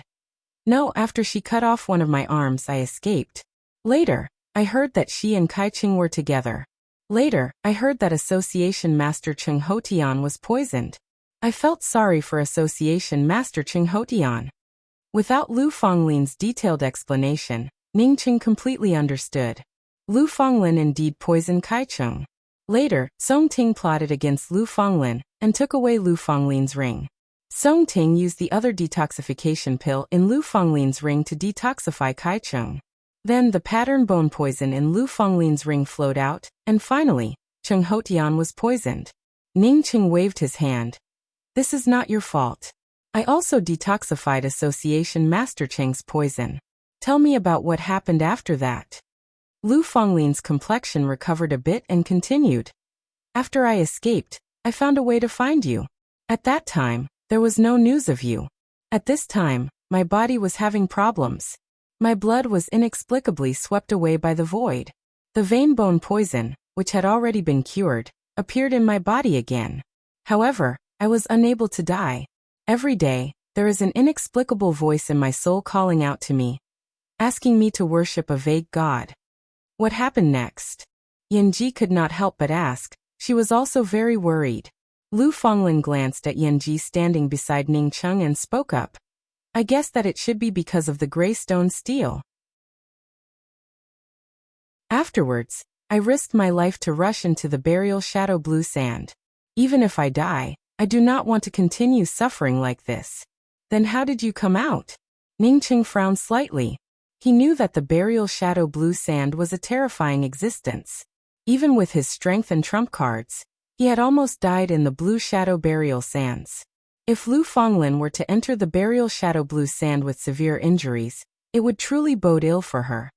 No, after she cut off one of my arms, I escaped. Later, I heard that she and Kai Cheng were together. Later, I heard that Association Master Cheng Hotian was poisoned. I felt sorry for Association Master Cheng Hotian. Without Lu Fonglin's detailed explanation, Ning Cheng completely understood. Lu Fonglin indeed poisoned Kai Cheng. Later, Song Ting plotted against Lu Fonglin and took away Lu Fonglin's ring. Song Ting used the other detoxification pill in Lu Fonglin's ring to detoxify Kai Cheng. Then the pattern bone poison in Lu Fonglin's ring flowed out, and finally, Cheng Hotian was poisoned. Ning Cheng waved his hand. This is not your fault. I also detoxified Association Master Cheng's poison. Tell me about what happened after that. Lu Fonglin's complexion recovered a bit and continued. After I escaped, I found a way to find you. At that time, there was no news of you. At this time, my body was having problems. My blood was inexplicably swept away by the void. The vein bone poison, which had already been cured, appeared in my body again. However, I was unable to die. Every day, there is an inexplicable voice in my soul calling out to me, asking me to worship a vague god. What happened next? Yanji could not help but ask. She was also very worried. Lu Fonglin glanced at Yanji standing beside Ning Cheng and spoke up. I guess that it should be because of the gray stone steel. Afterwards, I risked my life to rush into the burial shadow blue sand. Even if I die, I do not want to continue suffering like this. Then how did you come out? Ning Cheng frowned slightly. He knew that the burial shadow blue sand was a terrifying existence. Even with his strength and trump cards, he had almost died in the blue shadow burial sands. If Lu Fonglin were to enter the burial shadow blue sand with severe injuries, it would truly bode ill for her.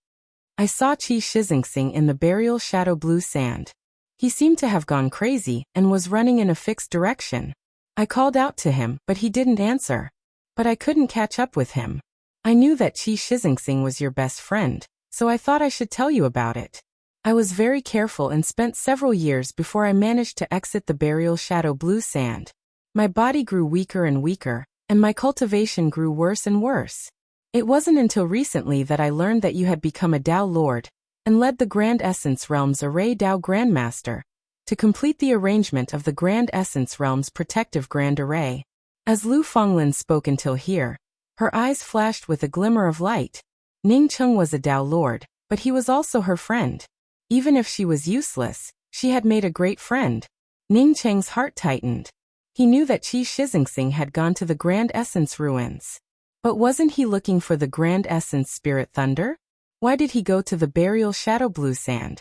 I saw Qi Shixingsing in the burial shadow blue sand. He seemed to have gone crazy and was running in a fixed direction. I called out to him, but he didn't answer. But I couldn't catch up with him. I knew that Qi Shixingsing was your best friend, so I thought I should tell you about it. I was very careful and spent several years before I managed to exit the burial shadow blue sand. My body grew weaker and weaker, and my cultivation grew worse and worse. It wasn't until recently that I learned that you had become a Dao Lord, and led the Grand Essence Realm's Array Dao Grandmaster, to complete the arrangement of the Grand Essence Realm's protective Grand Array. As Lu Fonglin spoke until here, her eyes flashed with a glimmer of light. Ning Cheng was a Dao Lord, but he was also her friend. Even if she was useless, she had made a great friend. Ning Cheng's heart tightened. He knew that Qi Shixingsing had gone to the Grand Essence ruins. But wasn't he looking for the Grand Essence Spirit Thunder? Why did he go to the burial shadow blue sand?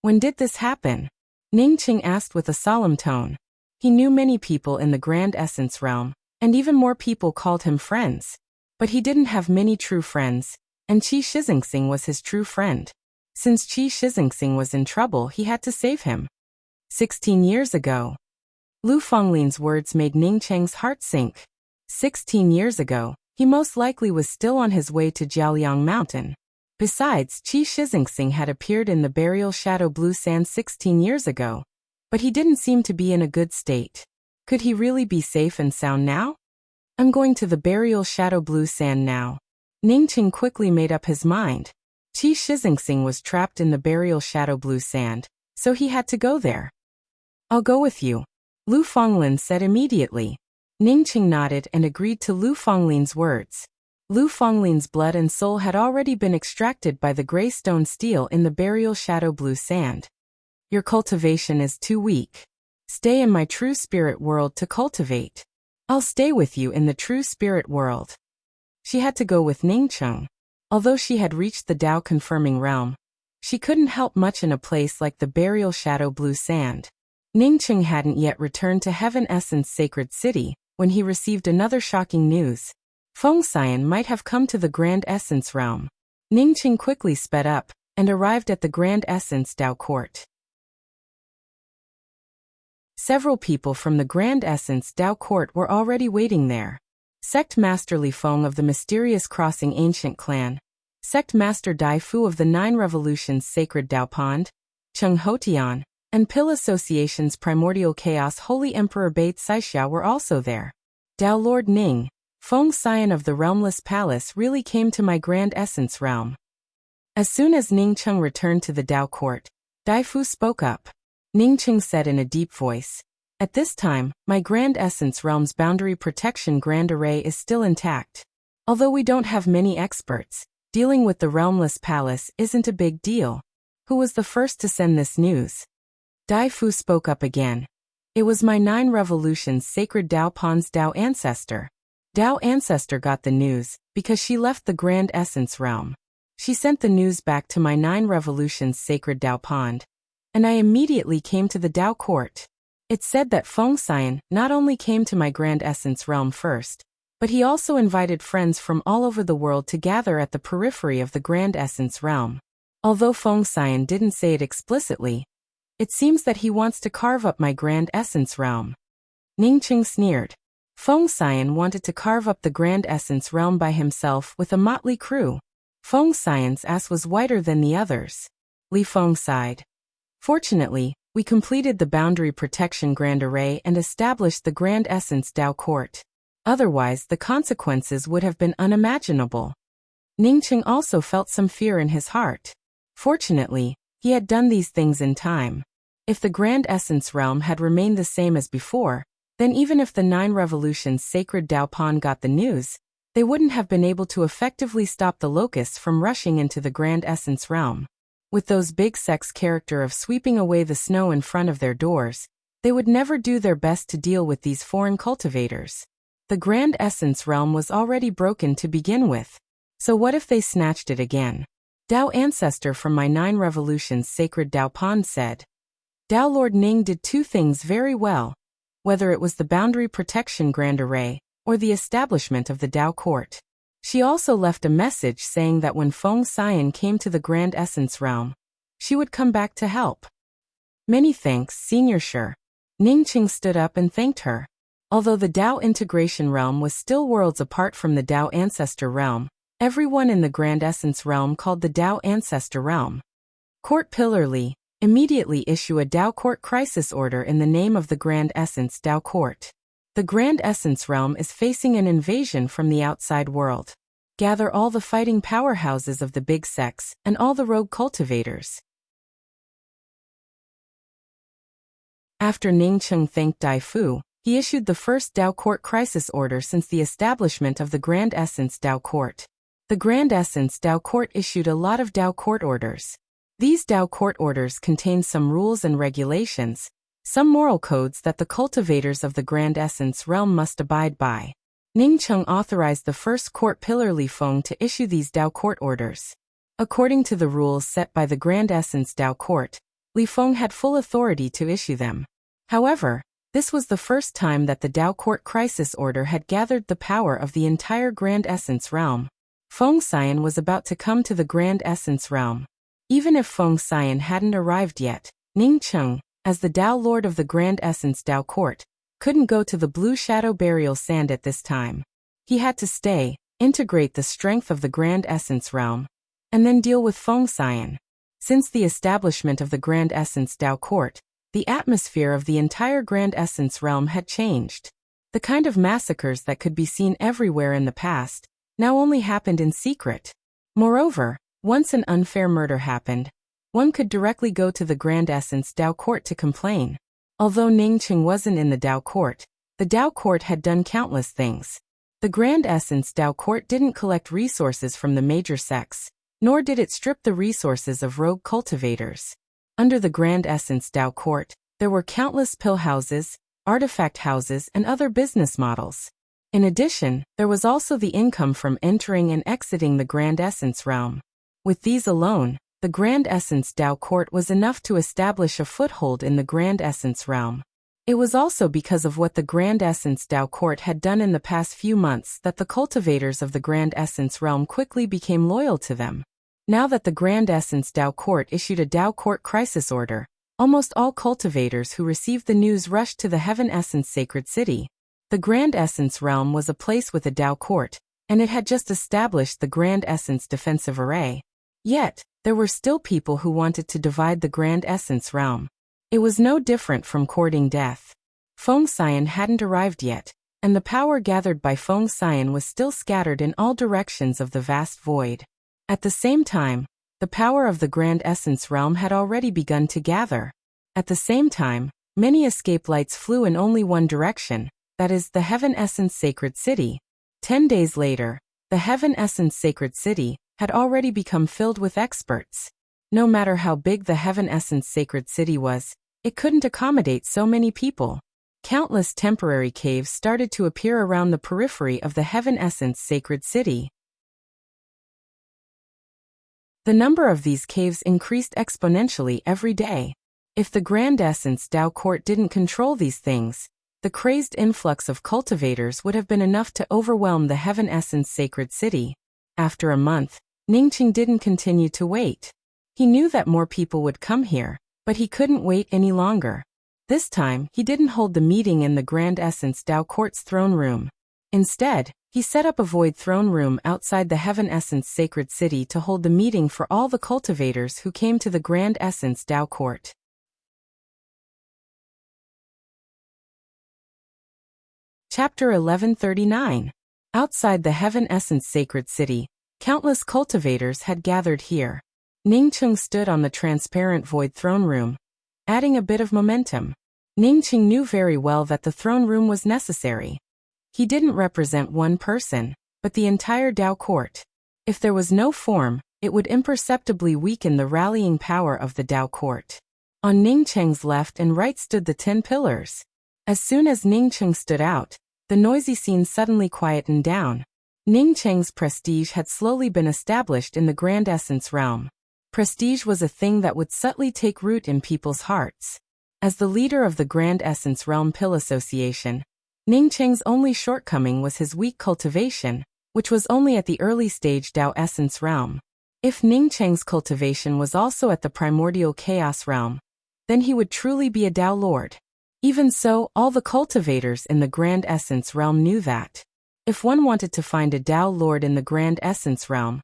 When did this happen? Ning Cheng asked with a solemn tone. He knew many people in the Grand Essence realm, and even more people called him friends. But he didn't have many true friends, and Qi Shixingsing was his true friend. Since Qi Shixingsing was in trouble, he had to save him. 16 years ago. Lu Fonglin's words made Ning Cheng's heart sink. 16 years ago, he most likely was still on his way to Jiaoliang Mountain. Besides, Qi Shixingsing had appeared in the burial shadow blue sand 16 years ago. But he didn't seem to be in a good state. Could he really be safe and sound now? I'm going to the burial shadow blue sand now. Ningqing quickly made up his mind. Qi Shixingsing was trapped in the burial shadow blue sand, so he had to go there. I'll go with you, Lu Fenglin said immediately. Ningqing nodded and agreed to Lu Fenglin's words. Lu Fenglin's blood and soul had already been extracted by the gray stone steel in the burial shadow blue sand. Your cultivation is too weak. Stay in my true spirit world to cultivate. I'll stay with you in the true spirit world. She had to go with Ningqing. Although she had reached the Tao confirming realm, she couldn't help much in a place like the burial shadow blue sand. Ningqing hadn't yet returned to Heaven Essence Sacred City when he received another shocking news. Feng Xian might have come to the Grand Essence realm. Ningqing quickly sped up and arrived at the Grand Essence Tao Court. Several people from the Grand Essence Tao Court were already waiting there. Sect Master Li Feng of the Mysterious Crossing Ancient Clan, Sect Master Dai Fu of the Nine Revolutions Sacred Tao Pond, Cheng Hotian, and Pill Association's Primordial Chaos Holy Emperor Beit Saixia were also there. Tao Lord Ning, Feng Xian of the Realmless Palace really came to my Grand Essence realm. As soon as Ningqing returned to the Tao Court, Dai Fu spoke up. Ningqing said in a deep voice, "At this time, my Grand Essence realm's boundary protection grand array is still intact. Although we don't have many experts, dealing with the Realmless Palace isn't a big deal. Who was the first to send this news?" Dai Fu spoke up again. "It was my Nine Revolutions Sacred Tao Pond's Tao Ancestor. Tao Ancestor got the news because she left the Grand Essence realm. She sent the news back to my Nine Revolutions Sacred Tao Pond, and I immediately came to the Tao Court. It said that Feng Xian not only came to my Grand Essence realm first, but he also invited friends from all over the world to gather at the periphery of the Grand Essence realm. Although Feng Xian didn't say it explicitly, it seems that he wants to carve up my Grand Essence realm." Ningqing sneered. Feng Xian wanted to carve up the Grand Essence realm by himself with a motley crew. Feng Xian's ass was whiter than the others. Li Feng sighed. "Fortunately, we completed the boundary protection grand array and established the Grand Essence Tao Court. Otherwise, the consequences would have been unimaginable." Ningqing also felt some fear in his heart. Fortunately, he had done these things in time. If the Grand Essence realm had remained the same as before, then even if the Nine Revolutions Sacred Tao Pond got the news, they wouldn't have been able to effectively stop the locusts from rushing into the Grand Essence realm. With those big sects' character of sweeping away the snow in front of their doors, they would never do their best to deal with these foreign cultivators. The Grand Essence realm was already broken to begin with, so what if they snatched it again? Tao Ancestor from my Nine Revolutions Sacred Tao Pond said. Tao Lord Ning did two things very well, whether it was the boundary protection grand array or the establishment of the Tao Court. She also left a message saying that when Feng Xian came to the Grand Essence realm, she would come back to help. "Many thanks, Senior Shi." Ningqing stood up and thanked her. Although the Tao Integration realm was still worlds apart from the Tao Ancestor realm, everyone in the Grand Essence realm called the Tao Ancestor realm. Court Pillar Li, immediately issue a Tao Court crisis order in the name of the Grand Essence Tao Court. The Grand Essence realm is facing an invasion from the outside world. Gather all the fighting powerhouses of the big sects and all the rogue cultivators. After Ningqing thanked Dai Fu, he issued the first Tao Court crisis order since the establishment of the Grand Essence Tao Court. The Grand Essence Tao Court issued a lot of Tao Court orders. These Tao Court orders contain some rules and regulations, some moral codes that the cultivators of the Grand Essence realm must abide by. Ningqing authorized the first court pillar Li Feng to issue these Tao Court orders. According to the rules set by the Grand Essence Tao Court, Li Feng had full authority to issue them. However, this was the first time that the Tao Court crisis order had gathered the power of the entire Grand Essence realm. Feng Xian was about to come to the Grand Essence realm. Even if Feng Xian hadn't arrived yet, Ningqing, as the Tao Lord of the Grand Essence Tao Court, couldn't go to the Blue Shadow Burial Sand at this time. He had to stay, integrate the strength of the Grand Essence realm, and then deal with Feng Xian. Since the establishment of the Grand Essence Tao Court, the atmosphere of the entire Grand Essence realm had changed. The kind of massacres that could be seen everywhere in the past now only happened in secret. Moreover, once an unfair murder happened, one could directly go to the Grand Essence Dao Court to complain. Although Ningqing wasn't in the Dao Court, the Dao Court had done countless things. The Grand Essence Dao Court didn't collect resources from the major sects, nor did it strip the resources of rogue cultivators. Under the Grand Essence Dao Court, there were countless pill houses, artifact houses, and other business models. In addition, there was also the income from entering and exiting the Grand Essence realm. With these alone, the Grand Essence Dao Court was enough to establish a foothold in the Grand Essence realm. It was also because of what the Grand Essence Dao Court had done in the past few months that the cultivators of the Grand Essence realm quickly became loyal to them. Now that the Grand Essence Dao Court issued a Dao Court crisis order, almost all cultivators who received the news rushed to the Heaven Essence Sacred City. The Grand Essence realm was a place with a Dao Court, and it had just established the Grand Essence defensive array. Yet, there were still people who wanted to divide the Grand Essence realm. It was no different from courting death. Feng Xian hadn't arrived yet, and the power gathered by Feng Xian was still scattered in all directions of the vast void. At the same time, the power of the Grand Essence realm had already begun to gather. At the same time, many escape lights flew in only one direction, that is, the Heaven Essence Sacred City. 10 days later, the Heaven Essence Sacred City had already become filled with experts. No matter how big the Heaven Essence Sacred City was, it couldn't accommodate so many people. Countless temporary caves started to appear around the periphery of the Heaven Essence Sacred City. The number of these caves increased exponentially every day. If the Grand Essence Dao Court didn't control these things, the crazed influx of cultivators would have been enough to overwhelm the Heaven Essence Sacred City. After a month, Ningqing didn't continue to wait. He knew that more people would come here, but he couldn't wait any longer. This time, he didn't hold the meeting in the Grand Essence Dao Court's throne room. Instead, he set up a void throne room outside the Heaven Essence Sacred City to hold the meeting for all the cultivators who came to the Grand Essence Dao Court. Chapter 1139. Outside the Heaven Essence Sacred City, countless cultivators had gathered here. Ningqing stood on the transparent void throne room, adding a bit of momentum. Ningqing knew very well that the throne room was necessary. He didn't represent one person, but the entire Dao Court. If there was no form, it would imperceptibly weaken the rallying power of the Dao Court. On Ningqing's left and right stood the 10 pillars. As soon as Ningqing stood out, the noisy scene suddenly quietened down. Ningqing's prestige had slowly been established in the Grand Essence realm. Prestige was a thing that would subtly take root in people's hearts. As the leader of the Grand Essence Realm Pill Association, Ningqing's only shortcoming was his weak cultivation, which was only at the early stage Dao Essence realm. If Ningqing's cultivation was also at the primordial chaos realm, then he would truly be a Dao Lord. Even so, all the cultivators in the Grand Essence realm knew that. If one wanted to find a Dao Lord in the Grand Essence realm,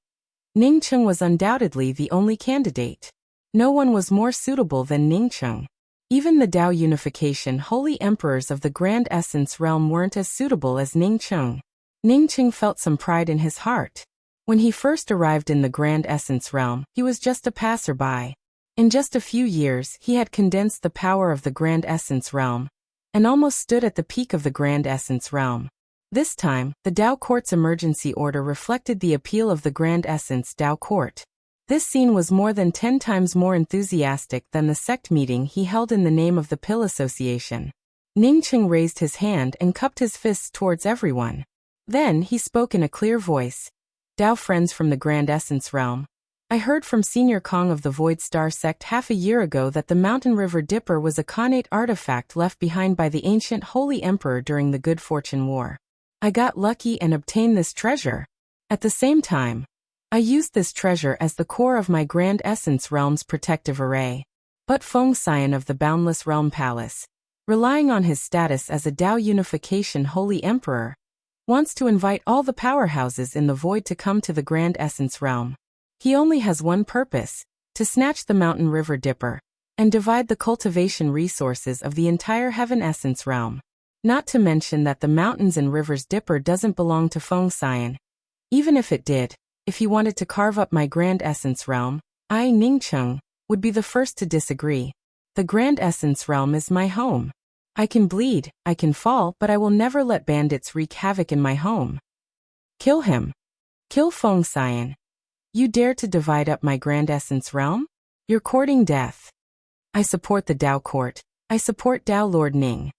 Ningqing was undoubtedly the only candidate. No one was more suitable than Ningqing. Even the Dao Unification Holy Emperors of the Grand Essence realm weren't as suitable as Ningqing. Ningqing felt some pride in his heart. When he first arrived in the Grand Essence realm, he was just a passerby. In just a few years, he had condensed the power of the Grand Essence realm, and almost stood at the peak of the Grand Essence realm. This time, the Dao Court's emergency order reflected the appeal of the Grand Essence Dao Court. This scene was more than 10 times more enthusiastic than the sect meeting he held in the name of the Pill Association. Ningqing raised his hand and cupped his fists towards everyone. Then he spoke in a clear voice. Dao friends from the Grand Essence realm. I heard from Senior Kong of the Void Star sect half a year ago that the Mountain River Dipper was a Khanate artifact left behind by the ancient Holy Emperor during the Good Fortune War. I got lucky and obtained this treasure. At the same time, I used this treasure as the core of my Grand Essence Realm's protective array. But Feng Xian of the Boundless Realm Palace, relying on his status as a Dao Unification Holy Emperor, wants to invite all the powerhouses in the void to come to the Grand Essence Realm. He only has one purpose, to snatch the Mountain River Dipper. and divide the cultivation resources of the entire Heaven Essence realm. Not to mention that the mountains and rivers Dipper doesn't belong to Feng Xian. Even if it did, if he wanted to carve up my Grand Essence realm, I, Ningcheng, would be the first to disagree. The Grand Essence realm is my home. I can bleed, I can fall, but I will never let bandits wreak havoc in my home. Kill him. Kill Feng Xian. You dare to divide up my Grand Essence realm? You're courting death. I support the Dao Court. I support Dao Lord Ning.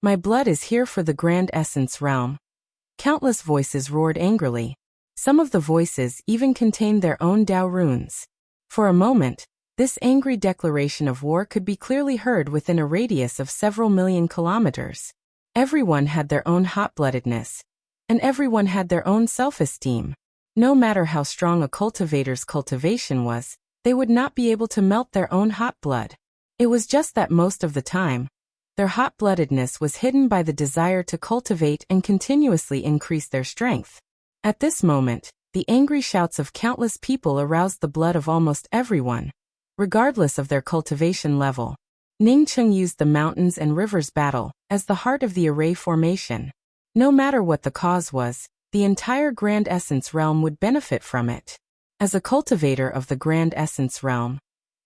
My blood is here for the Grand Essence realm. Countless voices roared angrily. Some of the voices even contained their own Dao runes. For a moment, this angry declaration of war could be clearly heard within a radius of several million kilometers. Everyone had their own hot-bloodedness, and everyone had their own self-esteem. No matter how strong a cultivator's cultivation was, they would not be able to melt their own hot blood. It was just that most of the time, their hot-bloodedness was hidden by the desire to cultivate and continuously increase their strength. At this moment, the angry shouts of countless people aroused the blood of almost everyone, regardless of their cultivation level. Ningcheng used the mountains and rivers battle as the heart of the array formation. No matter what the cause was, the entire Grand Essence realm would benefit from it. As a cultivator of the Grand Essence realm,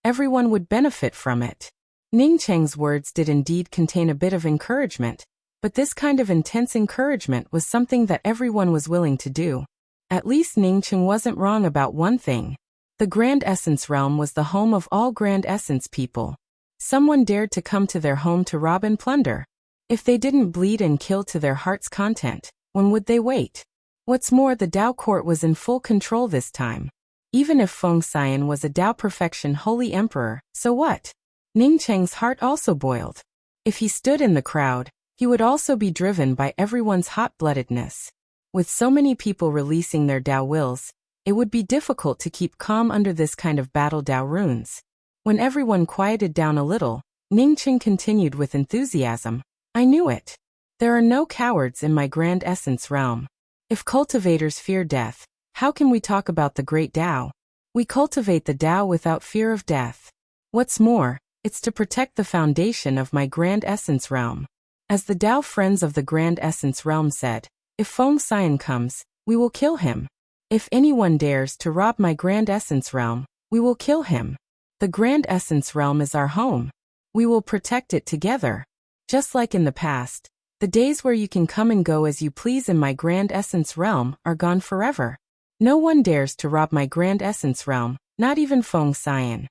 everyone would benefit from it. Ningcheng's words did indeed contain a bit of encouragement, but this kind of intense encouragement was something that everyone was willing to do. At least Ningcheng wasn't wrong about one thing. The Grand Essence realm was the home of all Grand Essence people. Someone dared to come to their home to rob and plunder. If they didn't bleed and kill to their heart's content, when would they wait? What's more, the Dao Court was in full control this time. Even if Feng Xian was a Dao Perfection Holy Emperor, so what? Ningcheng's heart also boiled. If he stood in the crowd, he would also be driven by everyone's hot-bloodedness. With so many people releasing their Dao wills, it would be difficult to keep calm under this kind of battle Dao runes. When everyone quieted down a little, Ningcheng continued with enthusiasm. I knew it. There are no cowards in my Grand Essence realm. If cultivators fear death, how can we talk about the great Dao? We cultivate the Dao without fear of death. What's more, it's to protect the foundation of my Grand Essence realm. As the Dao friends of the Grand Essence realm said, if Feng Xian comes, we will kill him. If anyone dares to rob my Grand Essence realm, we will kill him. The Grand Essence realm is our home. We will protect it together. Just like in the past, the days where you can come and go as you please in my Grand Essence realm are gone forever. No one dares to rob my Grand Essence realm, not even Feng Xian.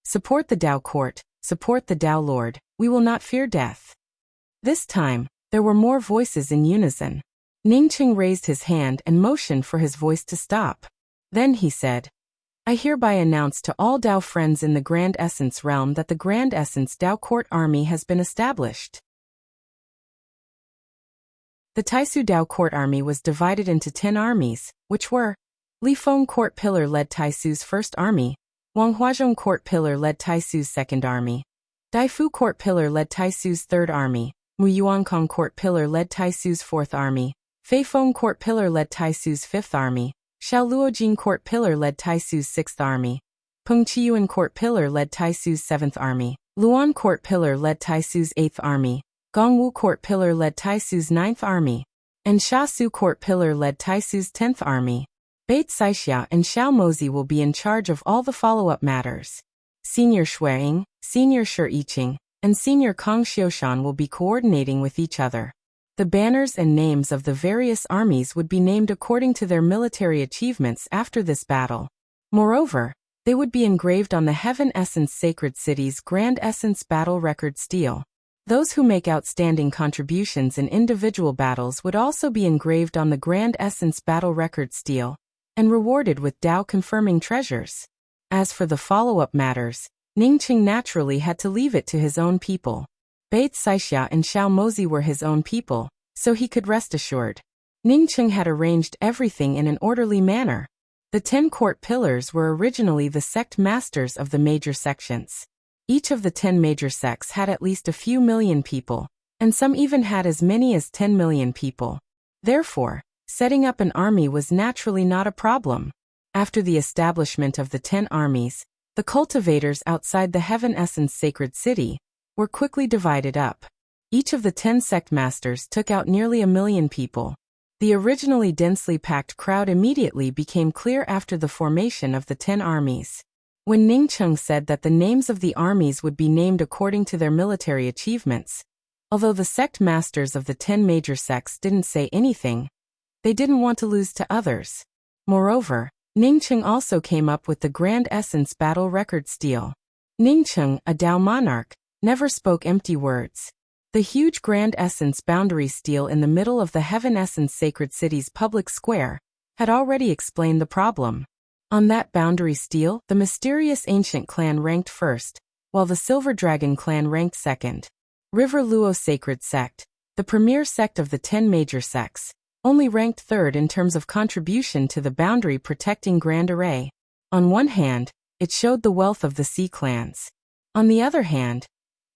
Support the Dao Court, support the Dao Lord, we will not fear death. This time, there were more voices in unison. Ningcheng raised his hand and motioned for his voice to stop. Then he said, I hereby announce to all Dao friends in the Grand Essence realm that the Grand Essence Dao Court army has been established. The Taisu Dao Court army was divided into 10 armies, which were Li Feng Court Pillar led Taisu's first army, Wang Huazhong Court Pillar led Taisu's second army, Daifu Court Pillar led Taisu's third army, Mu Yuankong Court Pillar led Taisu's fourth army, Fei Feng Court Pillar led Taisu's fifth army, Xiao Luojing Court Pillar led Taisu's sixth army, Peng Chiyuan Court Pillar led Taisu's seventh army, Luan Court Pillar led Taisu's eighth army, Gongwu Court Pillar led Taisu's ninth army, and Shasu Court Pillar led Taisu's 10th army. Beit Saixia and Xiao Mozi will be in charge of all the follow-up matters. Senior Shuiying, Senior Shi Yiqing, and Senior Kong Xiushan will be coordinating with each other. The banners and names of the various armies would be named according to their military achievements after this battle. Moreover, they would be engraved on the Heaven Essence Sacred City's Grand Essence Battle Record Stele. Those who make outstanding contributions in individual battles would also be engraved on the Grand Essence Battle Record Stele and rewarded with Dao-confirming treasures. As for the follow-up matters, Ningcheng naturally had to leave it to his own people. Beit Saixia and Xiao Mozi were his own people, so he could rest assured. Ningcheng had arranged everything in an orderly manner. The 10 court pillars were originally the sect masters of the major sections. Each of the 10 major sects had at least a few million people, and some even had as many as 10 million people. Therefore, setting up an army was naturally not a problem. After the establishment of the 10 armies, the cultivators outside the Heaven Essence Sacred City were quickly divided up. Each of the 10 sect masters took out nearly 1 million people. The originally densely packed crowd immediately became clear after the formation of the 10 armies. When Ningcheng said that the names of the armies would be named according to their military achievements, although the sect masters of the 10 major sects didn't say anything, they didn't want to lose to others. Moreover, Ningcheng also came up with the Grand Essence Battle Record Stele. Ningcheng, a Dao monarch, never spoke empty words. The huge Grand Essence boundary stele in the middle of the Heaven Essence Sacred City's public square had already explained the problem. On that boundary stele, the mysterious ancient clan ranked first, while the Silver Dragon clan ranked second. River Luo Sacred Sect, the premier sect of the 10 major sects, only ranked third in terms of contribution to the boundary protecting Grand Array. On one hand, it showed the wealth of the Sea clans. On the other hand,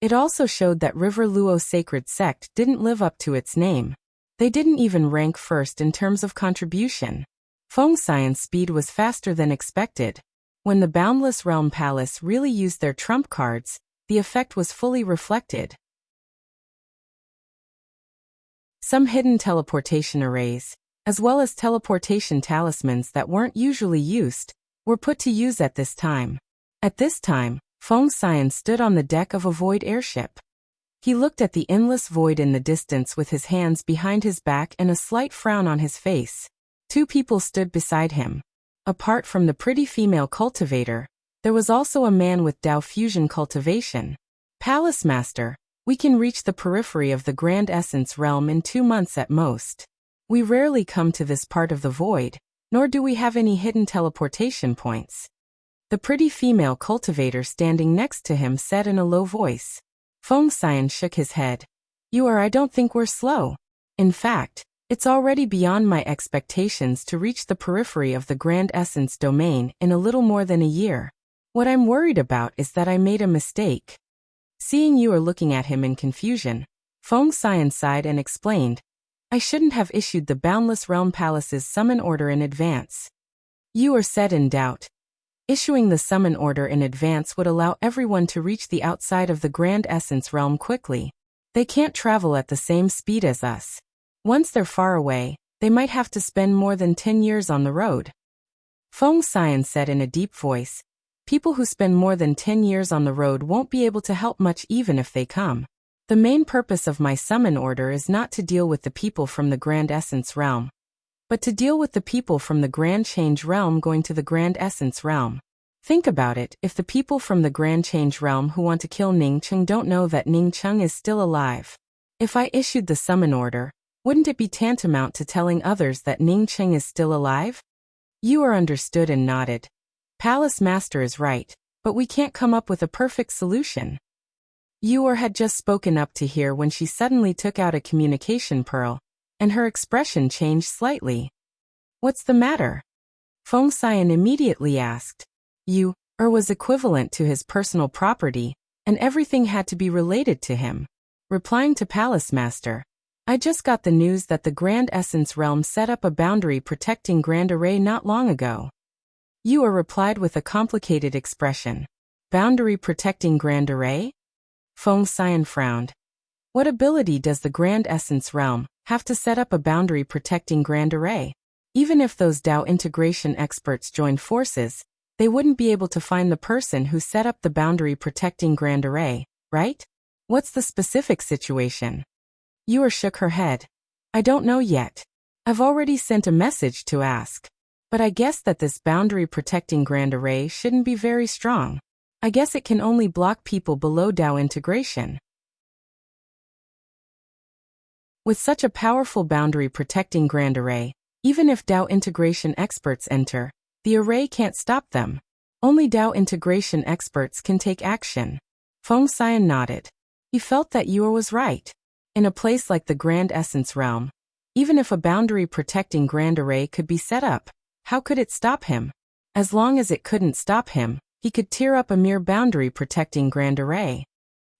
it also showed that River Luo Sacred Sect didn't live up to its name. They didn't even rank first in terms of contribution. Feng Xian's speed was faster than expected. When the Boundless Realm Palace really used their trump cards, the effect was fully reflected. Some hidden teleportation arrays, as well as teleportation talismans that weren't usually used, were put to use at this time. At this time, Feng Xian stood on the deck of a void airship. He looked at the endless void in the distance with his hands behind his back and a slight frown on his face. 2 people stood beside him. Apart from the pretty female cultivator, there was also a man with Dao fusion cultivation. Palace Master, we can reach the periphery of the Grand Essence realm in 2 months at most. We rarely come to this part of the void, nor do we have any hidden teleportation points. The pretty female cultivator standing next to him said in a low voice. Feng Xian shook his head. I don't think we're slow. In fact, it's already beyond my expectations to reach the periphery of the Grand Essence domain in a little more than a year. What I'm worried about is that I made a mistake. Seeing you are looking at him in confusion, Feng Xian sighed and explained, I shouldn't have issued the Boundless Realm Palace's summon order in advance. You are set in doubt. Issuing the summon order in advance would allow everyone to reach the outside of the Grand Essence realm quickly. They can't travel at the same speed as us. Once they're far away, they might have to spend more than 10 years on the road. Feng Xian said in a deep voice, people who spend more than 10 years on the road won't be able to help much even if they come. The main purpose of my summon order is not to deal with the people from the Grand Essence realm, but to deal with the people from the Grand Change realm going to the Grand Essence realm. Think about it, if the people from the Grand Change realm who want to kill Ningcheng don't know that Ningcheng is still alive. If I issued the summon order, wouldn't it be tantamount to telling others that Ningcheng is still alive? You are understood and nodded. Palace Master is right, but we can't come up with a perfect solution. Yuer had just spoken up to hear when she suddenly took out a communication pearl, and her expression changed slightly. What's the matter? Feng Xian immediately asked. Was equivalent to his personal property, and everything had to be related to him. Replying to Palace Master, I just got the news that the Grand Essence realm set up a boundary protecting Grand Array not long ago. Yuer replied with a complicated expression. Boundary protecting Grand Array? Feng Xian frowned. What ability does the Grand Essence realm have to set up a boundary protecting Grand Array? Even if those Dao integration experts joined forces, they wouldn't be able to find the person who set up the boundary protecting Grand Array, right? What's the specific situation? Yuer shook her head. I don't know yet. I've already sent a message to ask. But I guess that this boundary protecting Grand Array shouldn't be very strong. I guess it can only block people below Dao integration. With such a powerful boundary protecting Grand Array, even if Dao integration experts enter, the array can't stop them. Only Dao integration experts can take action. Feng Xian nodded. He felt that Yuer was right. In a place like the Grand Essence realm, even if a boundary protecting Grand Array could be set up, how could it stop him? As long as it couldn't stop him, he could tear up a mere boundary protecting Grand Array.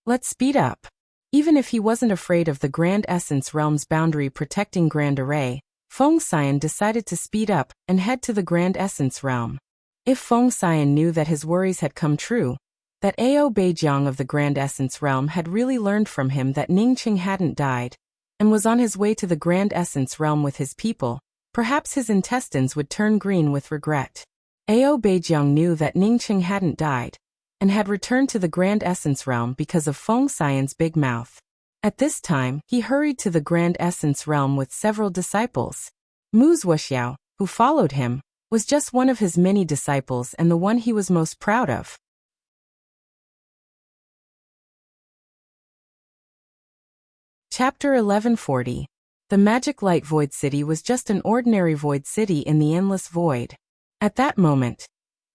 Let's speed up. Even if he wasn't afraid of the Grand Essence realm's boundary protecting Grand Array, Feng Xian decided to speed up and head to the Grand Essence realm. If Feng Xian knew that his worries had come true, that Ao Beijiang of the Grand Essence realm had really learned from him that Ningqing hadn't died, and was on his way to the Grand Essence realm with his people, perhaps his intestines would turn green with regret. Ao Beijiang knew that Ningqing hadn't died, and had returned to the Grand Essence realm because of Feng Xian's big mouth. At this time, he hurried to the Grand Essence realm with several disciples. Wuxia, who followed him, was just one of his many disciples and the one he was most proud of. Chapter 1140. The Magic Light Void City was just an ordinary void city in the endless void. At that moment,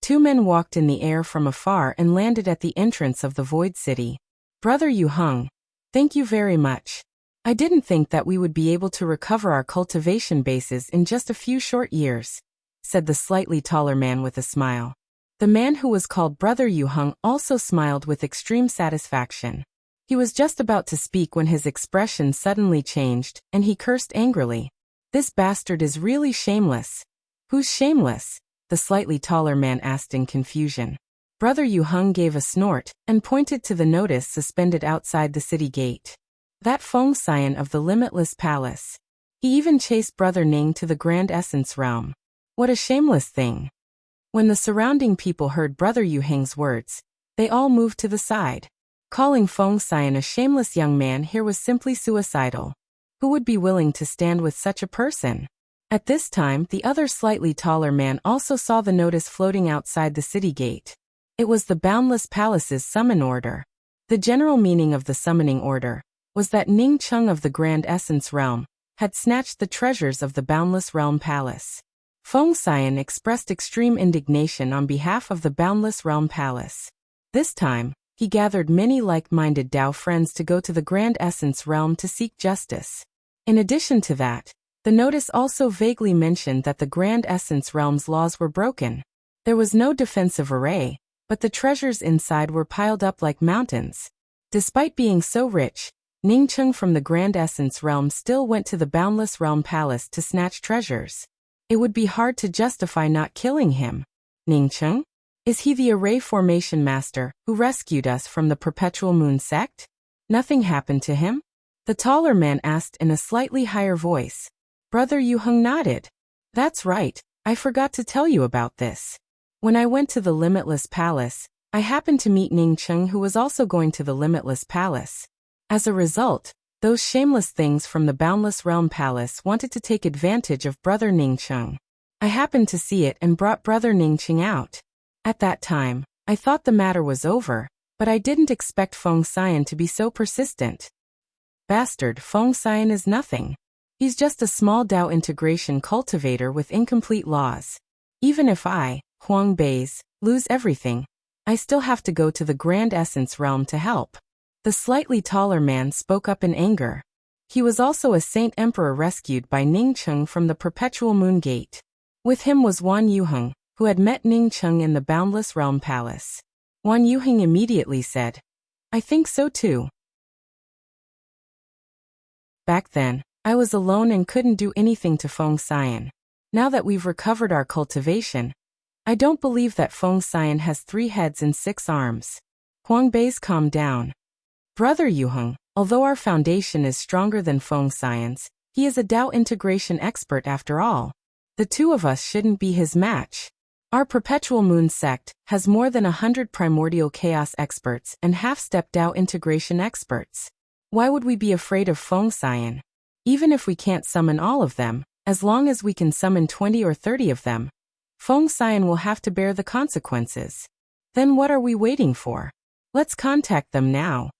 two men walked in the air from afar and landed at the entrance of the void city. Brother Yu Heng, thank you very much. I didn't think that we would be able to recover our cultivation bases in just a few short years, said the slightly taller man with a smile. The man who was called Brother Yu Heng also smiled with extreme satisfaction. He was just about to speak when his expression suddenly changed, and he cursed angrily. This bastard is really shameless. Who's shameless? The slightly taller man asked in confusion. Brother Yu Heng gave a snort and pointed to the notice suspended outside the city gate. That Feng Xian of the Limitless Palace. He even chased Brother Ning to the Grand Essence realm. What a shameless thing. When the surrounding people heard Brother Yu Heng's words, they all moved to the side. Calling Feng Xian a shameless young man here was simply suicidal. Who would be willing to stand with such a person? At this time, the other slightly taller man also saw the notice floating outside the city gate. It was the Boundless Palace's summon order. The general meaning of the summoning order was that Ning Cheng of the Grand Essence realm had snatched the treasures of the Boundless Realm Palace. Feng Xian expressed extreme indignation on behalf of the Boundless Realm Palace. This time, he gathered many like-minded Dao friends to go to the Grand Essence realm to seek justice. In addition to that, the notice also vaguely mentioned that the Grand Essence realm's laws were broken. There was no defensive array, but the treasures inside were piled up like mountains. Despite being so rich, Ningcheng from the Grand Essence realm still went to the Boundless Realm Palace to snatch treasures. It would be hard to justify not killing him. Ningcheng? Is he the array formation master who rescued us from the Perpetual Moon sect? Nothing happened to him? The taller man asked in a slightly higher voice. Brother Yu Heng nodded. That's right, I forgot to tell you about this. When I went to the Limitless Palace, I happened to meet Ningcheng, who was also going to the Limitless Palace. As a result, those shameless things from the Boundless Realm Palace wanted to take advantage of Brother Ningcheng. I happened to see it and brought Brother Ningcheng out. At that time, I thought the matter was over, but I didn't expect Feng Xian to be so persistent. Bastard, Feng Xian is nothing. He's just a small Dao integration cultivator with incomplete laws. Even if I, Huang Beis, lose everything, I still have to go to the Grand Essence realm to help. The slightly taller man spoke up in anger. He was also a Saint Emperor rescued by Ningcheng from the Perpetual Moon Gate. With him was Wan Yuheng, who had met Ningcheng in the Boundless Realm Palace. Wan Yuheng immediately said, I think so too. Back then, I was alone and couldn't do anything to Feng Xian. Now that we've recovered our cultivation, I don't believe that Feng Xian has 3 heads and 6 arms. Huang Beis calmed down. Brother Yuheng, although our foundation is stronger than Feng Xian's, he is a Dao integration expert after all. The two of us shouldn't be his match. Our Perpetual Moon sect has more than 100 primordial chaos experts and half-step Dao integration experts. Why would we be afraid of Feng Xian? Even if we can't summon all of them, as long as we can summon 20 or 30 of them, Feng Xian will have to bear the consequences. Then what are we waiting for? Let's contact them now.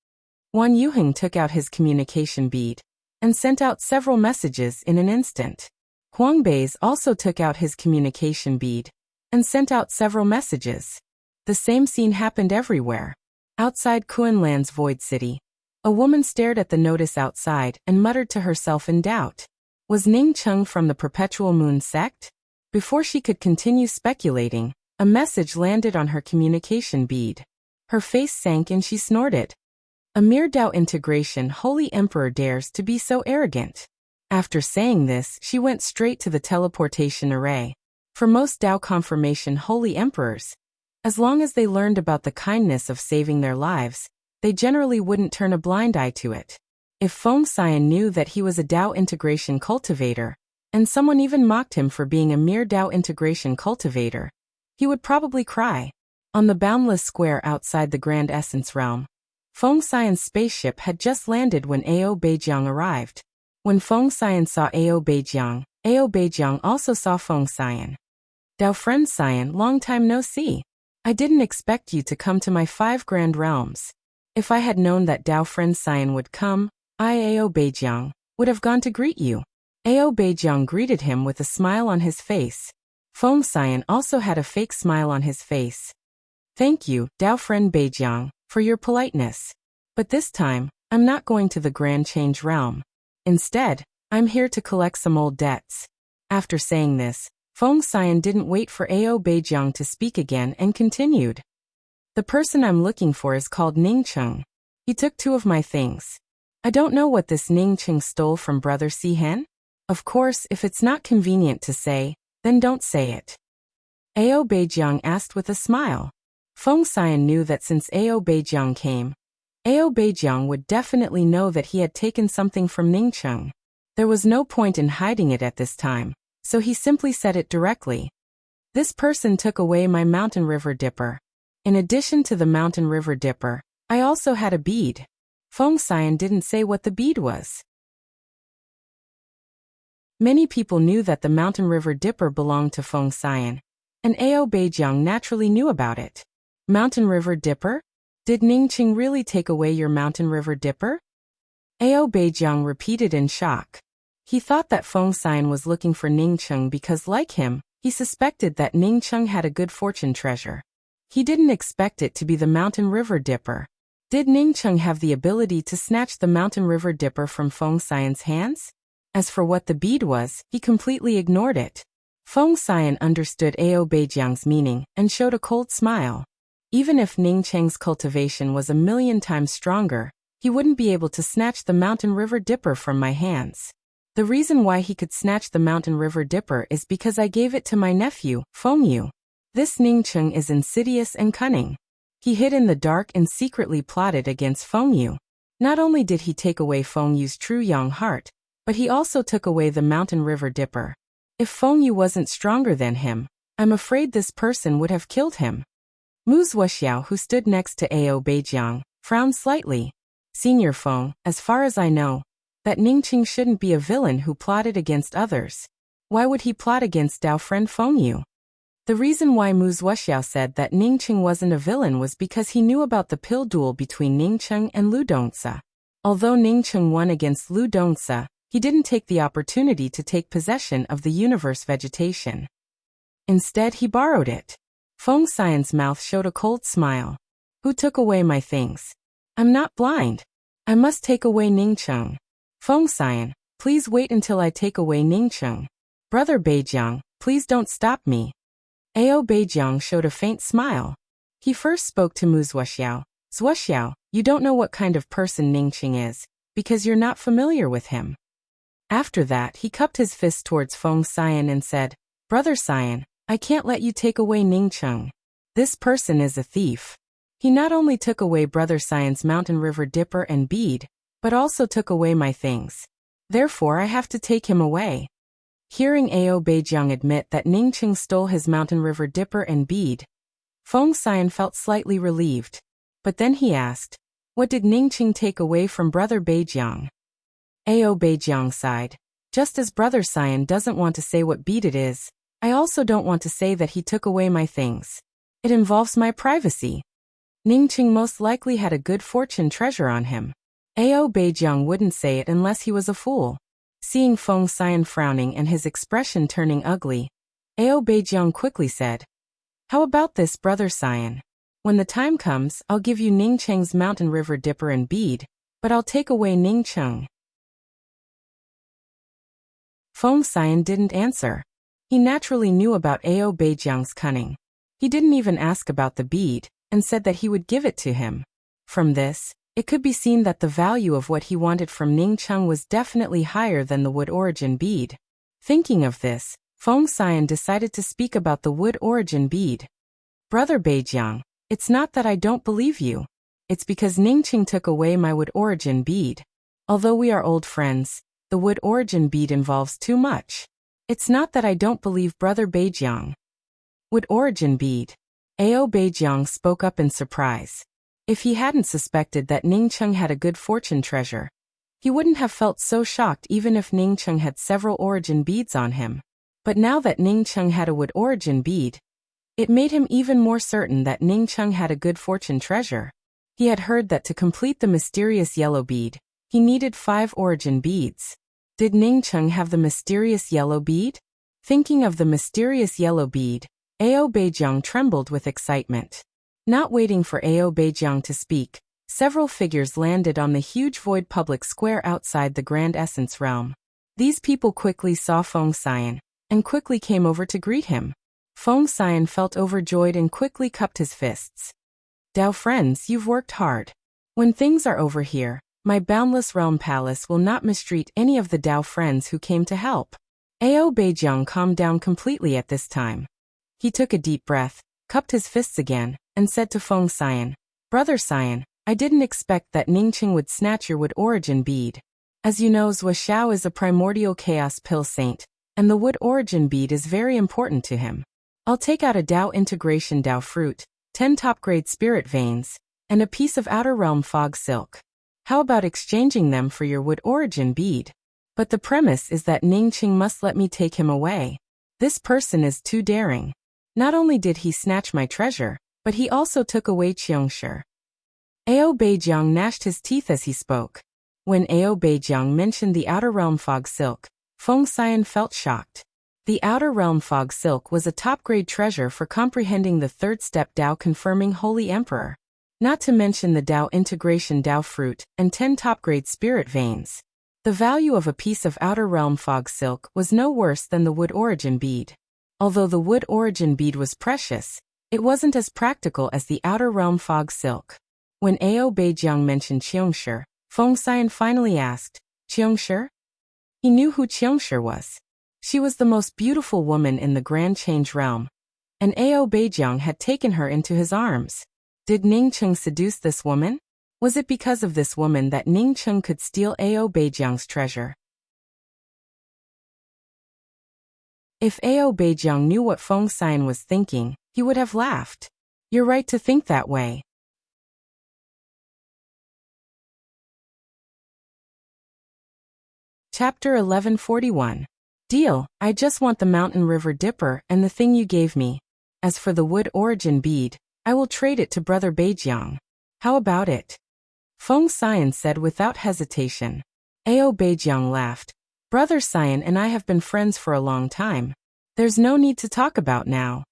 Wan Yuheng took out his communication bead and sent out several messages in an instant. Huang Beis also took out his communication bead and sent out several messages. The same scene happened everywhere. Outside Kuanlan's void city, a woman stared at the notice outside and muttered to herself in doubt. Was Ningcheng from the Perpetual Moon sect? Before she could continue speculating, a message landed on her communication bead. Her face sank and she snorted. A mere Dao integration Holy Emperor dares to be so arrogant. After saying this, she went straight to the teleportation array. For most Tao confirmation holy emperors, as long as they learned about the kindness of saving their lives, they generally wouldn't turn a blind eye to it. If Feng Xian knew that he was a Tao integration cultivator, and someone even mocked him for being a mere Tao integration cultivator, he would probably cry. On the boundless square outside the Grand Essence Realm, Feng Xian's spaceship had just landed when Ao Beijiang arrived. When Feng Xian saw Ao Beijiang also saw Feng Xian. Tao friend Xian, long time no see. I didn't expect you to come to my 5 grand realms. If I had known that Tao friend Xian would come, Ao Beijiang would have gone to greet you. Ao Beijiang greeted him with a smile on his face. Feng Xian also had a fake smile on his face. Thank you, Tao friend Beijiang, for your politeness. But this time, I'm not going to the Grand Change Realm. Instead, I'm here to collect some old debts. After saying this, Feng Xian didn't wait for Ao Beijiang to speak again and continued. The person I'm looking for is called Ning Cheng. He took 2 of my things. I don't know what this Ning Cheng stole from Brother Sihen. Of course, if it's not convenient to say, then don't say it. Ao Beijiang asked with a smile. Feng Xian knew that since Ao Beijiang came, Ao Beijiang would definitely know that he had taken something from Ning Cheng. There was no point in hiding it at this time, so he simply said it directly. This person took away my Mountain River Dipper. In addition to the Mountain River Dipper, I also had a bead. Feng Xian didn't say what the bead was. Many people knew that the Mountain River Dipper belonged to Feng Xian, and Ao Beijiang naturally knew about it. Mountain River Dipper? Did Ning Cheng really take away your Mountain River Dipper? Ao Beijiang repeated in shock. He thought that Feng Xian was looking for Ning Cheng because, like him, he suspected that Ning Cheng had a good fortune treasure. He didn't expect it to be the Mountain River Dipper. Did Ning Cheng have the ability to snatch the Mountain River Dipper from Feng Xian's hands? As for what the bead was, he completely ignored it. Feng Xian understood Ao Beijiang's meaning and showed a cold smile. Even if Ning Cheng's cultivation was 1,000,000 times stronger, he wouldn't be able to snatch the Mountain River Dipper from my hands. The reason why he could snatch the Mountain River Dipper is because I gave it to my nephew, Feng Yu. This Ning Cheng is insidious and cunning. He hid in the dark and secretly plotted against Feng Yu. Not only did he take away Feng Yu's true young heart, but he also took away the Mountain River Dipper. If Feng Yu wasn't stronger than him, I'm afraid this person would have killed him. Wuxia, who stood next to Ao Beijiang, frowned slightly. Senior Feng, as far as I know, that Ning Cheng shouldn't be a villain who plotted against others. Why would he plot against Tao friend Feng Yu? The reason why Wuxia said that Ning Cheng wasn't a villain was because he knew about the pill duel between Ning Cheng and Lu Dongsa. Although Ning Cheng won against Lu Dongsa, he didn't take the opportunity to take possession of the universe vegetation. Instead, he borrowed it. Feng Xian's mouth showed a cold smile. Who took away my things? I'm not blind. I must take away Ning Cheng. Feng Xian, please wait until I take away Ning Cheng. Brother Beijiang, please don't stop me. Ao Beijiang showed a faint smile. He first spoke to Wuxia. Zuoxiao, you don't know what kind of person Ning Cheng is, because you're not familiar with him. After that, he cupped his fist towards Feng Xian and said, Brother Xian, I can't let you take away Ning Cheng. This person is a thief. He not only took away Brother Xian's Mountain River Dipper and bead, but also took away my things. Therefore, I have to take him away. Hearing Ao Beijiang admit that Ning Cheng stole his Mountain River Dipper and bead, Feng Xian felt slightly relieved. But then he asked, what did Ning Cheng take away from Brother Beijiang? Ao Beijiang sighed. Just as Brother Xian doesn't want to say what bead it is, I also don't want to say that he took away my things. It involves my privacy. Ning Cheng most likely had a good fortune treasure on him. Ao Beijiang wouldn't say it unless he was a fool. Seeing Feng Xian frowning and his expression turning ugly, Ao Beijiang quickly said, How about this, Brother Xian? When the time comes, I'll give you Ning Cheng's Mountain River Dipper and bead, but I'll take away Ning Cheng. Feng Xian didn't answer. He naturally knew about Ao Beijiang's cunning. He didn't even ask about the bead, and said that he would give it to him. From this, It could be seen that the value of what he wanted from Ning Cheng was definitely higher than the wood origin bead. Thinking of this, Feng Xian decided to speak about the wood origin bead. Brother Beijiang, it's not that I don't believe you. It's because Ning Cheng took away my wood origin bead. Although we are old friends, the wood origin bead involves too much. It's not that I don't believe Brother Beijiang. Wood origin bead. Ao Beijiang spoke up in surprise. If he hadn't suspected that Ning Cheng had a good fortune treasure, he wouldn't have felt so shocked even if Ning Cheng had several origin beads on him. But now that Ning Cheng had a wood origin bead, it made him even more certain that Ning Cheng had a good fortune treasure. He had heard that to complete the mysterious yellow bead, he needed 5 origin beads. Did Ning Cheng have the mysterious yellow bead? Thinking of the mysterious yellow bead, Ao Beijiang trembled with excitement. Not waiting for Ao Beijiang to speak, several figures landed on the huge void public square outside the Grand Essence Realm. These people quickly saw Feng Xian, and quickly came over to greet him. Feng Xian felt overjoyed and quickly cupped his fists. Dao friends, you've worked hard. When things are over here, my boundless realm palace will not mistreat any of the Dao friends who came to help. Ao Beijiang calmed down completely at this time. He took a deep breath, cupped his fists again, and said to Feng Xian, Brother Xian, I didn't expect that Ning Cheng would snatch your wood origin bead. As you know, Wuxia is a primordial chaos pill saint, and the wood origin bead is very important to him. I'll take out a Dao integration Dao fruit, 10 top-grade spirit veins, and a piece of outer realm fog silk. How about exchanging them for your wood origin bead? But the premise is that Ning Cheng must let me take him away. This person is too daring. Not only did he snatch my treasure, but he also took away Qiongshi. Ao Beijiang gnashed his teeth as he spoke. When Ao Beijiang mentioned the outer realm fog silk, Feng Xian felt shocked. The outer realm fog silk was a top-grade treasure for comprehending the third step Dao confirming Holy Emperor. Not to mention the Dao integration Dao fruit and 10 top-grade spirit veins. The value of a piece of outer realm fog silk was no worse than the wood origin bead. Although the wood origin bead was precious, it wasn't as practical as the outer realm fog silk. When Ao Beijiang mentioned Qiongshi, Feng Xian finally asked, Qiongshi? He knew who Qiongshi was. She was the most beautiful woman in the Grand Change realm, and Ao Beijiang had taken her into his arms. Did Ning Cheng seduce this woman? Was it because of this woman that Ning Cheng could steal Ao Beijiang's treasure? If Ao Beijiang knew what Feng Xian was thinking, he would have laughed. You're right to think that way. Chapter 1141. Deal, I just want the Mountain River Dipper and the thing you gave me. As for the wood origin bead, I will trade it to Brother Beijiang. How about it? Feng Xian said without hesitation. Ao Beijiang laughed. Brother Xian and I have been friends for a long time. There's no need to talk about now.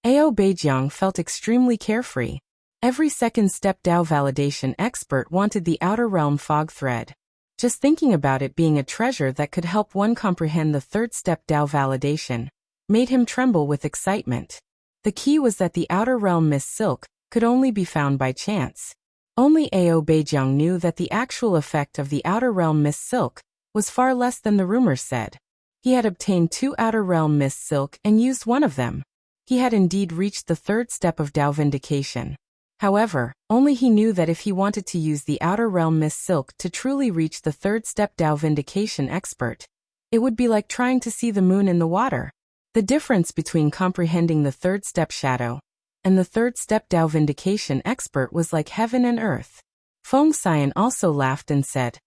Ao Beijiang felt extremely carefree. Every second step Dao validation expert wanted the outer realm fog thread. Just thinking about it being a treasure that could help one comprehend the third step Dao validation made him tremble with excitement. The key was that the outer realm mist silk could only be found by chance. Only Ao Beijiang knew that the actual effect of the outer realm mist silk was far less than the rumors said. He had obtained 2 outer realm mist silk and used one of them. He had indeed reached the third step of Dao vindication. However, only he knew that if he wanted to use the outer realm mist silk to truly reach the third step Dao vindication expert, it would be like trying to see the moon in the water. The difference between comprehending the third step shadow and the third step Dao vindication expert was like heaven and earth. Feng Xian also laughed and said,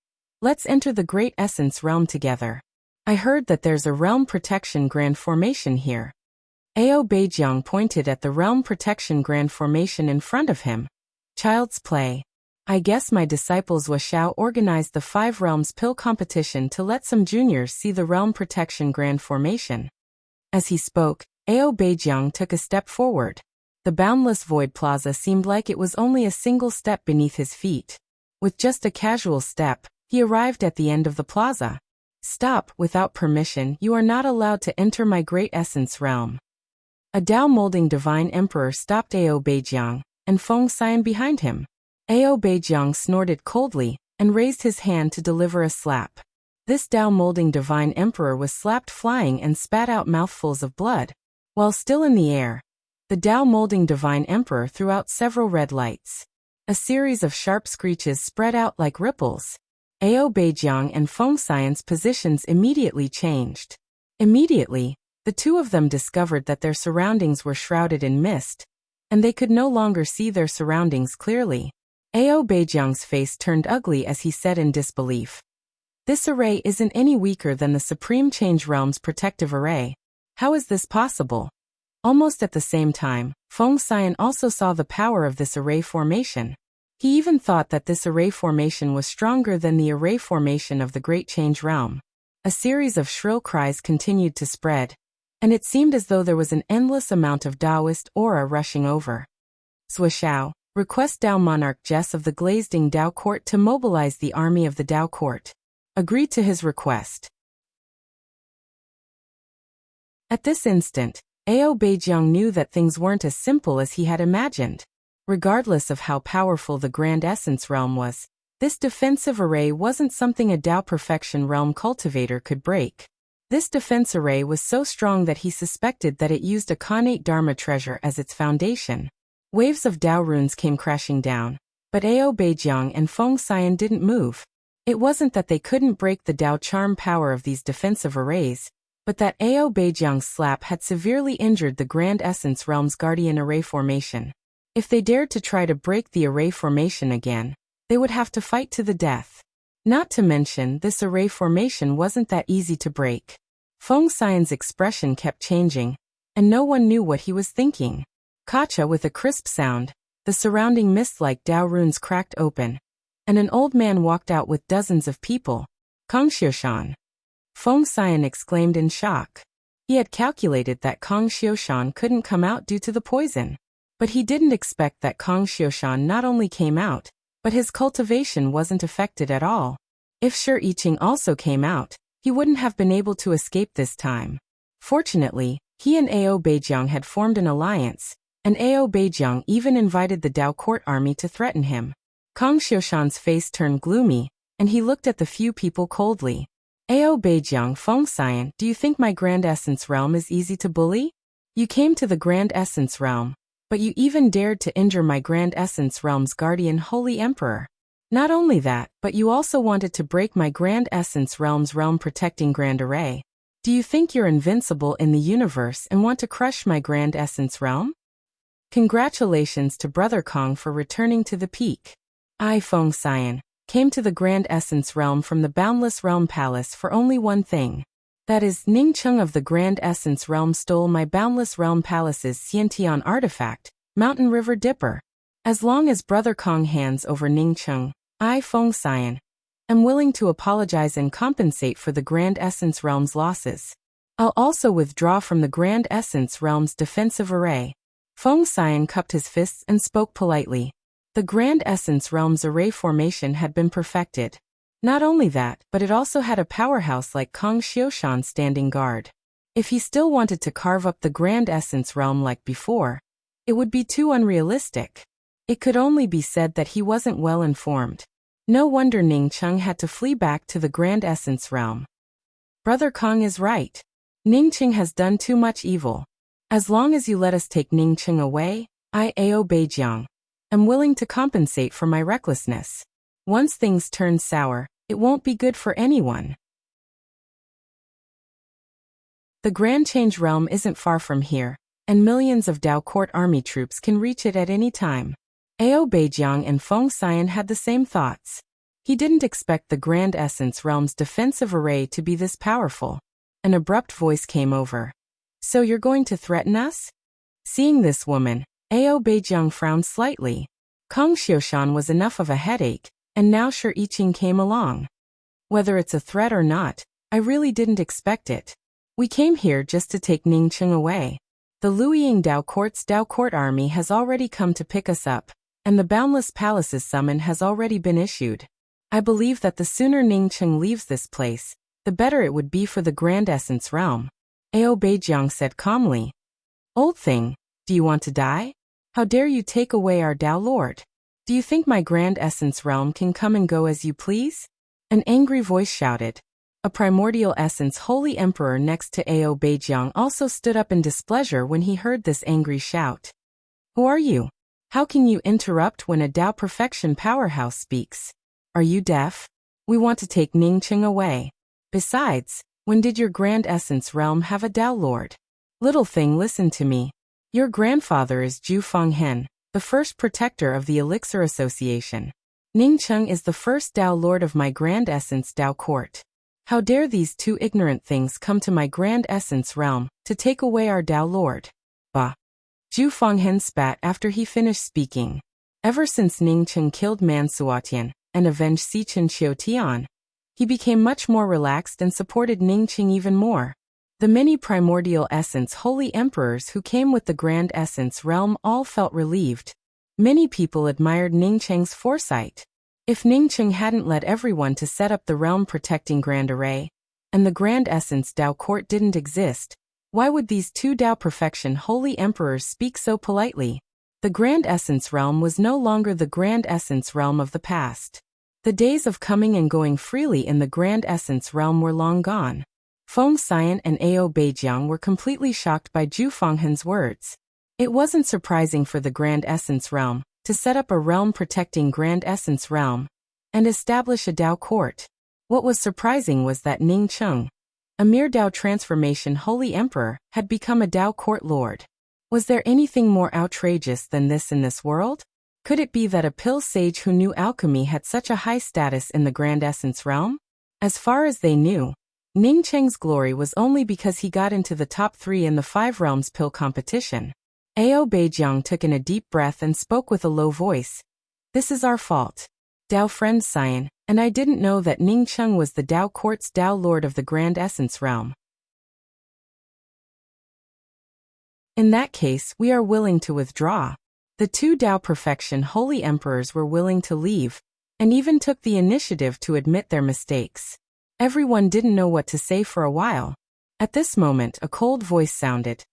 Let's enter the great essence realm together. I heard that there's a realm protection grand formation here. Ao Beijiang pointed at the realm protection grand formation in front of him. Child's play. I guess my disciples Wuxia organized the 5 realms pill competition to let some juniors see the realm protection grand formation. As he spoke, Ao Beijiang took a step forward. The boundless void plaza seemed like it was only a single step beneath his feet. With just a casual step, he arrived at the end of the plaza. Stop, without permission, you are not allowed to enter my great essence realm. A Dao molding divine emperor stopped Ao Beijiang, and Feng Xian behind him. Ao Beijiang snorted coldly and raised his hand to deliver a slap. This Tao-molding divine emperor was slapped flying and spat out mouthfuls of blood. While still in the air, the Tao-molding divine emperor threw out several red lights. A series of sharp screeches spread out like ripples. Ao Beijiang and Feng Xian's positions immediately changed. Immediately, the two of them discovered that their surroundings were shrouded in mist, and they could no longer see their surroundings clearly. Ao Beijiang's face turned ugly as he said in disbelief, "This array isn't any weaker than the Supreme Change Realm's protective array. How is this possible?" Almost at the same time, Feng Xian also saw the power of this array formation. He even thought that this array formation was stronger than the array formation of the Great Change Realm. A series of shrill cries continued to spread, and it seemed as though there was an endless amount of Taoist aura rushing over. Zhuoxiao, request Dao Monarch Jess of the Glazeding Dao Court to mobilize the army of the Dao Court. Agreed to his request. At this instant, Ao Beijiang knew that things weren't as simple as he had imagined. Regardless of how powerful the Grand Essence Realm was, this defensive array wasn't something a Dao Perfection Realm cultivator could break. This defense array was so strong that he suspected that it used a Khanate Dharma treasure as its foundation. Waves of Dao runes came crashing down, but Ao Beijiang and Feng Xian didn't move. It wasn't that they couldn't break the Dao charm power of these defensive arrays, but that Ao Beijiang's slap had severely injured the Grand Essence Realm's Guardian Array formation. If they dared to try to break the array formation again, they would have to fight to the death. Not to mention, this array formation wasn't that easy to break. Feng Xian's expression kept changing, and no one knew what he was thinking. Kacha with a crisp sound, the surrounding mist-like Dao runes cracked open, and an old man walked out with dozens of people. Kong Xiushan. Feng Xian exclaimed in shock. He had calculated that Kong Xiushan couldn't come out due to the poison. But he didn't expect that Kong Xiushan not only came out, but his cultivation wasn't affected at all. If Shi Yiqing also came out, he wouldn't have been able to escape this time. Fortunately, he and Ao Beijiang had formed an alliance, and Ao Beijiang even invited the Dao Court army to threaten him. Kong Xiushan's face turned gloomy, and he looked at the few people coldly. Ao Beijiang, Feng Xian, do you think my Grand Essence Realm is easy to bully? You came to the Grand Essence Realm, but you even dared to injure my Grand Essence Realm's guardian Holy Emperor. Not only that, but you also wanted to break my Grand Essence Realm's realm-protecting Grand Array. Do you think you're invincible in the universe and want to crush my Grand Essence Realm? Congratulations to Brother Kong for returning to the peak. I, Feng Xian, came to the Grand Essence Realm from the Boundless Realm Palace for only one thing. That is, Ningcheng of the Grand Essence Realm stole my Boundless Realm Palace's Xiantian artifact, Mountain River Dipper. As long as Brother Kong hands over Ningcheng, I, Feng Xian, am willing to apologize and compensate for the Grand Essence Realm's losses. I'll also withdraw from the Grand Essence Realm's defensive array. Feng Xian cupped his fists and spoke politely. The Grand Essence Realm's array formation had been perfected. Not only that, but it also had a powerhouse like Kong Xiushan standing guard. If he still wanted to carve up the Grand Essence Realm like before, it would be too unrealistic. It could only be said that he wasn't well informed. No wonder Ningcheng had to flee back to the Grand Essence Realm. Brother Kong is right. Ningcheng has done too much evil. As long as you let us take Ningcheng away, I, Ao Beijiang, am willing to compensate for my recklessness. Once things turn sour, it won't be good for anyone. The Grand Change Realm isn't far from here, and millions of Dao Court army troops can reach it at any time. Ao Beijiang and Feng Xian had the same thoughts. He didn't expect the Grand Essence Realm's defensive array to be this powerful. An abrupt voice came over. So you're going to threaten us? Seeing this woman, Ao Beijiang frowned slightly. Kong Xiushan was enough of a headache, and now Shi Yiqing came along. Whether it's a threat or not, I really didn't expect it. We came here just to take Ningcheng away. The Luiying Dao Court's Dao Court army has already come to pick us up, and the Boundless Palace's summon has already been issued. I believe that the sooner Ningcheng leaves this place, the better it would be for the Grand Essence Realm. Ao Beijiang said calmly. Old thing, do you want to die? How dare you take away our Dao Lord? Do you think my grand essence realm can come and go as you please? An angry voice shouted. A primordial essence holy emperor next to Ao Beijiang also stood up in displeasure when he heard this angry shout. Who are you? How can you interrupt when a Dao perfection powerhouse speaks? Are you deaf? We want to take Ningqing away. Besides, when did your grand essence realm have a Dao lord? Little thing, listen to me. Your grandfather is Zhu Fenghen, the first protector of the Elixir Association. Ningqing is the first Dao lord of my grand essence Dao court. How dare these two ignorant things come to my grand essence realm to take away our Dao lord? Bah! Zhu Fenghen spat after he finished speaking. Ever since Ningqing killed Man Suotian and avenged Sichen Xiutian, he became much more relaxed and supported Ningqing even more. The many primordial essence holy emperors who came with the grand essence realm all felt relieved. Many people admired Ningqing's foresight. If Ningqing hadn't led everyone to set up the realm-protecting Grand Array, and the Grand Essence Dao Court didn't exist, why would these two Dao Perfection holy emperors speak so politely? The Grand Essence Realm was no longer the Grand Essence Realm of the past. The days of coming and going freely in the Grand Essence Realm were long gone. Feng Xian and Ao Beijiang were completely shocked by Zhu Fenghen's words. It wasn't surprising for the Grand Essence Realm to set up a realm-protecting Grand Essence Realm and establish a Dao court. What was surprising was that Ningqing, a mere Dao transformation holy emperor, had become a Dao court lord. Was there anything more outrageous than this in this world? Could it be that a pill sage who knew alchemy had such a high status in the Grand Essence Realm? As far as they knew, Ningqing's glory was only because he got into the top 3 in the 5 realms pill competition. Ao Beijiang took in a deep breath and spoke with a low voice. This is our fault. Dao friend Xian, and I didn't know that Ningqing was the Dao court's Dao lord of the Grand Essence Realm. In that case, we are willing to withdraw. The two Dao Perfection holy emperors were willing to leave, and even took the initiative to admit their mistakes. Everyone didn't know what to say for a while. At this moment, a cold voice sounded.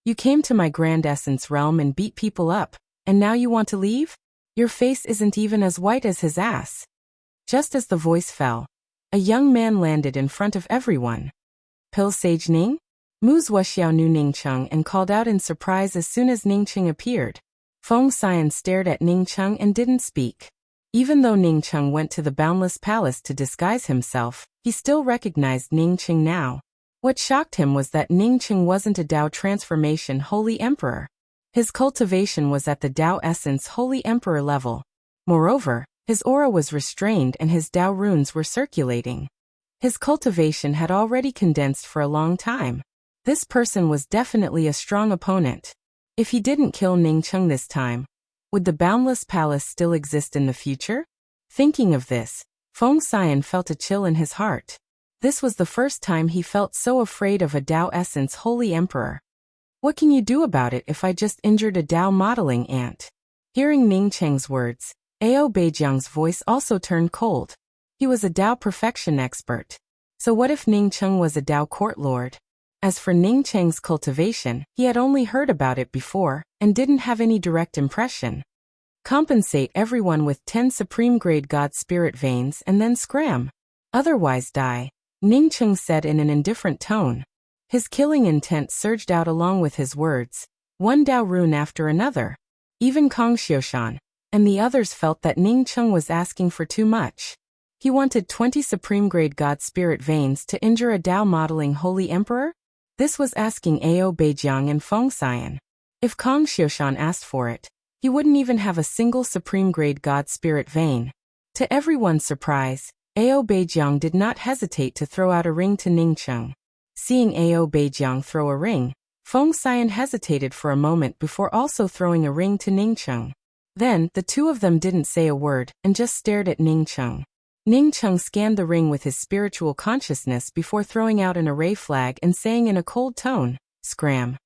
You came to my Grand Essence Realm and beat people up, and now you want to leave? Your face isn't even as white as his ass. Just as the voice fell, a young man landed in front of everyone. Pill Sage Ning? Mu Zuoxiao knew Ningqing and called out in surprise as soon as Ningqing appeared. Feng Xian stared at Ningqing and didn't speak. Even though Ningqing went to the Boundless Palace to disguise himself, he still recognized Ningqing now. What shocked him was that Ningqing wasn't a Dao transformation holy emperor. His cultivation was at the Dao essence holy emperor level. Moreover, his aura was restrained and his Dao runes were circulating. His cultivation had already condensed for a long time. This person was definitely a strong opponent. If he didn't kill Ningqing this time, would the Boundless Palace still exist in the future? Thinking of this, Feng Xian felt a chill in his heart. This was the first time he felt so afraid of a Dao essence holy emperor. What can you do about it if I just injured a Dao modeling ant? Hearing Ningqing's words, Ao Beijiang's voice also turned cold. He was a Dao perfection expert. So what if Ningqing was a Dao court lord? As for Ningqing's cultivation, he had only heard about it before, and didn't have any direct impression. Compensate everyone with 10 supreme grade God spirit veins and then scram. Otherwise die, Ningqing said in an indifferent tone. His killing intent surged out along with his words, one Dao rune after another. Even Kong Xiushan and the others felt that Ningqing was asking for too much. He wanted 20 supreme grade God spirit veins to injure a Dao modeling holy emperor? This was asking Ao Beijiang and Feng Xian. If Kong Xiushan asked for it, he wouldn't even have a single supreme grade God spirit vein. To everyone's surprise, Ao Beijiang did not hesitate to throw out a ring to Ningqing. Seeing Ao Beijiang throw a ring, Feng Xian hesitated for a moment before also throwing a ring to Ningqing. Then, the two of them didn't say a word and just stared at Ningqing. Ningqing scanned the ring with his spiritual consciousness before throwing out an array flag and saying in a cold tone, "Scram."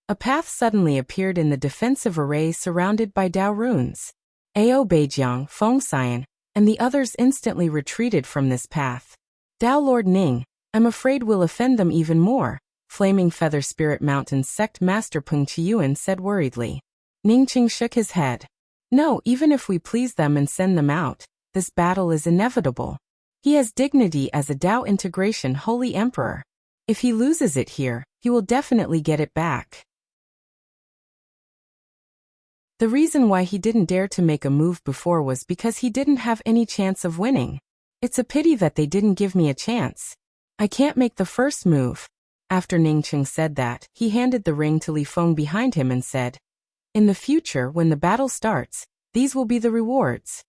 A path suddenly appeared in the defensive array surrounded by Dao runes. Ao Beijiang, Feng Xian, and the others instantly retreated from this path. Dao Lord Ning, I'm afraid we'll offend them even more, Flaming Feather Spirit Mountain Sect Master Peng Chiyuan said worriedly. Ningqing shook his head. No, even if we please them and send them out, this battle is inevitable. He has dignity as a Tao integration holy emperor. If he loses it here, he will definitely get it back. The reason why he didn't dare to make a move before was because he didn't have any chance of winning. It's a pity that they didn't give me a chance. I can't make the first move. After Ningcheng said that, he handed the ring to Li Feng behind him and said, "In the future, when the battle starts, these will be the rewards."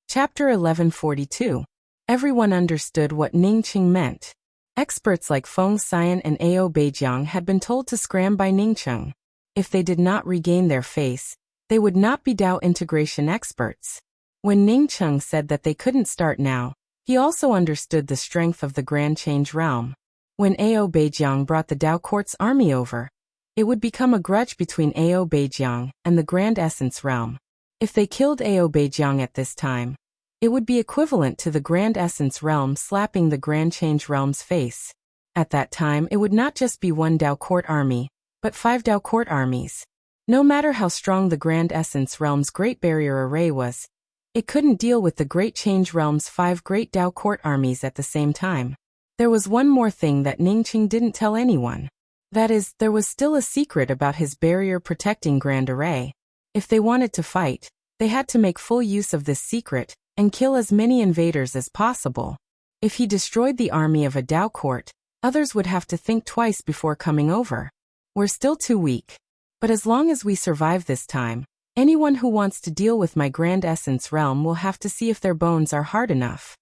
Chapter 1142. Everyone understood what Ningcheng meant. Experts like Feng Xian and Ao Beijiang had been told to scram by Ningcheng. If they did not regain their face, they would not be Tao integration experts. When Ningcheng said that they couldn't start now, he also understood the strength of the Grand Change realm. When Ao Beijiang brought the Tao Court's army over, it would become a grudge between Ao Beijiang and the Grand Essence realm. If they killed Ao Beijiang at this time, it would be equivalent to the Grand Essence realm slapping the Grand Change realm's face. At that time it would not just be one Tao Court army, but 5 Tao Court armies. No matter how strong the Grand Essence realm's Great Barrier Array was, it couldn't deal with the Great Change realm's 5 Great Tao Court armies at the same time. There was one more thing that Ningcheng didn't tell anyone. That is, there was still a secret about his barrier-protecting Grand Array. If they wanted to fight, they had to make full use of this secret and kill as many invaders as possible. If he destroyed the army of a Tao Court, others would have to think twice before coming over. We're still too weak. But as long as we survive this time, anyone who wants to deal with my Grand Essence realm will have to see if their bones are hard enough.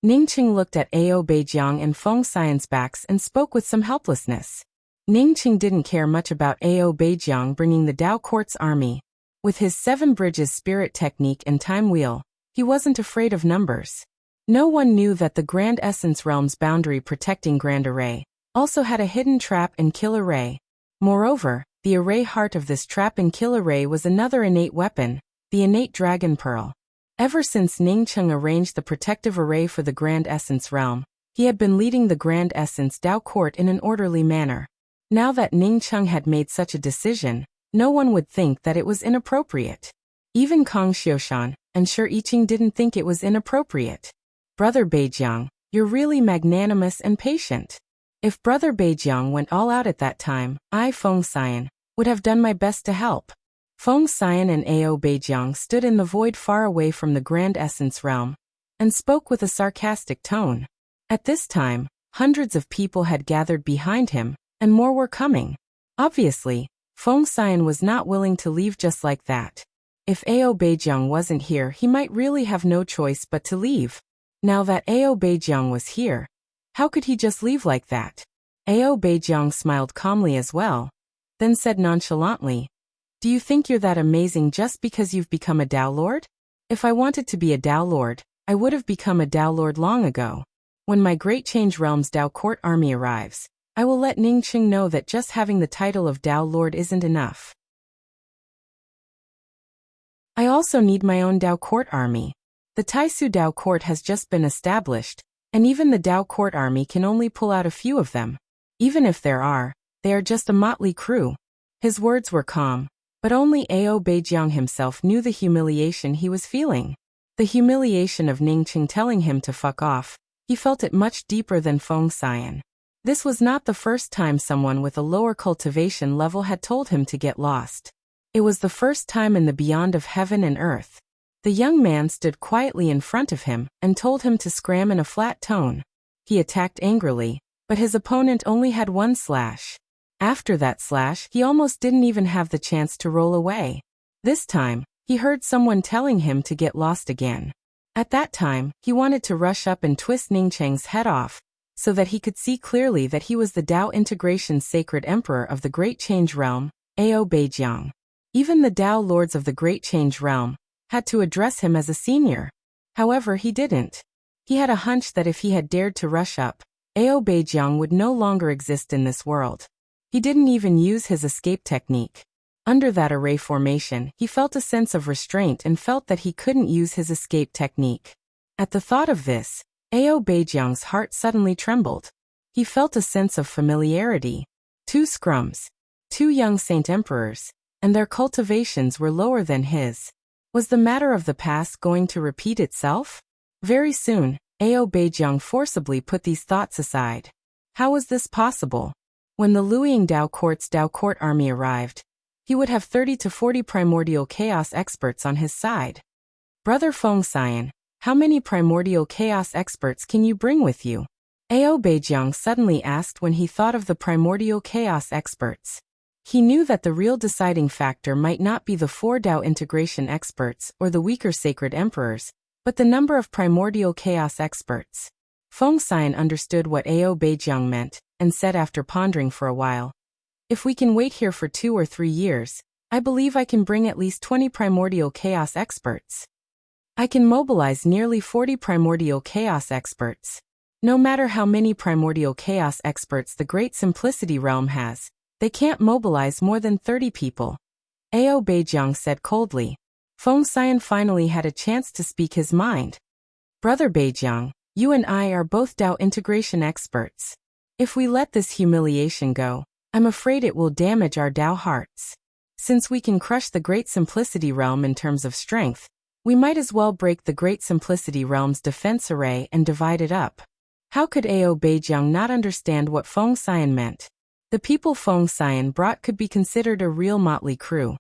Ningcheng looked at Ao Beijiang and Feng Xian's backs and spoke with some helplessness. Ningcheng didn't care much about Ao Beijiang bringing the Tao Court's army. With his 7 bridges spirit technique and time wheel, he wasn't afraid of numbers. No one knew that the Grand Essence realm's boundary protecting Grand Array also had a hidden trap and kill array. Moreover, the array heart of this trap and kill array was another innate weapon, the innate Dragon Pearl. Ever since Ningcheng arranged the protective array for the Grand Essence realm, he had been leading the Grand Essence Tao Court in an orderly manner. Now that Ningcheng had made such a decision, no one would think that it was inappropriate. Even Kang Xiushan and Shi Yiqing didn't think it was inappropriate. Brother Beijiang, you're really magnanimous and patient. If Brother Beijiang went all out at that time, I, Feng Xian, would have done my best to help. Feng Xian and Ao Beijiang stood in the void far away from the Grand Essence realm, and spoke with a sarcastic tone. At this time, hundreds of people had gathered behind him, and more were coming. Obviously, Feng Xian was not willing to leave just like that. If Ao Beijiang wasn't here, he might really have no choice but to leave. Now that Ao Beijiang was here, how could he just leave like that? Ao Beijiang smiled calmly as well, then said nonchalantly, "Do you think you're that amazing just because you've become a Tao Lord? If I wanted to be a Tao Lord, I would have become a Tao Lord long ago. When my Great Change Realm's Tao Court army arrives, I will let Ningcheng know that just having the title of Tao Lord isn't enough. I also need my own Tao Court army. The Taisu Tao Court has just been established, and even the Tao Court army can only pull out a few of them. Even if there are, they are just a motley crew." His words were calm, but only Ao Beijiang himself knew the humiliation he was feeling. The humiliation of Ningcheng telling him to fuck off, he felt it much deeper than Feng Xian. This was not the first time someone with a lower cultivation level had told him to get lost. It was the first time in the beyond of heaven and earth. The young man stood quietly in front of him and told him to scram in a flat tone. He attacked angrily, but his opponent only had one slash. After that slash, he almost didn't even have the chance to roll away. This time, he heard someone telling him to get lost again. At that time, he wanted to rush up and twist Ningcheng's head off, so that he could see clearly that he was the Tao Integration Sacred Emperor of the Great Change Realm, Ao Beijiang. Even the Tao Lords of the Great Change Realm had to address him as a senior. However, he didn't. He had a hunch that if he had dared to rush up, Ao Beijiang would no longer exist in this world. He didn't even use his escape technique. Under that array formation, he felt a sense of restraint and felt that he couldn't use his escape technique. At the thought of this, Ao Beijiang's heart suddenly trembled. He felt a sense of familiarity. 2 scrums. 2 young saint emperors, and their cultivations were lower than his. Was the matter of the past going to repeat itself? Very soon, Ao Beijiang forcibly put these thoughts aside. How was this possible? When the Luiying Dao Court army arrived, he would have 30 to 40 primordial chaos experts on his side. Brother Feng Xian, how many primordial chaos experts can you bring with you? Ao Beijiang suddenly asked when he thought of the primordial chaos experts. He knew that the real deciding factor might not be the 4 Dao integration experts or the weaker sacred emperors, but the number of primordial chaos experts. Feng Xian understood what Ao Beijiang meant, and said after pondering for a while, "If we can wait here for 2 or 3 years, I believe I can bring at least 20 primordial chaos experts. I can mobilize nearly 40 primordial chaos experts. No matter how many primordial chaos experts the Great Simplicity Realm has, they can't mobilize more than 30 people." Ao Beijiang said coldly. Feng Xian finally had a chance to speak his mind. "Brother Beijiang, you and I are both Dao integration experts. If we let this humiliation go, I'm afraid it will damage our Dao hearts. Since we can crush the Great Simplicity Realm in terms of strength, we might as well break the Great Simplicity Realm's defense array and divide it up." How could Ao Beijiang not understand what Feng Xian meant? The people Feng Xian brought could be considered a real motley crew.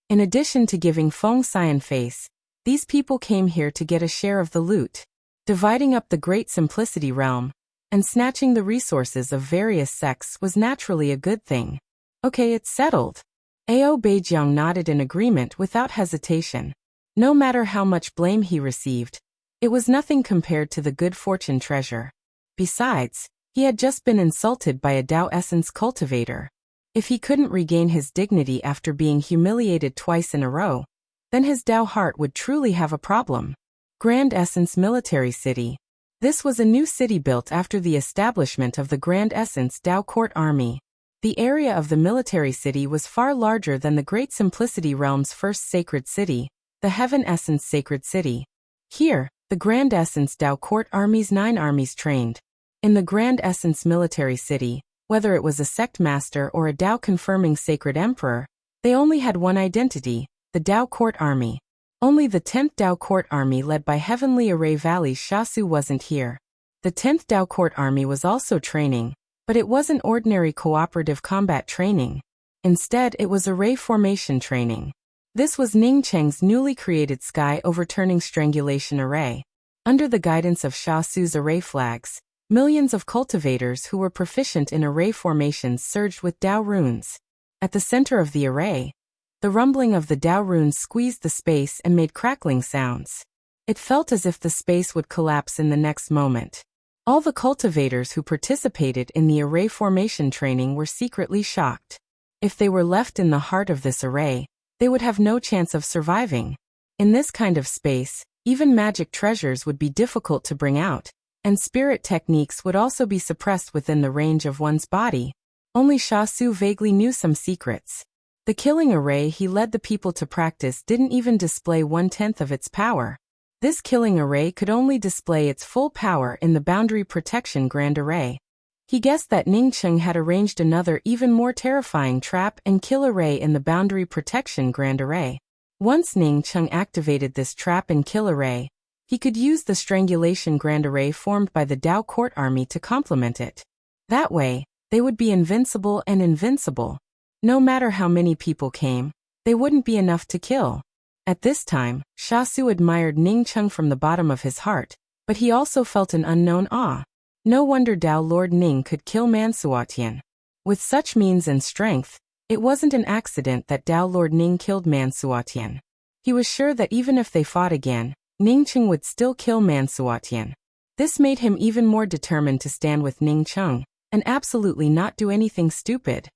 In addition to giving Feng Xian face, these people came here to get a share of the loot. Dividing up the Great Simplicity Realm and snatching the resources of various sects was naturally a good thing. Okay, it's settled. Ao Beijiang nodded in agreement without hesitation. No matter how much blame he received, it was nothing compared to the good fortune treasure. Besides, he had just been insulted by a Dao essence cultivator. If he couldn't regain his dignity after being humiliated twice in a row, then his Dao heart would truly have a problem. Grand Essence Military City. This was a new city built after the establishment of the Grand Essence Dao Court Army. The area of the military city was far larger than the Great Simplicity Realm's first sacred city, the Heaven Essence Sacred City. Here, the Grand Essence Dao Court Army's 9 armies trained. In the Grand Essence Military City, whether it was a sect master or a Dao-confirming sacred emperor, they only had one identity, the Dao Court Army. Only the 10th Dao Court Army led by Heavenly Array Valley's Shasu wasn't here. The 10th Dao Court Army was also training, but it wasn't ordinary cooperative combat training. Instead, it was array formation training. This was Ning Cheng's newly created Sky Overturning Strangulation Array. Under the guidance of Shasu's array flags, millions of cultivators who were proficient in array formations surged with Dao runes. At the center of the array, the rumbling of the Dao runes squeezed the space and made crackling sounds. It felt as if the space would collapse in the next moment. All the cultivators who participated in the array formation training were secretly shocked. If they were left in the heart of this array, they would have no chance of surviving. In this kind of space, even magic treasures would be difficult to bring out, and spirit techniques would also be suppressed within the range of one's body. Only Shasu vaguely knew some secrets. The killing array he led the people to practice didn't even display 1/10 of its power. This killing array could only display its full power in the Boundary Protection Grand Array. He guessed that Ning Cheng had arranged another even more terrifying trap and kill array in the Boundary Protection Grand Array. Once Ning Cheng activated this trap and kill array, he could use the Strangulation Grand Array formed by the Dao Court Army to complement it. That way, they would be invincible and invincible. No matter how many people came, they wouldn't be enough to kill. At this time, Shasu admired Ning Cheng from the bottom of his heart, but he also felt an unknown awe. No wonder Dao Lord Ning could kill Mansuatian. With such means and strength, it wasn't an accident that Dao Lord Ning killed Mansuatian. He was sure that even if they fought again, Ning Cheng would still kill Mansuatian. This made him even more determined to stand with Ning Cheng, and absolutely not do anything stupid.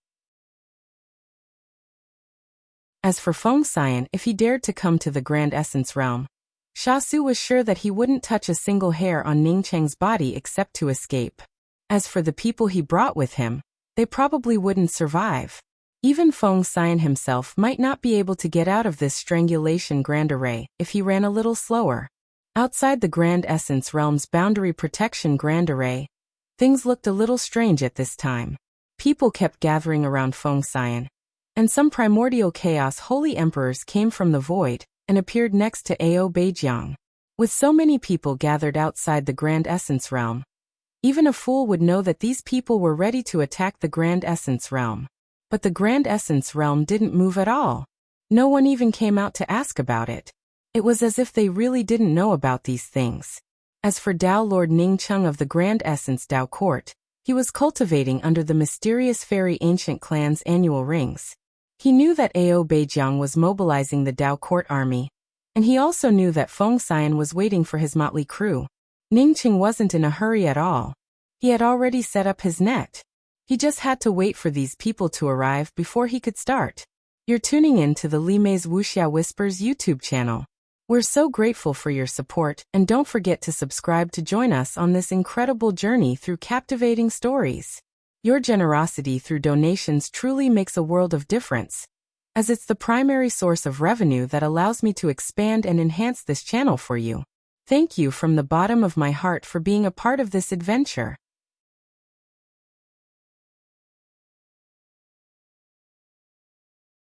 As for Feng Xian, if he dared to come to the Grand Essence Realm, Shasu was sure that he wouldn't touch a single hair on Ning Cheng's body except to escape. As for the people he brought with him, they probably wouldn't survive. Even Feng Xian himself might not be able to get out of this Strangulation Grand Array if he ran a little slower. Outside the Grand Essence Realm's boundary protection Grand Array, things looked a little strange at this time. People kept gathering around Fengxian, and some primordial chaos holy emperors came from the void and appeared next to Ao Beijiang. With so many people gathered outside the Grand Essence Realm, even a fool would know that these people were ready to attack the Grand Essence Realm. But the Grand Essence Realm didn't move at all. No one even came out to ask about it. It was as if they really didn't know about these things. As for Dao Lord Ningcheng of the Grand Essence Dao Court, he was cultivating under the mysterious fairy ancient clan's annual rings. He knew that Ao Beijiang was mobilizing the Dao Court army, and he also knew that Fengxian was waiting for his motley crew. Ningcheng wasn't in a hurry at all. He had already set up his net. He just had to wait for these people to arrive before he could start. You're tuning in to the Li Mei's Wuxia Whispers YouTube channel. We're so grateful for your support, and don't forget to subscribe to join us on this incredible journey through captivating stories. Your generosity through donations truly makes a world of difference, as it's the primary source of revenue that allows me to expand and enhance this channel for you. Thank you from the bottom of my heart for being a part of this adventure.